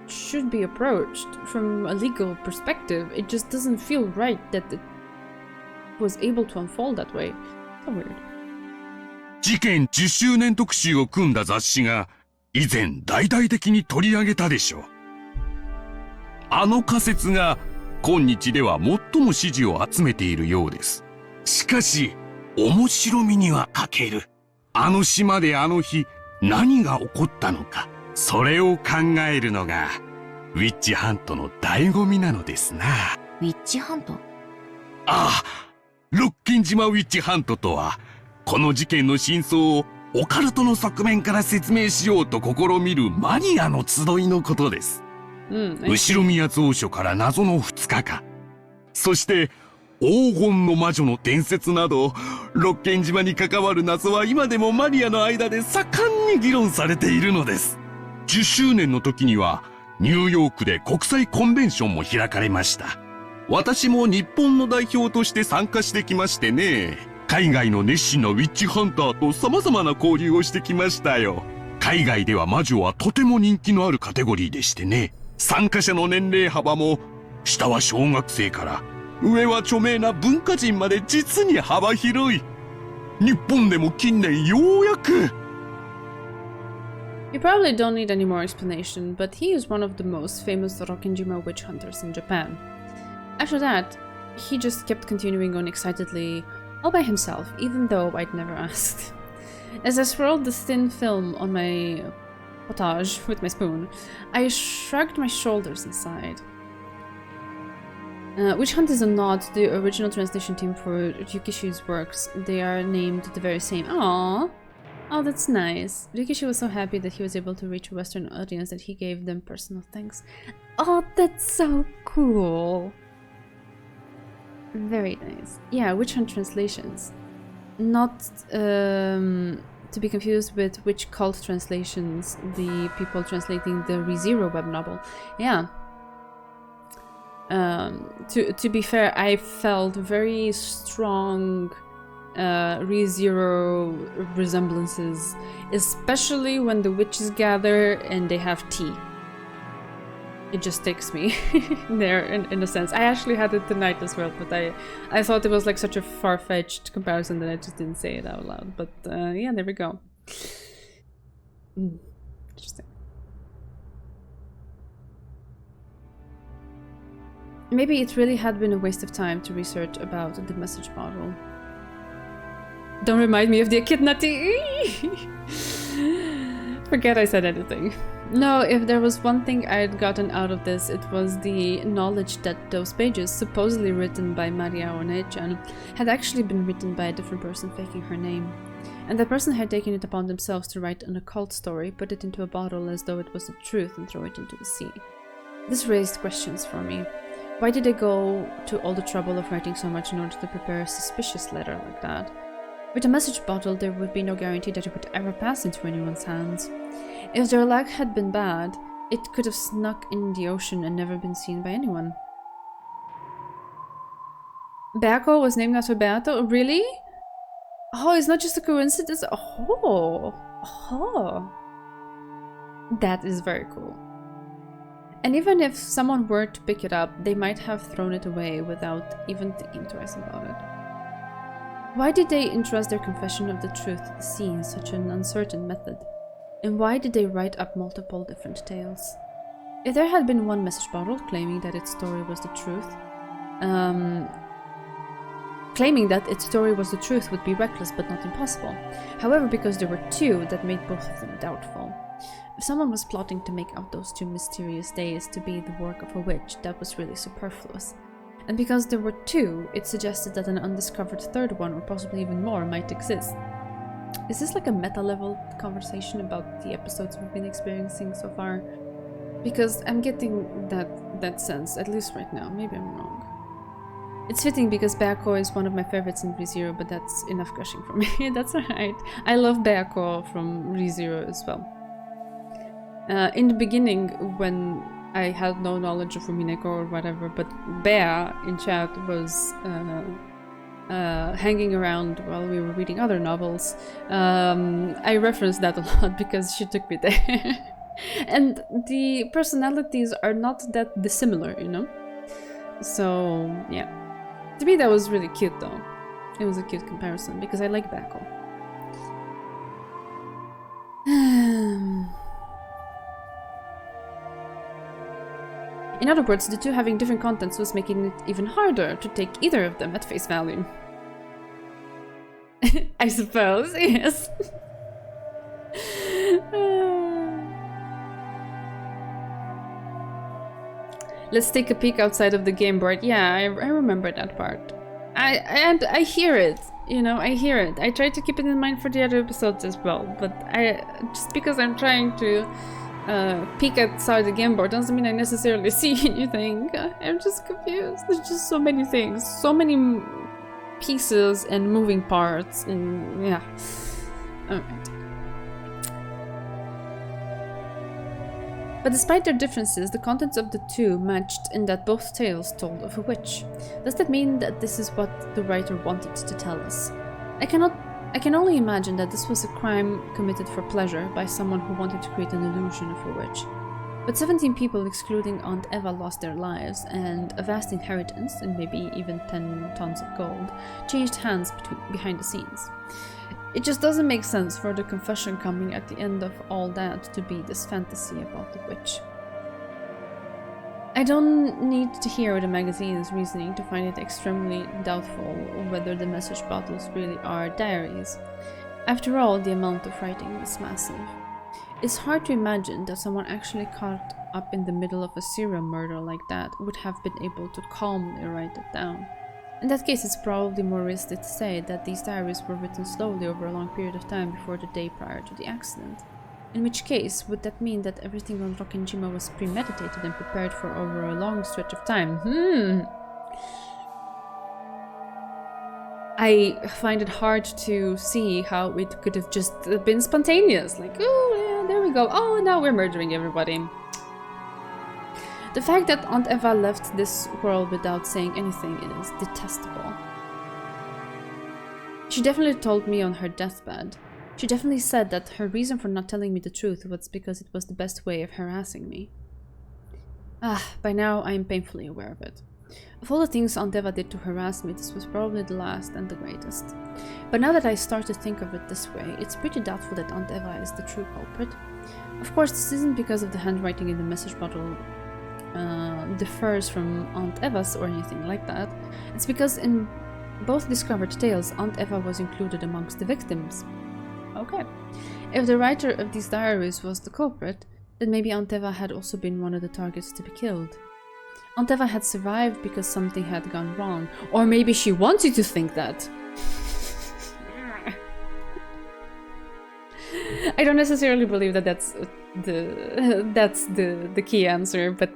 should be approached from a legal perspective. It just doesn't feel right that it was able to unfold that way. So weird. 事件10周年特集を組んだ雑誌が以前大々的に取り上げたでしょう。あの仮説が今日では最も支持を集めているようです。しかし面白みには欠ける。あの島であの日何が起こったのか、それを考えるのがウィッチハントの醍醐味なのですな。ウィッチハント？ああ、ロッキン島ウィッチハントとは、この事件の真相をオカルトの側面から説明しようと試みるマニアの集いのことです。後宮蔵書から謎の2日間、そして黄金の魔女の伝説など、ロッケン島に関わる謎は今でもマニアの間で盛んに議論されているのです。10周年の時にはニューヨークで国際コンベンションも開かれました。私も日本の代表として参加してきましてね、海外の熱心なウィッチハンターと様々な交流をしてきましたよ。海外では魔女はとても人気のあるカテゴリーでしてね、参加者の年齢幅も下は小学生から上は著名な文化人まで実に幅広い。日本でも近年ようやく。You probably don't need any more explanation, but he is one of the most famous Rokkenjima witch hunters in Japan. After that, he just kept continuing on excitedly, all by himself, even though I'd never asked. As I swirled the thin film on my potage with my spoon, I shrugged my shoulders and sighed. Witch Hunt is a nod to the original translation team for Ryukishi's works. They are named the very same. Aww. Oh, that's nice. Ryukishi was so happy that he was able to reach a Western audience that he gave them personal thanks. Oh, that's so cool. Very nice. Yeah, Witch Hunt translations. Not to be confused with Witch Cult translations, the people translating the ReZero web novel. Yeah. To be fair, I felt very strong ReZero resemblances, especially when the witches gather and they have tea. It just takes me there in a sense. I actually had it tonight as well, but I thought it was like such a far-fetched comparison that I just didn't say it out loud. But yeah, there we go. Interesting. Maybe it really had been a waste of time to research about the message bottle. Don't remind me of the echidna tea! Forget I said anything. No, if there was one thing I had gotten out of this, it was the knowledge that those pages, supposedly written by Maria One-chan, had actually been written by a different person faking her name. And that person had taken it upon themselves to write an occult story, put it into a bottle as though it was the truth, and throw it into the sea. This raised questions for me. Why did they go to all the trouble of writing so much in order to prepare a suspicious letter like that? With a message bottle, there would be no guarantee that it would ever pass into anyone's hands. If their luck had been bad, it could have snuck in the ocean and never been seen by anyone. Beako was named after Beato? Really? Oh, it's not just a coincidence? Oh. That is very cool. And even if someone were to pick it up, they might have thrown it away without even thinking twice about it. Why did they entrust their confession of the truth to the sea in such an uncertain method? And why did they write up multiple different tales? If there had been one message bottle claiming that its story was the truth, would be reckless but not impossible. However, because there were two, that made both of them doubtful. If someone was plotting to make out those 2 mysterious days to be the work of a witch, that was really superfluous. And because there were 2, it suggested that an undiscovered third one, or possibly even more, might exist. Is this like a meta-level conversation about the episodes we've been experiencing so far? Because I'm getting that sense, at least right now. Maybe I'm wrong. It's fitting because Beako is one of my favorites in ReZero, but that's enough gushing for me. That's alright. I love Beako from ReZero as well. In the beginning, when I had no knowledge of Umineko or whatever, but Bea in chat was hanging around while we were reading other novels. I referenced that a lot because she took me there. And the personalities are not that dissimilar, you know? So, yeah. To me, that was really cute, though. It was a cute comparison, because I like Bako. In other words, the two having different contents was making it even harder to take either of them at face value. I suppose, yes. Let's take a peek outside of the game board. Yeah, I remember that part. I hear it, you know, I hear it. I try to keep it in mind for the other episodes as well, but just because I'm trying to peek outside the game board doesn't mean I necessarily see anything. I'm just confused. There's just so many things, so many pieces and moving parts, and yeah. Alright. But despite their differences, the contents of the two matched in that both tales told of a witch. Does that mean that this is what the writer wanted to tell us? I can only imagine that this was a crime committed for pleasure by someone who wanted to create an illusion of a witch. But 17 people, excluding Aunt Eva, lost their lives, and a vast inheritance, and maybe even 10 tons of gold, changed hands behind the scenes. It just doesn't make sense for the confession coming at the end of all that to be this fantasy about the witch. I don't need to hear the magazine's reasoning to find it extremely doubtful whether the message bottles really are diaries. After all, the amount of writing is massive. It's hard to imagine that someone actually caught up in the middle of a serial murder like that would have been able to calmly write it down. In that case, it's probably more realistic to say that these diaries were written slowly over a long period of time before the day prior to the accident. In which case, would that mean that everything on Rokkenjima was premeditated and prepared for over a long stretch of time? I find it hard to see how it could have just been spontaneous. Like, oh yeah, there we go. Oh, now we're murdering everybody. The fact that Aunt Eva left this world without saying anything is detestable. She definitely told me on her deathbed. She definitely said that her reason for not telling me the truth was because it was the best way of harassing me. By now I am painfully aware of it. Of all the things Aunt Eva did to harass me, this was probably the last and the greatest. But now that I start to think of it this way, it's pretty doubtful that Aunt Eva is the true culprit. Of course, this isn't because of the handwriting in the message bottle differs from Aunt Eva's or anything like that. It's because in both discovered tales, Aunt Eva was included amongst the victims. Okay. If the writer of these diaries was the culprit, then maybe Aunt Eva had also been one of the targets to be killed. Aunt Eva had survived because something had gone wrong. Or maybe she wants you to think that. I don't necessarily believe that that's the key answer, but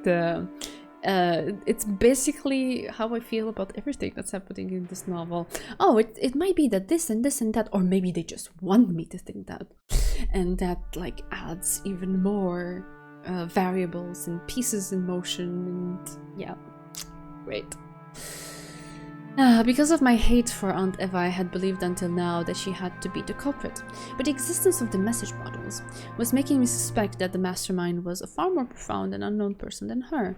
it's basically how I feel about everything that's happening in this novel. Oh, it might be that this and this and that, or maybe they just want me to think that, and that like adds even more variables and pieces in motion, and yeah, great. Because of my hate for Aunt Eva, I had believed until now that she had to be the culprit, but the existence of the message bottles was making me suspect that the mastermind was a far more profound and unknown person than her.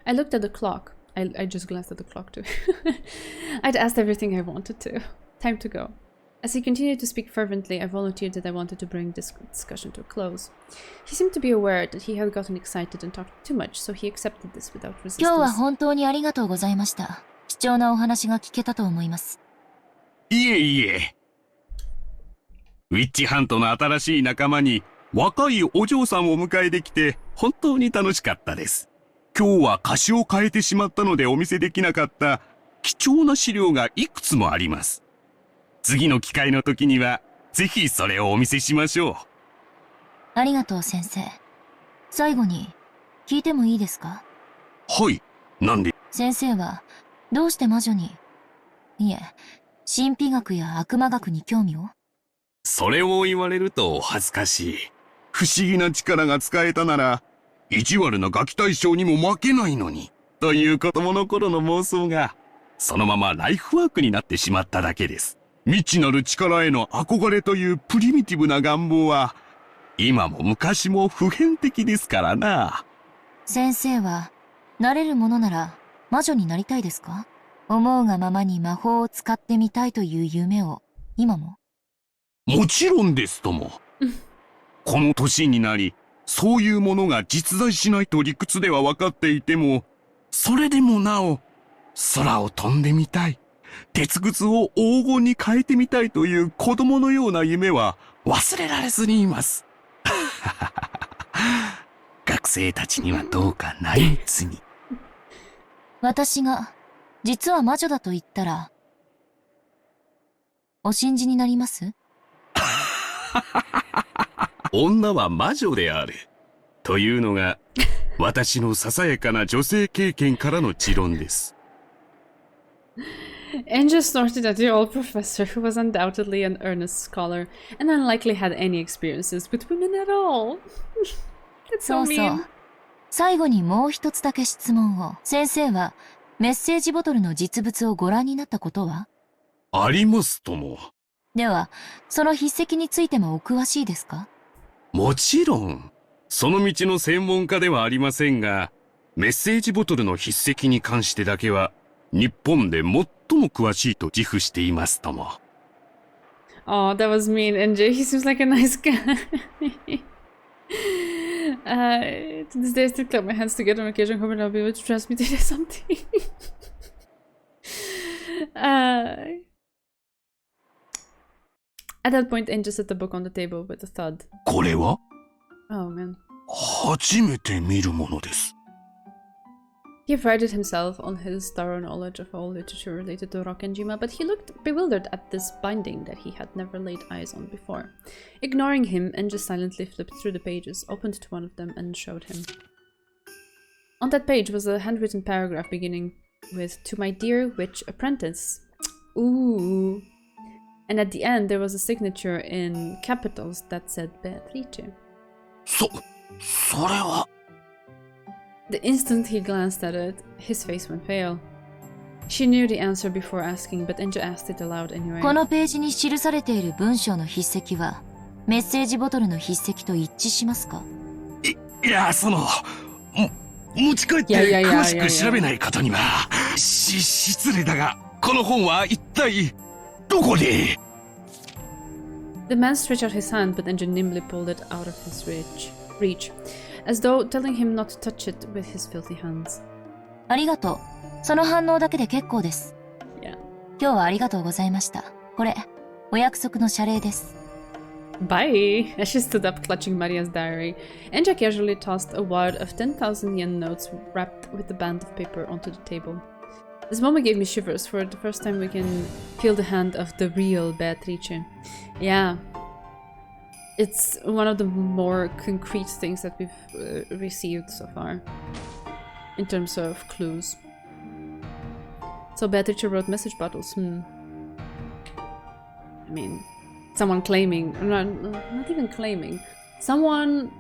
I looked at the clock. I just glanced at the clock too. I'd asked everything I wanted to. Time to go. As he continued to speak fervently, I volunteered that I wanted to bring this discussion to a close. He seemed to be aware that he had gotten excited and talked too much, so he accepted this without resistance. 今日は本当にありがとうございました。貴重なお話が聞けたと思います。いえいえ。ウィッチハントの新しい仲間に若いお嬢さんを迎えできて本当に楽しかったです。今日は歌詞を変えてしまったのでお見せできなかった貴重な資料がいくつもあります。次の機会の時にはぜひそれをお見せしましょう。ありがとう先生。最後に聞いてもいいですか？はい、なんで？先生はどうして魔女に、いえ、神秘学や悪魔学に興味を？それを言われるとお恥ずかしい。不思議な力が使えたなら、意地悪なガキ大将にも負けないのに、という子供の頃の妄想が、そのままライフワークになってしまっただけです。未知なる力への憧れというプリミティブな願望は、今も昔も普遍的ですからな。先生は、なれるものなら魔女になりたいですか？思うがままに魔法を使ってみたいという夢を、今も？もちろんですとも。この年になり、そういうものが実在しないと理屈では分かっていても、それでもなお、空を飛んでみたい、鉄くずを黄金に変えてみたいという子供のような夢は忘れられずにいます。学生たちにはどうか内密に。私が、実は魔女だと言ったら、お信じになります？女は魔女である。というのが、私のささやかな女性経験からの持論です。Angel snorted at the old professor, who was undoubtedly an earnest scholar, and unlikely had any experiences with women at all. That's so そうそう。 mean. 最後にもう一つだけ質問を。先生は、メッセージボトルの実物をご覧になったことは？ありますとも。では、その筆跡についてもお詳しいですか？もちろん。その道の専門家ではありませんが、メッセージボトルの筆跡に関してだけは、日本で最も詳しいと自負していますとも。Oh, that was mean, NJ. He seems like a nice guy. To this day, I still clap my hands together on occasion, hoping I'll be able to transmit it or something. At that point, Angel set the book on the table with a thud. これは？ Oh, man. 初めて見るものです。He prided himself on his thorough knowledge of all literature related to Rokkenjima, but he looked bewildered at this binding that he had never laid eyes on before. Ignoring him, Enja silently flipped through the pages, opened to one of them, and showed him. On that page was a handwritten paragraph beginning with, "To my dear witch apprentice." Ooh. And at the end, there was a signature in capitals that said Beatrice. それは... The instant he glanced at it, his face went pale. She knew the answer before asking, but Enja asked it aloud anyway. このページに記されている文章の筆跡は、メッセージボトルの筆跡と一致しますか？いや、持ち帰って詳しく調べない方には、失礼だが、この本は一体、どこで？ The man stretched out his hand, but Enja nimbly pulled it out of his reach, as though telling him not to touch it with his filthy hands. ありがとう。その反応だけで結構です。Yeah. 今日はありがとうございました。これ、お約束の謝礼です。Bye! As she stood up, clutching Maria's diary, Enja casually tossed a wad of 10,000 yen notes wrapped with a band of paper onto the table. This moment gave me shivers. For the first time we can feel the hand of the real Beatrice. Yeah. It's one of the more concrete things that we've received so far. In terms of clues. So Beatrice wrote message bottles. I mean, someone claiming... not even claiming. Someone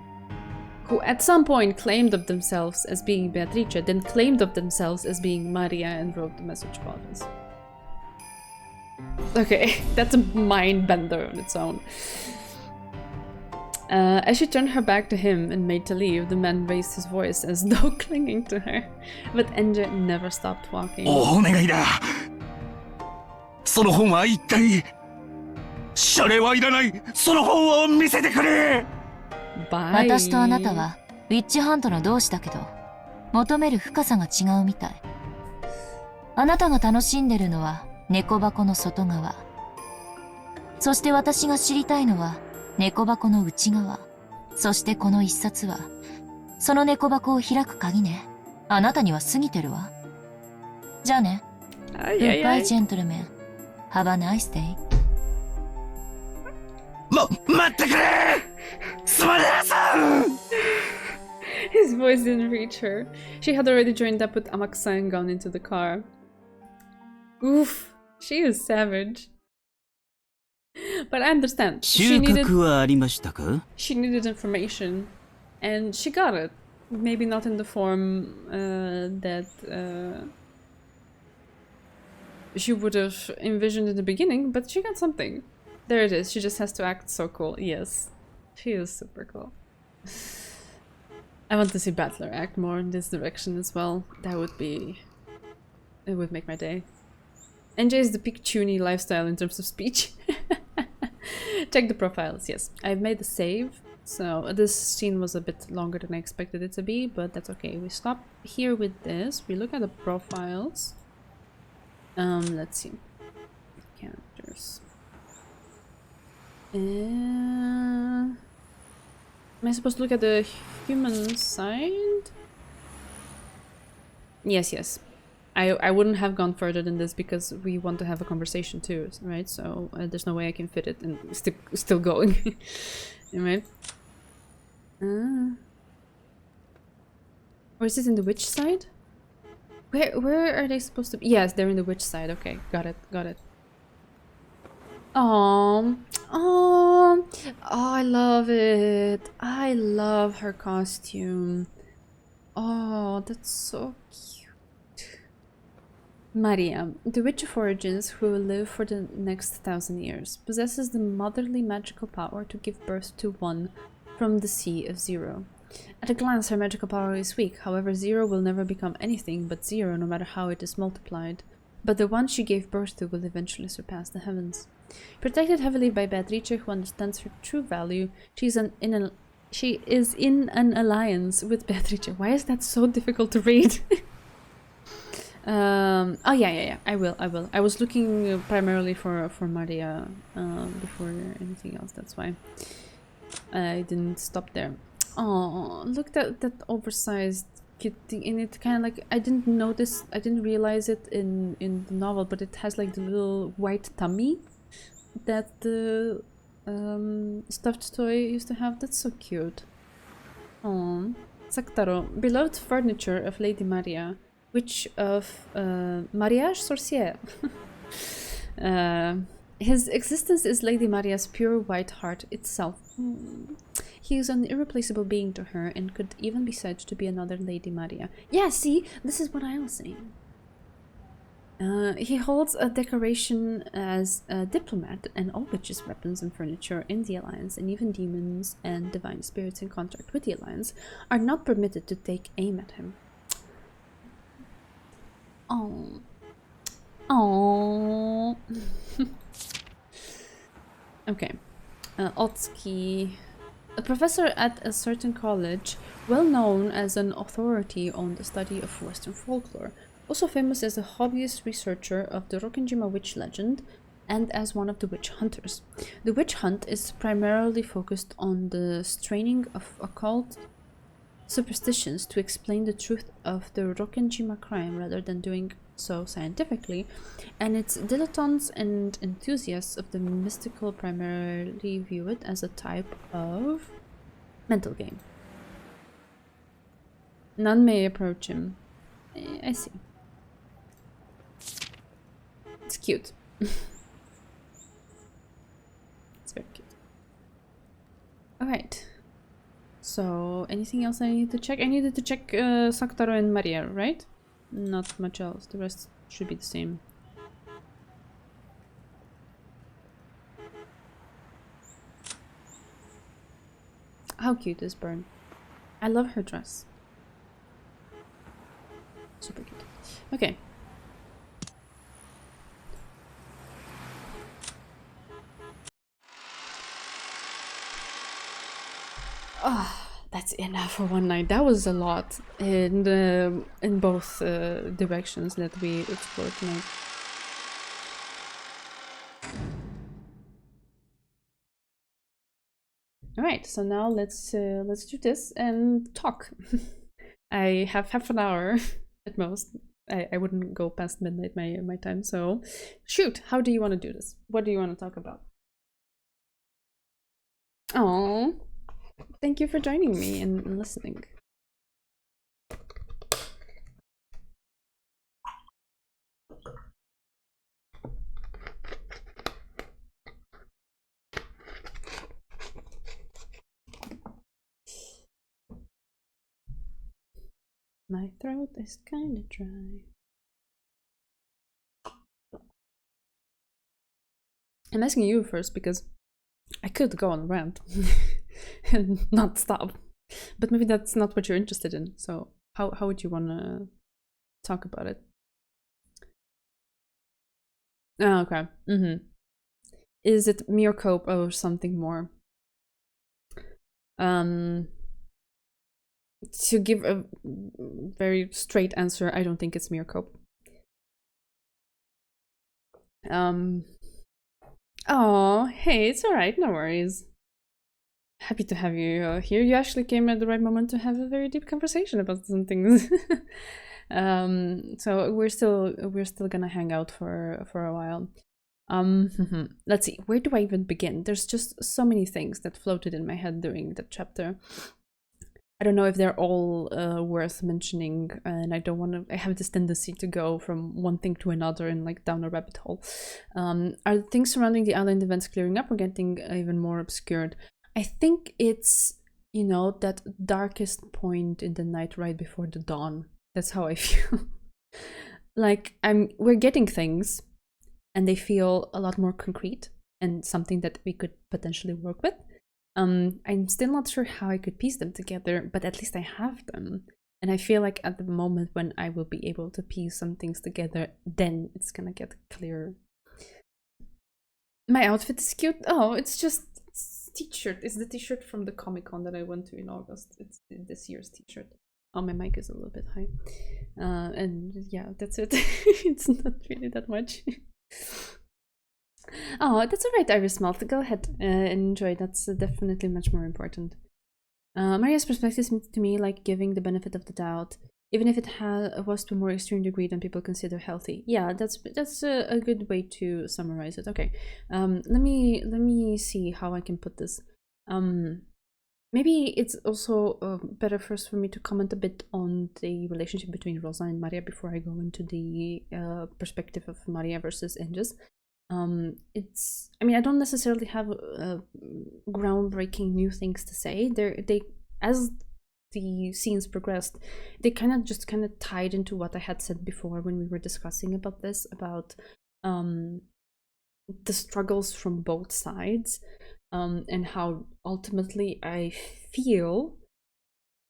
who at some point claimed of themselves as being Beatrice, then claimed of themselves as being Maria and wrote the message bottles. Okay, that's a mind bender on its own. As she turned her back to him and made to leave, the man raised his voice as though clinging to her. But Enja never stopped walking. お願いだ。その本は一体、謝礼はいらない。その本を見せてくれ。私とあなたはウィッチハントの同志だけど、求める深さが違うみたい。あなたが楽しんでるのは猫箱の外側。そして私が知りたいのは猫箱の内側。そしてこの一冊は、その猫箱を開く鍵ね。あなたには過ぎてるわ。じゃあね。Goodbye, gentlemen. Have a nice day. 待ってくれ！すまねえさん！ His voice didn't reach her. She had already joined up with Amaksa and gone into the car. Oof, she is savage. But I understand. 収穫はありましたか? She needed information, and she got it. Maybe not in the form that she would have envisioned in the beginning, but she got something. There it is. She just has to act so cool. Yes, she is super cool. I want to see Battler act more in this direction as well. That would be... it would make my day. NJ is the peak Tuny lifestyle in terms of speech. Check the profiles, yes. I've made the save, so this scene was a bit longer than I expected it to be, but that's okay. We stop here with this, we look at the profiles. Let's see. Characters. Am I supposed to look at the human side? Yes, yes. I wouldn't have gone further than this because we want to have a conversation too, right? So there's no way I can fit it and still going. Right? Or is it in the witch side? Where are they supposed to be? Yes, they're in the witch side. Okay, got it, got it. Oh, I love it. I love her costume. Oh, that's so cute. Maria, the witch of origins who will live for the next 1,000 years, possesses the motherly magical power to give birth to one from the sea of zero. At a glance, her magical power is weak. However, zero will never become anything but zero, no matter how it is multiplied. But the one she gave birth to will eventually surpass the heavens. Protected heavily by Beatrice, who understands her true value, she is in an alliance with Beatrice. Why is that so difficult to read? Oh yeah. I will. I was looking primarily for Maria before anything else. That's why I didn't stop there. Oh, look at that oversized cute thing in it. Kind of like I didn't notice. I didn't realize it in the novel, but it has like the little white tummy that the stuffed toy used to have. That's so cute. Oh, Saktaro, beloved furniture of Lady Maria. Witch of Mariage Sorcière. His existence is Lady Maria's pure white heart itself. He is an irreplaceable being to her and could even be said to be another Lady Maria. Yeah, see? This is what I was saying. He holds a decoration as a diplomat, and all witches' weapons and furniture in the Alliance, and even demons and divine spirits in contact with the Alliance, are not permitted to take aim at him. Oh. Oh. Okay. Otski. A professor at a certain college, well known as an authority on the study of Western folklore, also famous as a hobbyist researcher of the Rokkenjima witch legend, and as one of the witch hunters. The witch hunt is primarily focused on the straining of occult superstitions to explain the truth of the Rokkenjima crime rather than doing so scientifically, and its dilettantes and enthusiasts of the mystical primarily view it as a type of mental game. None may approach him. I see. It's cute. It's very cute. Alright. So, anything else I need to check? I needed to check Saktaro and Maria, right? Not much else. The rest should be the same. How cute is Bern? I love her dress. Super cute. Okay. Oh, that's enough for one night. That was a lot in both directions that we explored tonight. All right, so now let's do this and talk. I have half an hour at most. I wouldn't go past midnight my time. So, shoot. How do you want to do this? What do you want to talk about? Oh. Thank you for joining me and listening. My throat is kinda dry. I'm asking you first because I could go on a rant and not stop. But maybe that's not what you're interested in. So how would you want to talk about it? Oh, okay. Is it mere cope or something more? To give a very straight answer, I don't think it's mere cope. Oh, hey, it's alright, no worries. Happy to have you here. You actually came at the right moment to have a very deep conversation about some things. So we're still gonna hang out for a while. Let's see, where do I even begin? There's just so many things that floated in my head during that chapter. I don't know if they're all worth mentioning, and I don't want to. I have this tendency to go from one thing to another and like down a rabbit hole. Are things surrounding the island events clearing up or getting even more obscured? I think it's, you know, that darkest point in the night right before the dawn. That's how I feel. Like we're getting things, and they feel a lot more concrete and something that we could potentially work with. I'm still not sure how I could piece them together, but at least I have them. And I feel like at the moment when I will be able to piece some things together, then it's gonna get clearer. My outfit is cute. Oh, it's just t-shirt. It's the t-shirt from the Comic-Con that I went to in August. It's this year's t-shirt. Oh, my mic is a little bit high. And yeah, that's it. It's not really that much. Oh, that's alright, Iris Mouth. Go ahead and enjoy. That's definitely much more important. Maria's perspective seems to me like giving the benefit of the doubt, even if it was to a more extreme degree than people consider healthy. Yeah, that's a good way to summarize it. Okay, let me see how I can put this. Maybe it's also better first for me to comment a bit on the relationship between Rosa and Maria before I go into the perspective of Maria versus Angus. I mean, I don't necessarily have groundbreaking new things to say. They as the scenes progressed, they kind of tied into what I had said before when we were discussing about this, about the struggles from both sides, and how ultimately I feel,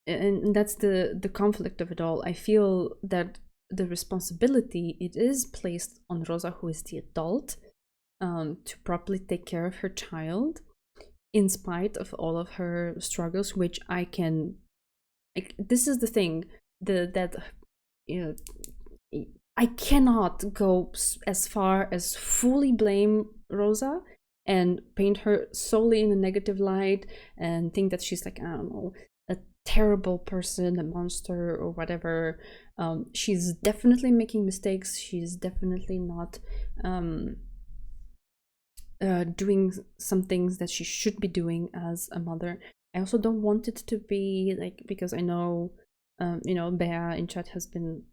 and that's the conflict of it all. I feel that the responsibility, it is placed on Rosa, who is the adult, to properly take care of her child in spite of all of her struggles, which I can, like, this is the thing, that you know, I cannot go as far as fully blame Rosa and paint her solely in a negative light and think that she's like, I don't know, a terrible person, a monster or whatever. She's definitely making mistakes. She's definitely not doing some things that she should be doing as a mother. I also don't want it to be like, because I know, you know, Bea in chat has been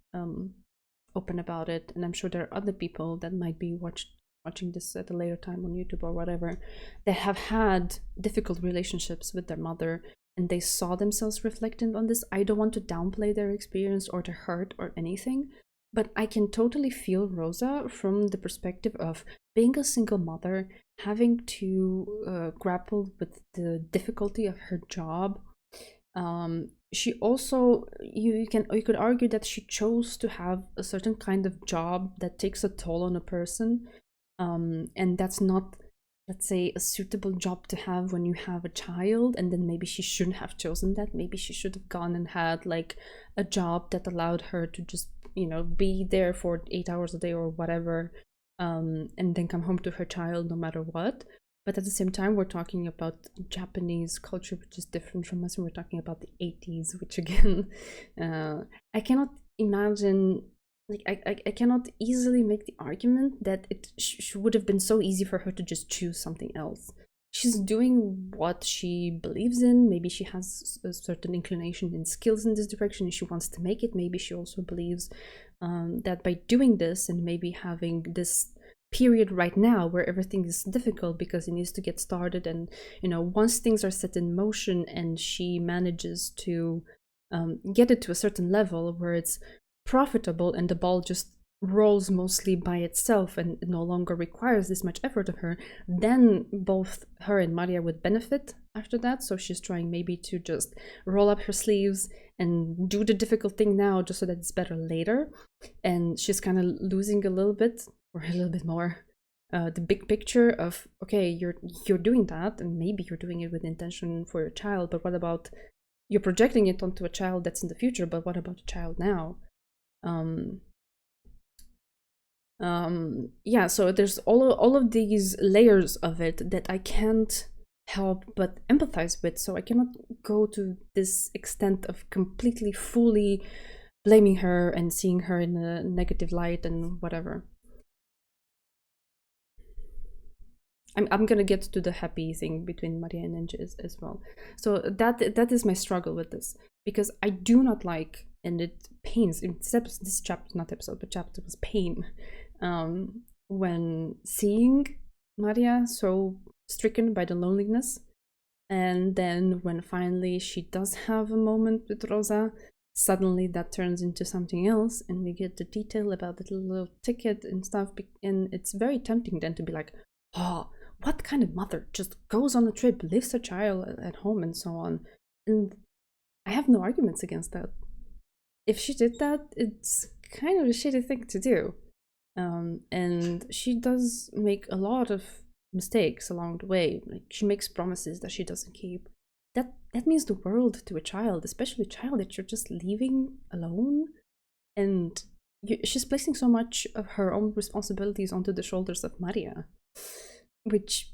open about it, and I'm sure there are other people that might be watching this at a later time on YouTube or whatever, that have had difficult relationships with their mother, and they saw themselves reflected on this. I don't want to downplay their experience or to hurt or anything, but I can totally feel Rosa from the perspective of being a single mother, having to grapple with the difficulty of her job. She also, you could argue that she chose to have a certain kind of job that takes a toll on a person, and that's not, let's say, a suitable job to have when you have a child. And then maybe she shouldn't have chosen that. Maybe she should have gone and had like a job that allowed her to just, you know, be there for 8 hours a day or whatever, and then come home to her child no matter what. But at the same time, we're talking about Japanese culture, which is different from us, and we're talking about the 80s, which again, I cannot imagine, like, I cannot easily make the argument that it would have been so easy for her to just choose something else. She's doing what she believes in. Maybe she has a certain inclination and skills in this direction and she wants to make it. Maybe she also believes that by doing this and maybe having this period right now where everything is difficult because it needs to get started, and, you know, once things are set in motion and she manages to get it to a certain level where it's profitable and the ball just rolls mostly by itself and no longer requires this much effort of her, then both her and Maria would benefit after that. So she's trying maybe to just roll up her sleeves and do the difficult thing now just so that it's better later. And she's kind of losing a little bit, or a little bit more, the big picture of, okay, you're doing that, and maybe you're doing it with intention for your child, but what about you're projecting it onto a child that's in the future, but what about the child now? Yeah, so there's all of these layers of it that I can't help but empathize with, so I cannot go to this extent of completely fully blaming her and seeing her in a negative light and whatever. I'm gonna get to the happy thing between Maria and Nenji as well. So that is my struggle with this, because I do not like, and it pains, this chapter, not episode, but chapter was pain, when seeing Maria so stricken by the loneliness, and then when finally she does have a moment with Rosa, suddenly that turns into something else, and we get the detail about the little ticket and stuff, and it's very tempting then to be like, oh, what kind of mother just goes on a trip, leaves her child at home and so on? And I have no arguments against that. If she did that, it's kind of a shitty thing to do. And she does make a lot of mistakes along the way. Like, she makes promises that she doesn't keep. That means the world to a child, especially a child that you're just leaving alone. And she's placing so much of her own responsibilities onto the shoulders of Maria, which,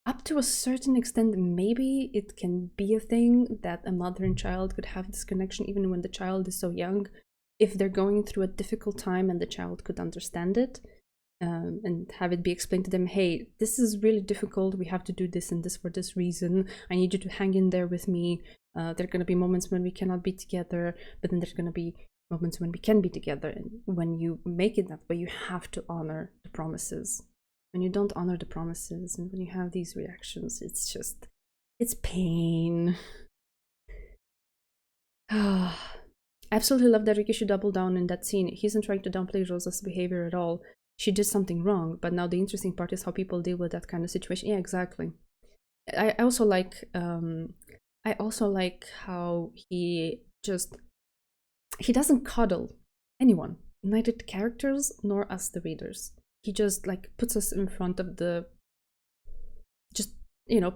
up to a certain extent, maybe it can be a thing that a mother and child could have this connection even when the child is so young, if they're going through a difficult time and the child could understand it, and have it be explained to them, hey, this is really difficult, we have to do this and this for this reason, I need you to hang in there with me, there are going to be moments when we cannot be together, but then there's going to be moments when we can be together, and when you make it that way, you have to honor the promises. When you don't honor the promises and when you have these reactions, it's pain. I absolutely love that Rikishi doubled down in that scene. He isn't trying to downplay Rosa's behavior at all. She did something wrong, but now the interesting part is how people deal with that kind of situation. Yeah, exactly. I also like how he doesn't coddle anyone, neither the characters nor us, the readers. He just like puts us in front of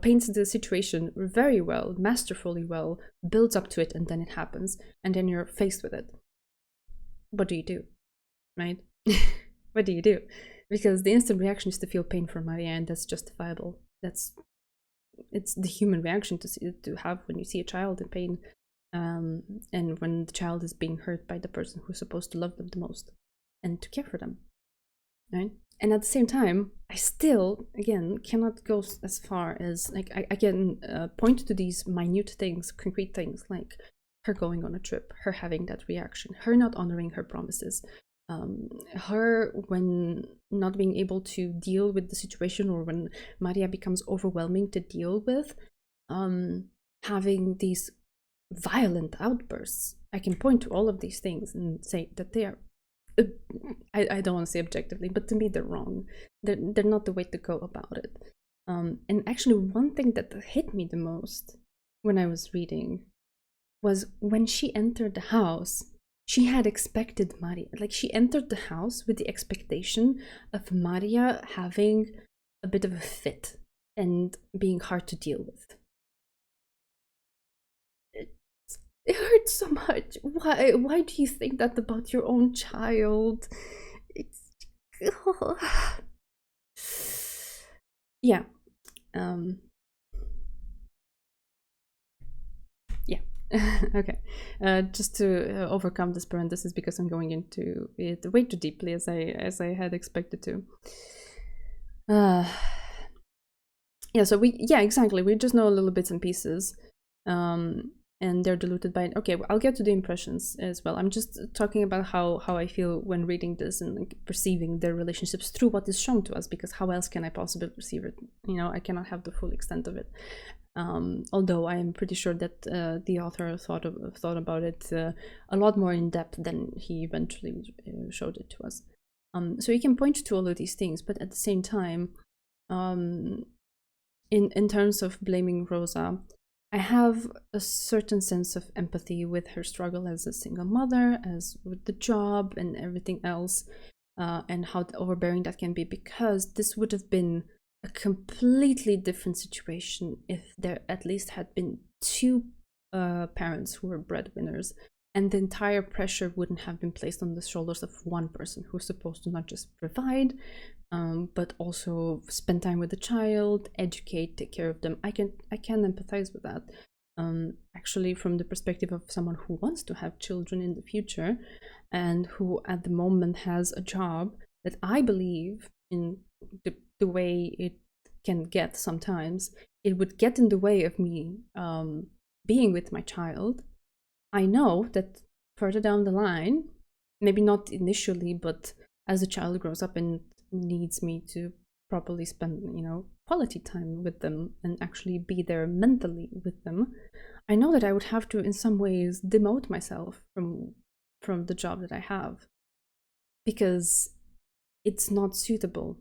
paints the situation very well, masterfully well, builds up to it, and then it happens, and then you're faced with it. What do you do, right? What do you do? Because the instant reaction is to feel pain for Maria, and that's justifiable. It's the human reaction to have when you see a child in pain, and when the child is being hurt by the person who's supposed to love them the most and to care for them. Right? And at the same time, I still, again, cannot go as far as, like, I can point to these minute things, concrete things, like her going on a trip, her having that reaction, her not honoring her promises, her when not being able to deal with the situation, or when Maria becomes overwhelming to deal with, having these violent outbursts. I can point to all of these things and say that they are, I don't want to say objectively, but to me they're wrong. They're not the way to go about it. And actually, one thing that hit me the most when I was reading was when she entered the house. She had expected Maria, like, she entered the house with the expectation of Maria having a bit of a fit and being hard to deal with. It hurts so much. Why do you think that about your own child? It's yeah. Yeah. Okay. Just to overcome this parenthesis, because I'm going into it way too deeply as I had expected to. Yeah. So exactly. We just know a little bits and pieces. And they're diluted by, okay, I'll get to the impressions as well. I'm just talking about how I feel when reading this and, like, perceiving their relationships through what is shown to us, because how else can I possibly perceive it? I cannot have the full extent of it. Although I am pretty sure that the author thought about it a lot more in depth than he eventually showed it to us. So he can point to all of these things, but at the same time, in terms of blaming Rosa, I have a certain sense of empathy with her struggle as a single mother, as with the job and everything else, and how overbearing that can be, because this would have been a completely different situation if there at least had been two parents who were breadwinners, and the entire pressure wouldn't have been placed on the shoulders of one person who's supposed to not just provide, but also spend time with the child, educate, take care of them. I can empathize with that. Actually, from the perspective of someone who wants to have children in the future, and who at the moment has a job that I believe in the way it can get sometimes, it would get in the way of me being with my child. I know that further down the line, maybe not initially, but as the child grows up and needs me to properly spend, quality time with them and actually be there mentally with them, I know that I would have to in some ways demote myself from the job that I have, because it's not suitable.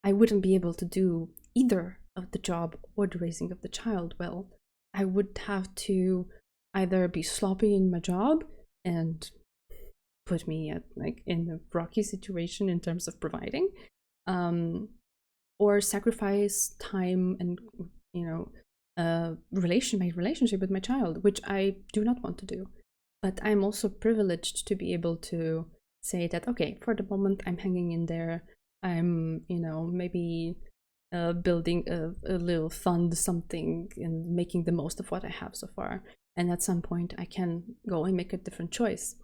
I wouldn't be able to do either of the job or the raising of the child well. I would have to either be sloppy in my job and put me at in a rocky situation in terms of providing, or sacrifice time and my relationship with my child, which I do not want to do. But I'm also privileged to be able to say that, okay, for the moment I'm hanging in there. I'm maybe building a little fund, something, and making the most of what I have so far. And at some point I can go and make a different choice.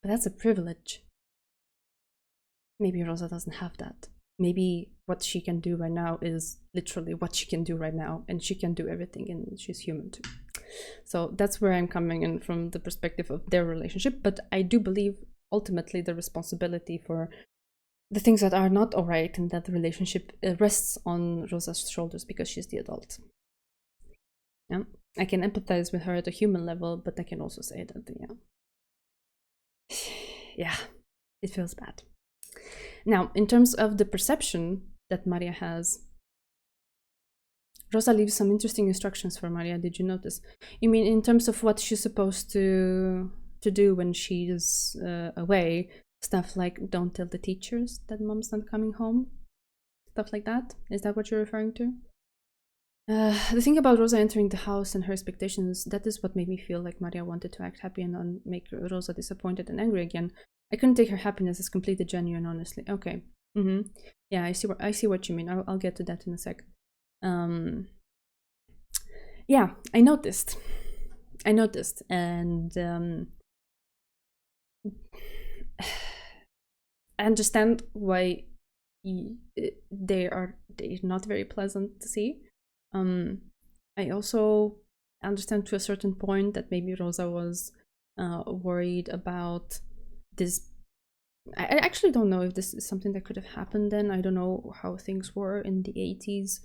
But that's a privilege. Maybe Rosa doesn't have that. Maybe what she can do right now is literally what she can do right now, and she can do everything, and she's human too. So that's where I'm coming in from the perspective of their relationship. But I do believe ultimately the responsibility for the things that are not all right and that the relationship rests on Rosa's shoulders, because she's the adult. Yeah, I can empathize with her at a human level, but I can also say that, yeah, it feels bad. Now, in terms of the perception that Maria has, Rosa leaves some interesting instructions for Maria. Did you notice? You mean in terms of what she's supposed to do when she's away? Stuff like, don't tell the teachers that mom's not coming home. Stuff like that. Is that what you're referring to? The thing about Rosa entering the house and her expectations, that is what made me feel like Maria wanted to act happy and not make Rosa disappointed and angry again. I couldn't take her happiness as completely genuine, honestly. Okay. Yeah, I see what you mean. I'll get to that in a sec. Yeah, I noticed, and I understand why they're not very pleasant to see. I also understand to a certain point that maybe Rosa was worried about this. I actually don't know if this is something that could have happened then. I don't know how things were in the 80s.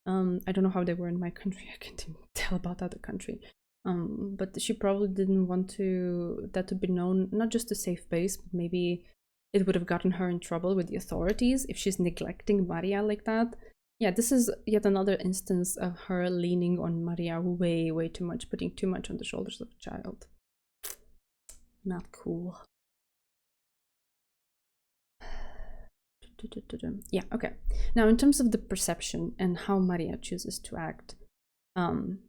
I don't know how they were in my country. I can't even tell about other country. But she probably didn't want that to be known, not just a safe base, but maybe it would have gotten her in trouble with the authorities if she's neglecting Maria like that. Yeah, this is yet another instance of her leaning on Maria way, way too much, putting too much on the shoulders of the child. Not cool. Yeah, okay. Now, in terms of the perception and how Maria chooses to act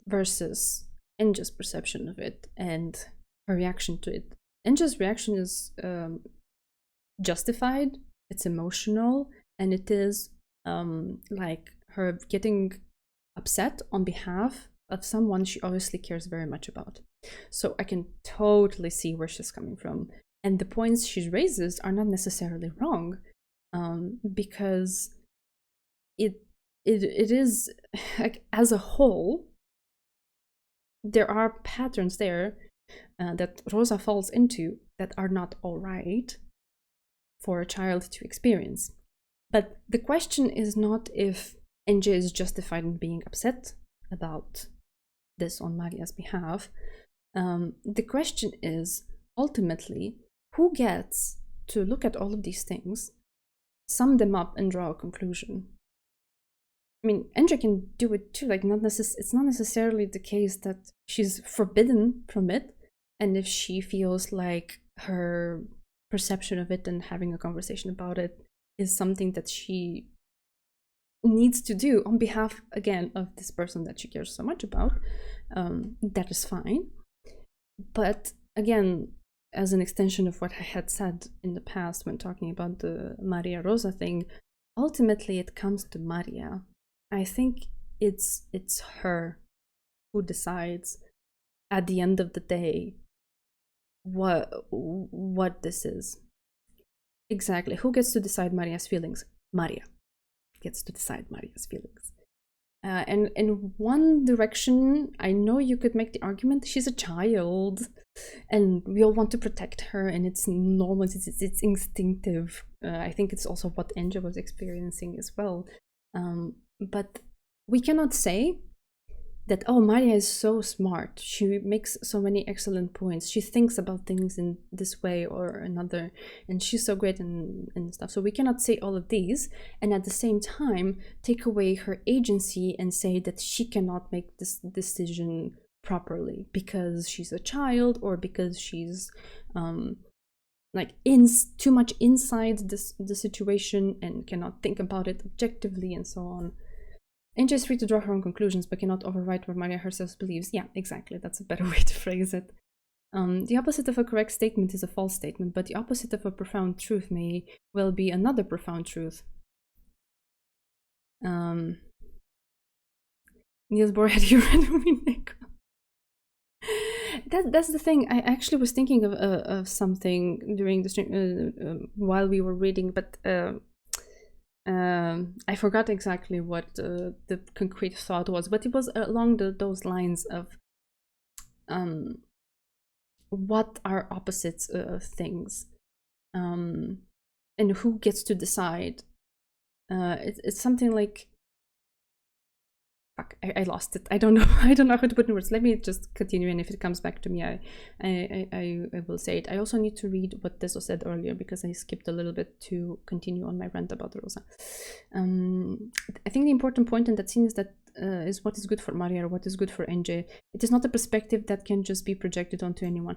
versus Enja's perception of it and her reaction to it. Enja's reaction is justified, it's emotional, and it is like her getting upset on behalf of someone she obviously cares very much about. So I can totally see where she's coming from. And the points she raises are not necessarily wrong, because it is, like, as a whole, there are patterns there that Rosa falls into that are not all right for a child to experience. But the question is not if Enja is justified in being upset about this on Maria's behalf. The question is, ultimately, who gets to look at all of these things, sum them up, and draw a conclusion? I mean, Endre can do it too. Like, it's not necessarily the case that she's forbidden from it, and if she feels like her perception of it and having a conversation about it is something that she needs to do on behalf, again, of this person that she cares so much about, that is fine. But again, as an extension of what I had said in the past when talking about the Maria Rosa thing, ultimately it comes to Maria. I think it's her who decides at the end of the day what this is. Exactly. Who gets to decide Maria's feelings? Maria gets to decide Maria's feelings. And in one direction, I know you could make the argument she's a child and we all want to protect her, and it's normal, it's instinctive. I think it's also what Endre was experiencing as well. But we cannot say that, oh, Maria is so smart, she makes so many excellent points, she thinks about things in this way or another, and she's so great and stuff. So we cannot say all of these and at the same time take away her agency and say that she cannot make this decision properly because she's a child or because she's too much inside the situation and cannot think about it objectively and so on. Endre is free to draw her own conclusions, but cannot overwrite what Maria herself believes. Yeah, exactly. That's a better way to phrase it. The opposite of a correct statement is a false statement, but the opposite of a profound truth may well be another profound truth. Niels Bohr, had you read Umineko? That's the thing. I actually was thinking of something during the stream while we were reading, but I forgot exactly what the concrete thought was, but it was along those lines of what are opposites of things, and who gets to decide. It's something like, fuck, I lost it. I don't know. I don't know how to put it in words. Let me just continue, and if it comes back to me, I will say it. I also need to read what Teso said earlier because I skipped a little bit to continue on my rant about Rosa. I think the important point in that scene is that is what is good for Maria or what is good for Endre. It is not a perspective that can just be projected onto anyone.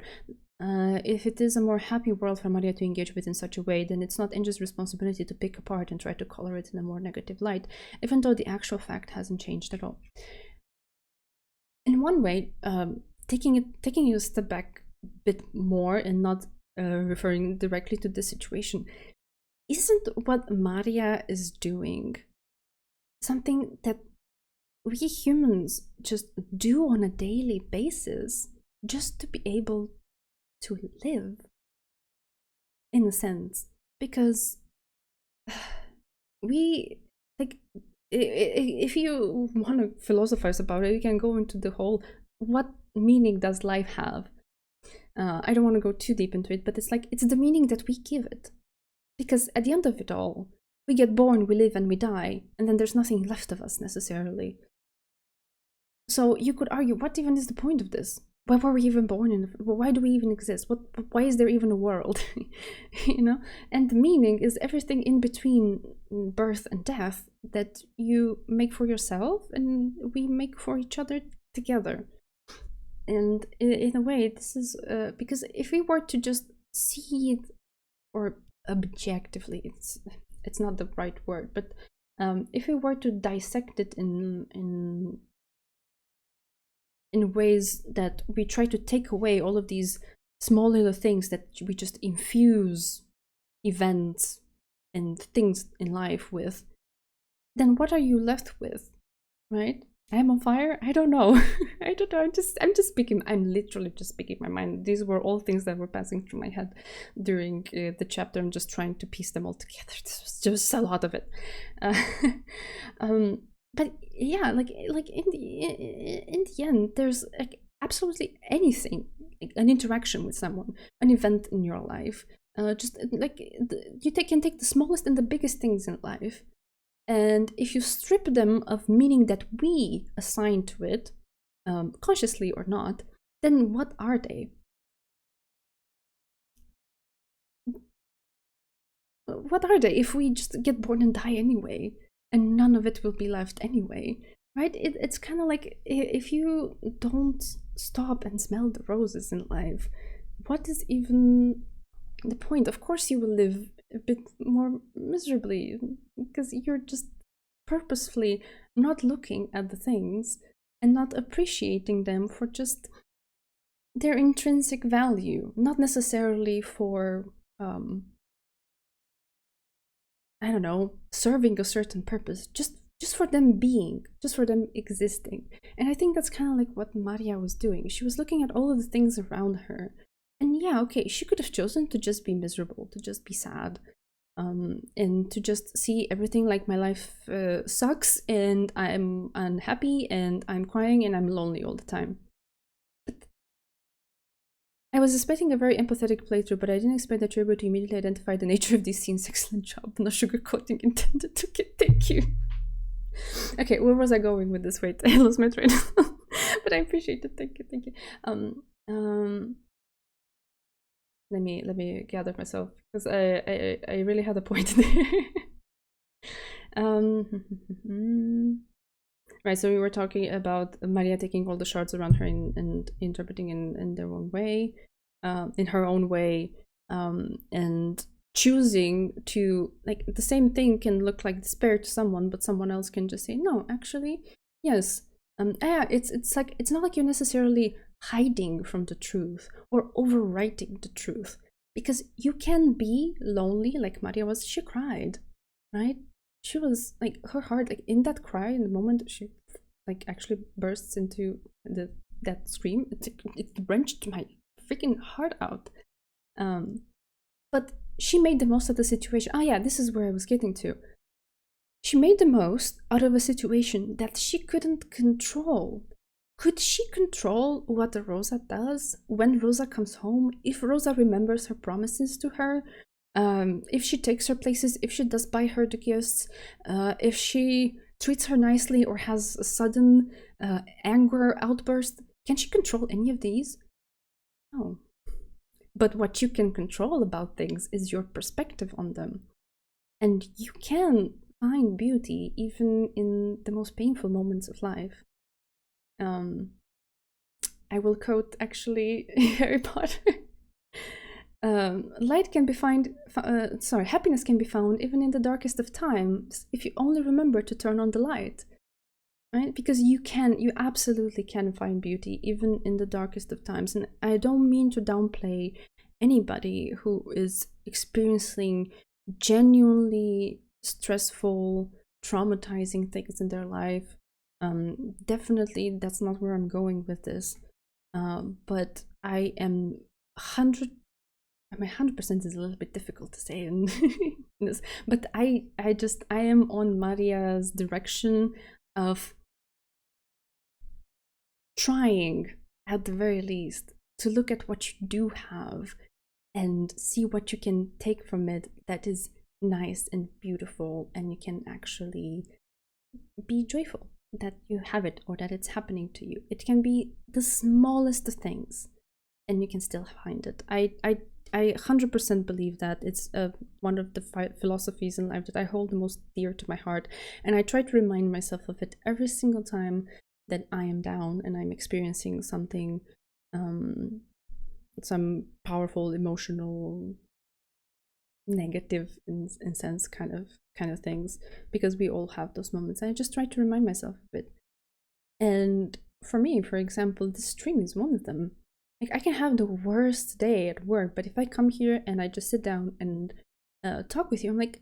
If it is a more happy world for Maria to engage with in such a way, then it's not Endre's responsibility to pick apart and try to color it in a more negative light, even though the actual fact hasn't changed at all. In one way, taking it a step back a bit more and not referring directly to this situation, isn't what Maria is doing something that we humans just do on a daily basis just to be able to live, in a sense? Because we, like, if you want to philosophize about it, you can go into the whole, what meaning does life have? I don't want to go too deep into it, but it's like, it's the meaning that we give it. Because at the end of it all, we get born, we live, and we die, and then there's nothing left of us necessarily. So you could argue, what even is the point of this? Why were we even born? Why do we even exist? Why is there even a world? You know? And the meaning is everything in between birth and death that you make for yourself and we make for each other together. And in a way, this is because if we were to just see it, or objectively, it's not the right word, but if we were to dissect it in ways that we try to take away all of these small little things that we just infuse events and things in life with, then what are you left with, right? I'm on fire? I don't know. I don't know. I'm just speaking. I'm literally just speaking my mind. These were all things that were passing through my head during the chapter. I'm just trying to piece them all together. This was just a lot of it. But yeah, like in the end, there's like absolutely anything, like an interaction with someone, an event in your life. Just like you can take the smallest and the biggest things in life. And if you strip them of meaning that we assign to it, consciously or not, then what are they? What are they if we just get born and die anyway, and none of it will be left anyway, right? It's kind of like, if you don't stop and smell the roses in life, what is even the point? Of course you will live a bit more miserably, because you're just purposefully not looking at the things and not appreciating them for just their intrinsic value, not necessarily for I don't know, serving a certain purpose, just for them being, just for them existing. And I think that's kind of like what Maria was doing. She was looking at all of the things around her, and yeah, okay, she could have chosen to just be miserable, to just be sad, and to just see everything like my life sucks, and I'm unhappy, and I'm crying, and I'm lonely all the time. I was expecting a very empathetic playthrough, but I didn't expect that you were able to immediately identify the nature of these scenes. Excellent job. No sugarcoating intended. Okay, thank you. Okay, where was I going with this? Wait, I lost my train. But I appreciate it. Thank you. Let me gather myself, because I really had a point there. Right, so we were talking about Maria taking all the shards around her and interpreting in their own way, in her own way, and choosing to, like, the same thing can look like despair to someone, but someone else can just say, no, actually, yes. It's like, it's not like you're necessarily hiding from the truth or overwriting the truth, because you can be lonely like Maria was. She cried, right? She was like, her heart, like in that cry, in the moment she like actually bursts into that scream, it wrenched my freaking heart out. But she made the most of the situation. Ah, yeah, this is where I was getting to. She made the most out of a situation that she couldn't control. Could she control what Rosa does when Rosa comes home? If Rosa remembers her promises to her? If she takes her places, if she does buy her the gifts, if she treats her nicely or has a sudden anger outburst, can she control any of these? No. But what you can control about things is your perspective on them. And you can find beauty even in the most painful moments of life. I will quote actually Harry Potter. Light can be happiness can be found even in the darkest of times if you only remember to turn on the light, right? Because you absolutely can find beauty even in the darkest of times. And I don't mean to downplay anybody who is experiencing genuinely stressful, traumatizing things in their life. Definitely that's not where I'm going with this. But I am 100% is a little bit difficult to say in this, but I am on Maria's direction of trying, at the very least, to look at what you do have and see what you can take from it that is nice and beautiful, and you can actually be joyful that you have it or that it's happening to you. It can be the smallest of things and you can still find it. I 100% believe that it's one of the philosophies in life that I hold the most dear to my heart, and I try to remind myself of it every single time that I am down and I'm experiencing something, some powerful emotional negative in sense kind of things, because we all have those moments. I just try to remind myself of it. And for me, for example, this stream is one of them. Like, I can have the worst day at work, but if I come here and I just sit down and talk with you, I'm like,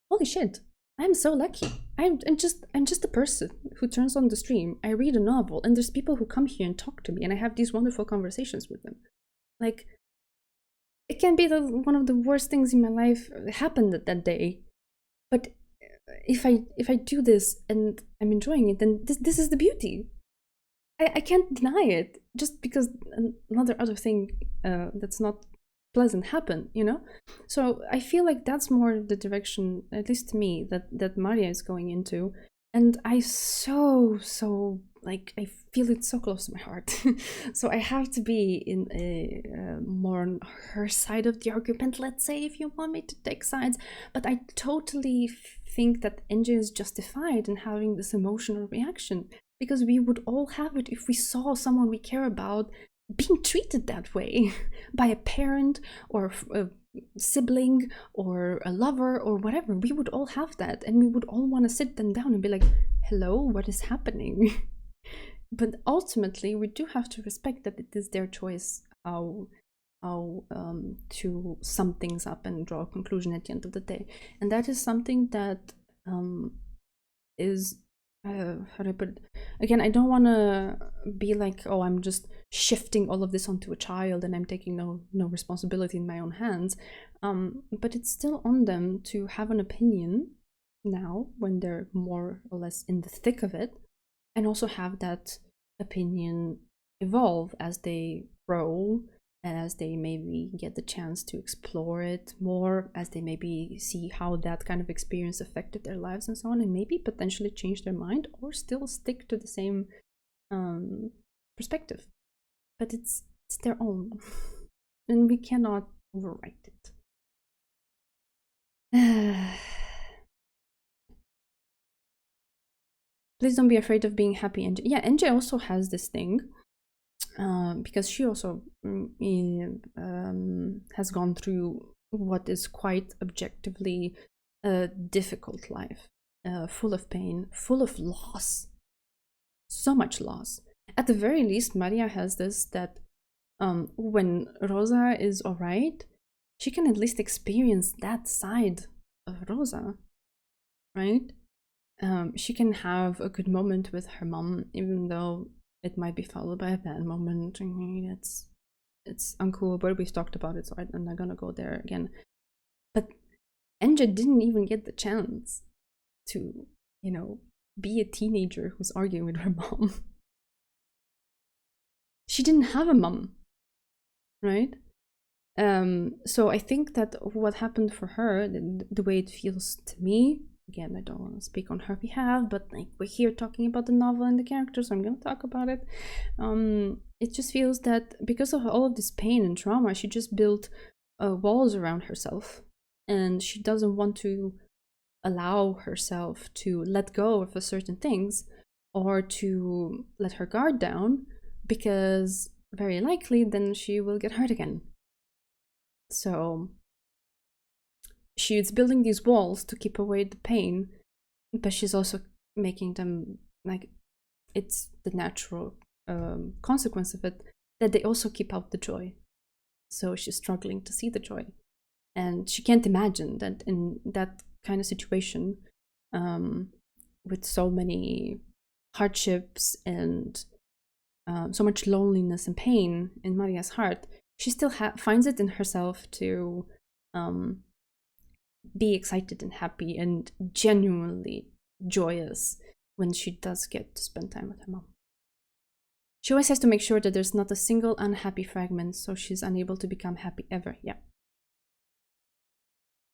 holy shit, I'm so lucky. I'm just a person who turns on the stream. I read a novel, and there's people who come here and talk to me, and I have these wonderful conversations with them. Like, it can be one of the worst things in my life happened that day, but if I do this and I'm enjoying it, then this is the beauty. I can't deny it just because another other thing that's not pleasant happened, you know? So I feel like that's more the direction, at least to me, that Maria is going into. And I so like I feel it so close to my heart. So I have to be in a more on her side of the argument, let's say, if you want me to take sides. But I totally think that NJ is justified in having this emotional reaction, because we would all have it if we saw someone we care about being treated that way by a parent or a sibling or a lover or whatever. We would all have that, and we would all want to sit them down and be like, hello, what is happening? But ultimately we do have to respect that it is their choice how to sum things up and draw a conclusion at the end of the day. And that is something that is how do I put it? Again, I don't want to be like, oh, I'm just shifting all of this onto a child and I'm taking no responsibility in my own hands. But it's still on them to have an opinion now when they're more or less in the thick of it, and also have that opinion evolve as they grow, as they maybe get the chance to explore it more, as they maybe see how that kind of experience affected their lives and so on, and maybe potentially change their mind or still stick to the same perspective. But it's their own, and we cannot overwrite it. Please don't be afraid of being happy. NJ. Yeah, NJ also has this thing, because she also has gone through what is quite objectively a difficult life, full of pain, full of loss, so much loss. At the very least, Maria has this, that when Rosa is alright, she can at least experience that side of Rosa, right? She can have a good moment with her mom, even though it might be followed by a bad moment. It's uncool, but we've talked about it, so I'm not gonna go there again. But Enja didn't even get the chance to, be a teenager who's arguing with her mom. She didn't have a mom, right? So I think that what happened for her, the way it feels to me, again, I don't want to speak on her behalf, but like, we're here talking about the novel and the characters, so I'm going to talk about it. It just feels that because of all of this pain and trauma, she just built walls around herself, and she doesn't want to allow herself to let go of certain things or to let her guard down, because very likely then she will get hurt again. So she's building these walls to keep away the pain, but she's also making them, like, it's the natural consequence of it that they also keep out the joy. So she's struggling to see the joy, and she can't imagine that in that kind of situation, with so many hardships and so much loneliness and pain in Maria's heart, she still finds it in herself to be excited and happy and genuinely joyous when she does get to spend time with her mom. She always has to make sure that there's not a single unhappy fragment, so she's unable to become happy ever. Yeah.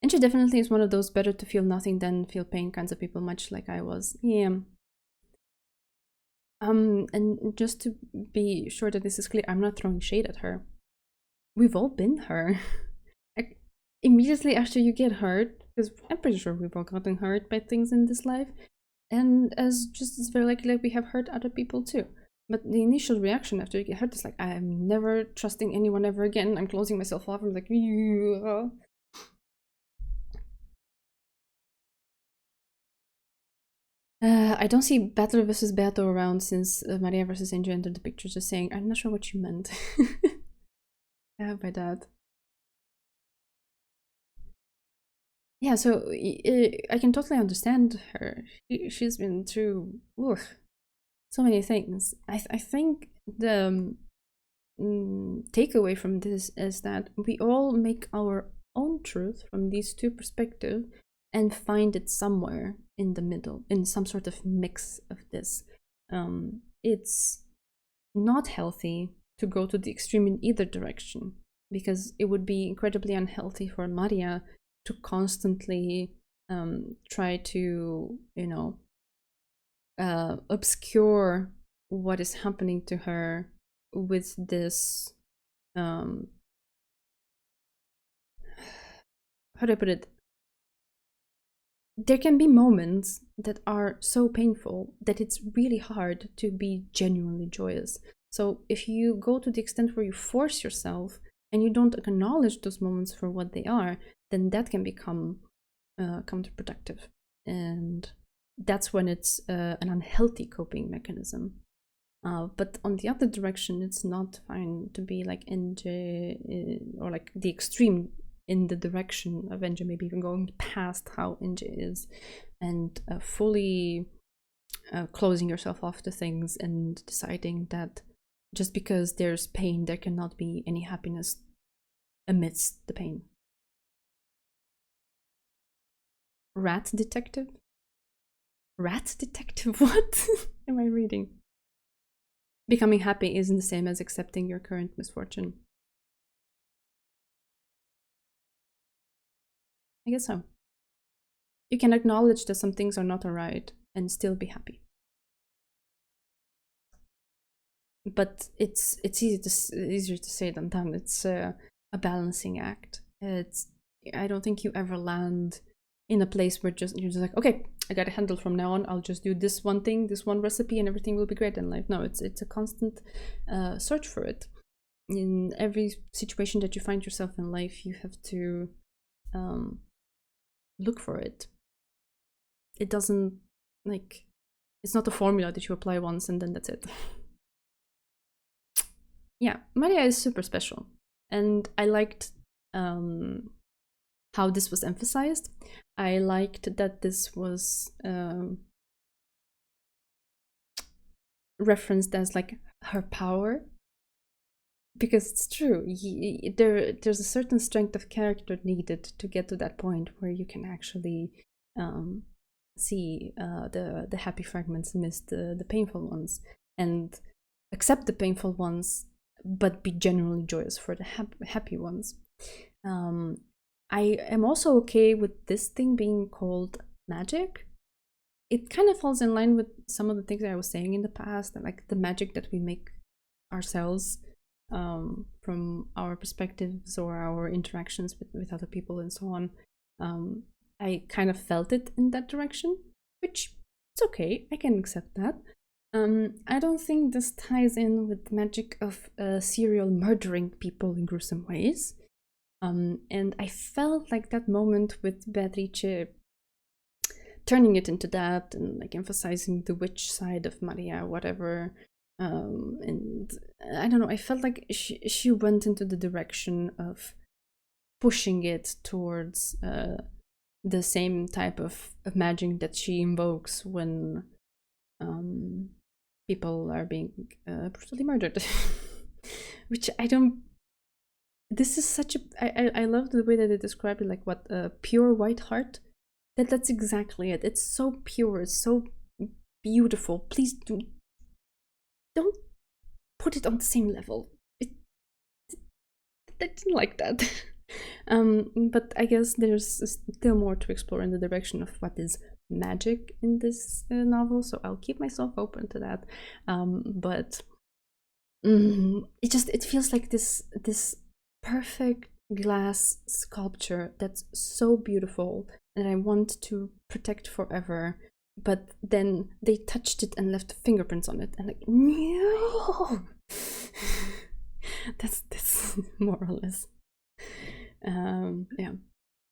And she definitely is one of those better to feel nothing than feel pain kinds of people, much like I was. Yeah. And just to be sure that this is clear, I'm not throwing shade at her. We've all been her. Like, immediately after you get hurt, because I'm pretty sure we've all gotten hurt by things in this life, and as just as very likely we have hurt other people too. But the initial reaction after you get hurt is like, I am never trusting anyone ever again. I'm closing myself off. I'm like, ugh. I don't see Battler versus Beato around since Maria versus Angel entered the picture, just saying, I'm not sure what you meant by that. Yeah, so I can totally understand her. She's been through so many things. I think the takeaway from this is that we all make our own truth from these two perspectives and find it somewhere in the middle, in some sort of mix of this. It's not healthy to go to the extreme in either direction, because it would be incredibly unhealthy for Maria to constantly try to, obscure what is happening to her with this how do I put it? There can be moments that are so painful that it's really hard to be genuinely joyous. So if you go to the extent where you force yourself and you don't acknowledge those moments for what they are, then that can become counterproductive. And that's when it's an unhealthy coping mechanism. But on the other direction, it's not fine to be like NJ, or like the extreme in the direction of NJ, maybe even going past how NJ is, and fully closing yourself off to things and deciding that just because there's pain, there cannot be any happiness amidst the pain. Rat detective? Rat detective? What am I reading? Becoming happy isn't the same as accepting your current misfortune. I guess so. You can acknowledge that some things are not alright and still be happy. But it's easier to say than done. It's a balancing act. I don't think you ever land in a place where you're just like, okay, I got a handle from now on. I'll just do this one thing, this one recipe, and everything will be great in life. No, it's a constant search for it. In every situation that you find yourself in life, you have to look for it. It doesn't, like, it's not a formula that you apply once and then that's it. Yeah, Maria is super special, and I liked how this was emphasized. I liked that this was referenced as like her power, because it's true. There's a certain strength of character needed to get to that point where you can actually see the happy fragments amidst the painful ones, and accept the painful ones, but be genuinely joyous for the happy ones. I am also okay with this thing being called magic. It kind of falls in line with some of the things that I was saying in the past, like the magic that we make ourselves from our perspectives or our interactions with other people and so on. I kind of felt it in that direction, which it's okay, I can accept that. I don't think this ties in with the magic of serial murdering people in gruesome ways. And I felt like that moment with Beatrice turning it into that and like emphasizing the witch side of Maria, whatever. And I don't know, I felt like she went into the direction of pushing it towards the same type of magic that she invokes when people are being brutally murdered. Which I don't... This is such a... I love the way that they described it, like what, pure white heart. That's exactly it. It's so pure, it's so beautiful. Please don't put it on the same level. I didn't like that. But I guess there's still more to explore in the direction of what is magic in this novel, so I'll keep myself open to that. But it feels like this perfect glass sculpture that's so beautiful that I want to protect forever, but then they touched it and left fingerprints on it, and like, no. that's more or less yeah,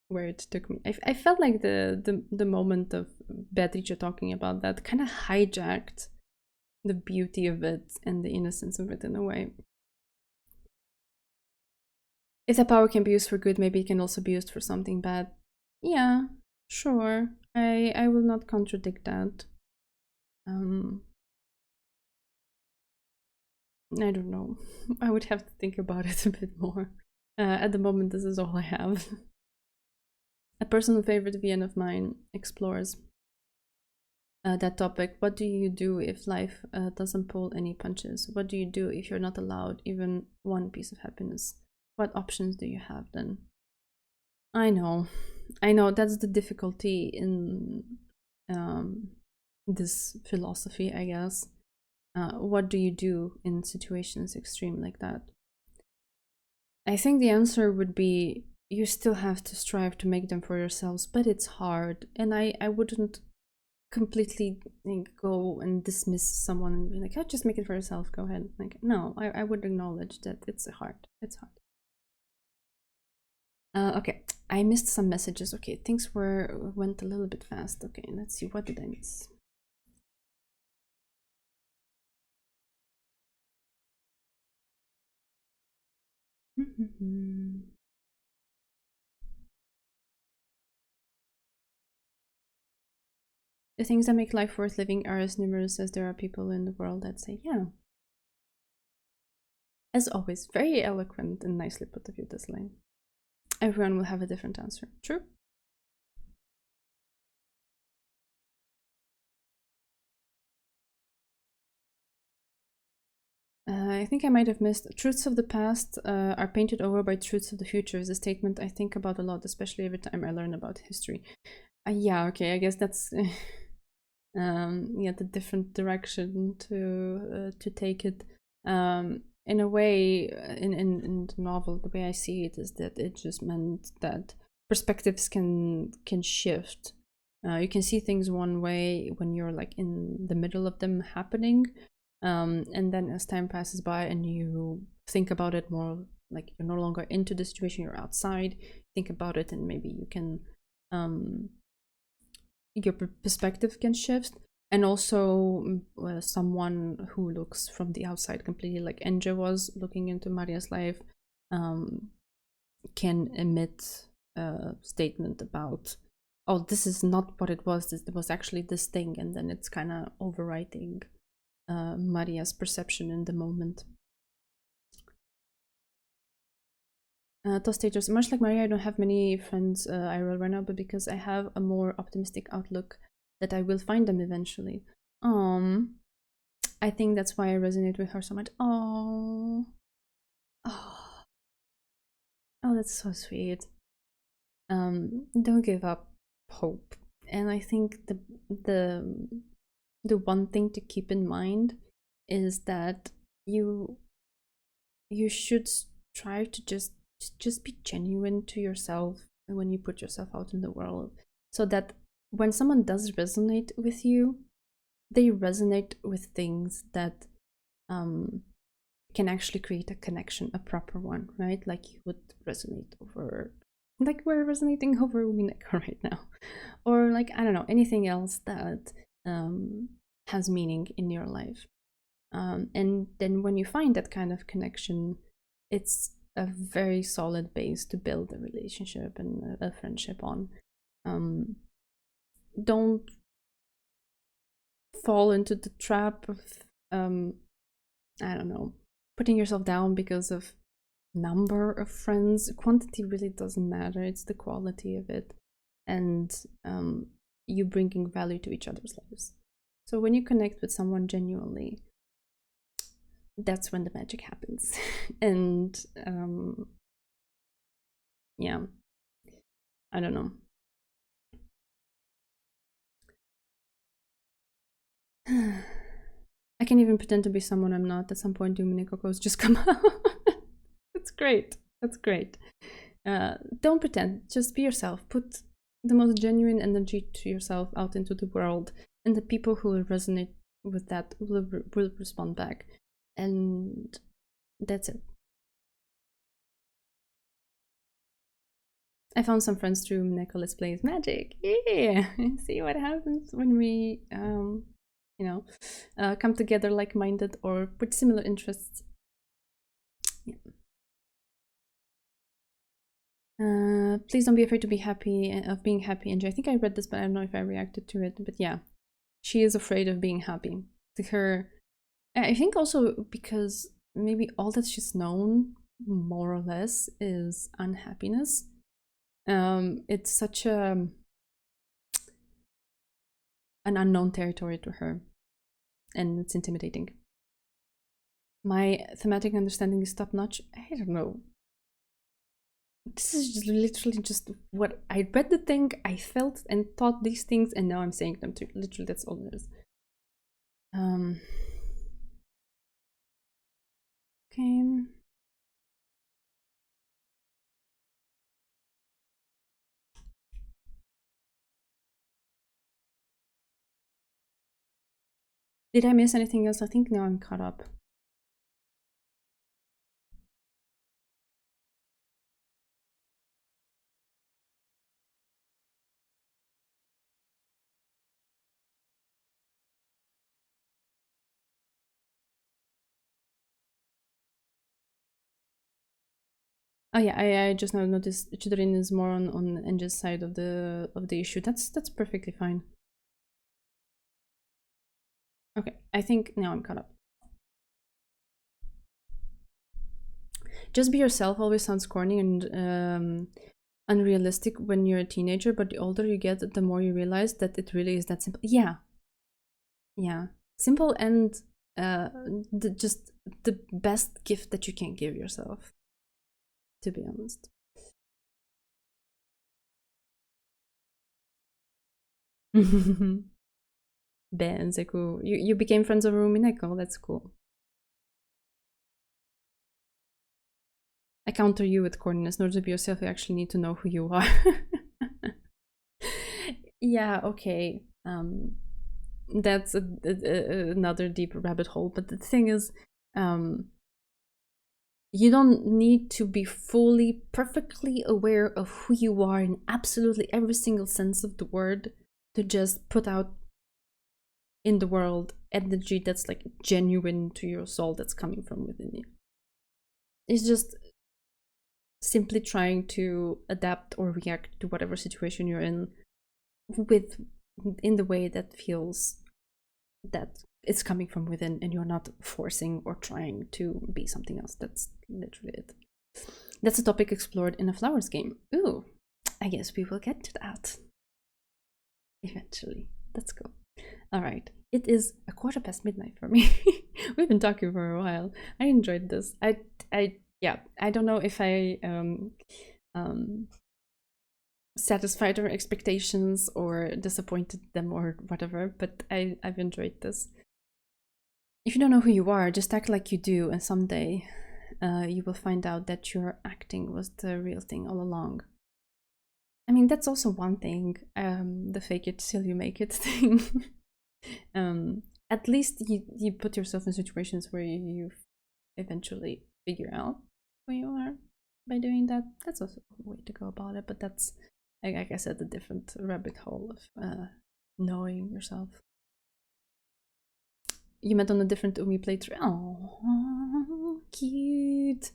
where it took me. I felt like the moment of Beatrice talking about that kind of hijacked the beauty of it and the innocence of it in a way. If that power can be used for good, maybe it can also be used for something bad. Yeah, sure. I will not contradict that. I don't know. I would have to think about it a bit more. At the moment, this is all I have. A personal favorite VN of mine explores that topic. What do you do if life doesn't pull any punches? What do you do if you're not allowed even one piece of happiness? What options do you have then? I know, that's the difficulty in this philosophy, I guess. what do you do in situations extreme like that? I think the answer would be you still have to strive to make them for yourselves, but it's hard. And I wouldn't completely go and dismiss someone and be like, oh, just make it for yourself, go ahead. Like, no, I would acknowledge that it's hard. It's hard. Okay, I missed some messages. Okay, things went a little bit fast. Okay, let's see, what did I miss? The things that make life worth living are as numerous as there are people in the world that say, yeah. As always, very eloquent and nicely put of you, this line. Everyone will have a different answer. True? I think I might have missed. Truths of the past are painted over by truths of the future is a statement I think about a lot, especially every time I learn about history. Yeah, okay, I guess that's yeah, the different direction to take it. In a way, in the novel, the way I see it is that it just meant that perspectives can shift. You can see things one way when you're like in the middle of them happening, and then as time passes by and you think about it more, like you're no longer into the situation, you're outside, think about it, and maybe you can your perspective can shift. And also someone who looks from the outside completely, like Enja was looking into Maria's life, can emit a statement about, oh, this is not what it was, it was actually this thing, and then it's kind of overwriting Maria's perception in the moment. Tostators, much like Maria, I don't have many friends IRL right now, but because I have a more optimistic outlook that I will find them eventually. I think that's why I resonate with her so much. Oh, that's so sweet. Don't give up hope. And I think the one thing to keep in mind is that you should strive to just be genuine to yourself when you put yourself out in the world, so that when someone does resonate with you, they resonate with things that can actually create a connection, a proper one, right? Like you would resonate over, like we're resonating over Umineko right now, or like, I don't know, anything else that has meaning in your life. And then when you find that kind of connection, it's a very solid base to build a relationship and a friendship on. Don't fall into the trap of I don't know, putting yourself down because of number of friends. Quantity really doesn't matter, it's the quality of it, and you bringing value to each other's lives. So when you connect with someone genuinely, that's when the magic happens. And yeah, I don't know. I can't even pretend to be someone I'm not. At some point, Umineko goes, just come out. That's great. That's great. Don't pretend. Just be yourself. Put the most genuine energy to yourself out into the world, and the people who will resonate with that will respond back. And that's it. I found some friends through Umineko Let's Plays Magic. Yeah! See what happens when we you know, come together like-minded or with similar interests. Yeah. Please don't be afraid to be happy, of being happy, Angie. I think I read this, but I don't know if I reacted to it. But yeah, she is afraid of being happy. To her, I think also because maybe all that she's known, more or less, is unhappiness. It's such an unknown territory to her, and it's intimidating. My thematic understanding is top-notch. I don't know. This is just literally just what I read the thing, I felt and thought these things, and now I'm saying them too. Literally, that's all it is. Okay. Did I miss anything else? I think now I'm caught up. Oh yeah, I just now noticed Chidorin is more on Enja's side of the issue. That's perfectly fine. Okay, I think now I'm caught up. Just be yourself always sounds corny and unrealistic when you're a teenager, but the older you get, the more you realize that it really is that simple. Yeah. Yeah. Simple and just the best gift that you can give yourself, to be honest. Benzeku. You became friends of Umineko, that's cool. I counter you with corniness. In order to be yourself, you actually need to know who you are. Yeah, okay. That's another deep rabbit hole. But the thing is, you don't need to be fully, perfectly aware of who you are in absolutely every single sense of the word to just put out in the world energy that's like genuine to your soul, that's coming from within you. It's just simply trying to adapt or react to whatever situation you're in in the way that feels that it's coming from within, and you're not forcing or trying to be something else. That's literally it. That's a topic explored in a flowers game. Ooh, I guess we will get to that eventually. Let's go. All right, it is midnight for me. We've been talking for a while. I enjoyed this. I don't know if I satisfied our expectations or disappointed them or whatever, but I've enjoyed this. If you don't know who you are, just act like you do, and someday you will find out that your acting was the real thing all along. I mean, that's also one thing, the fake it till you make it thing. At least you put yourself in situations where you eventually figure out who you are by doing that. That's also a way to go about it, but that's, like I said, a different rabbit hole of knowing yourself. You met on a different Umi playthrough. Oh, cute.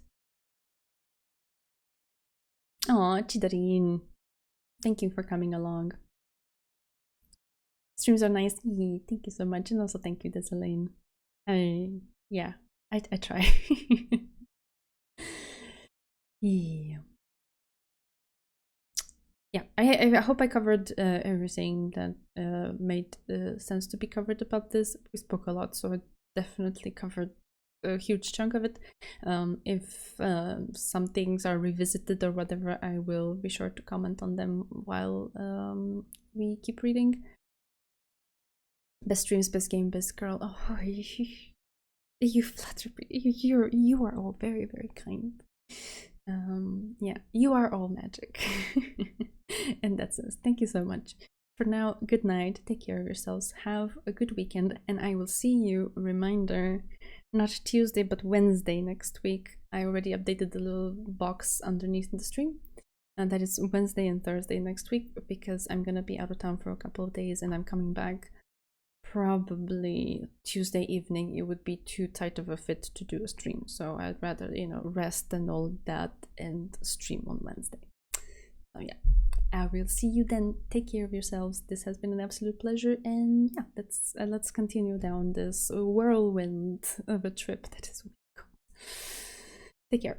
Oh, Chidarin. Thank you for coming along. Streams are nice. Thank you so much. And also thank you, Desaline. Yeah, I try. Yeah. Yeah, I hope I covered everything that made sense to be covered about this. We spoke a lot, so I definitely covered a huge chunk of it. If some things are revisited or whatever, I will be sure to comment on them while we keep reading. Best streams, best game, best girl. Oh, you flatter me. You are all very, very kind. Yeah, you are all magic. And that's us. Thank you so much. For now, good night. Take care of yourselves. Have a good weekend, and I will see you. Reminder, not Tuesday, but Wednesday next week. I already updated the little box underneath the stream. And that is Wednesday and Thursday next week, because I'm gonna be out of town for a couple of days and I'm coming back probably Tuesday evening. It would be too tight of a fit to do a stream, so I'd rather, rest and all that and stream on Wednesday. So yeah, I will see you then. Take care of yourselves. This has been an absolute pleasure, and yeah, let's continue down this whirlwind of a trip that is Umineko. Take care.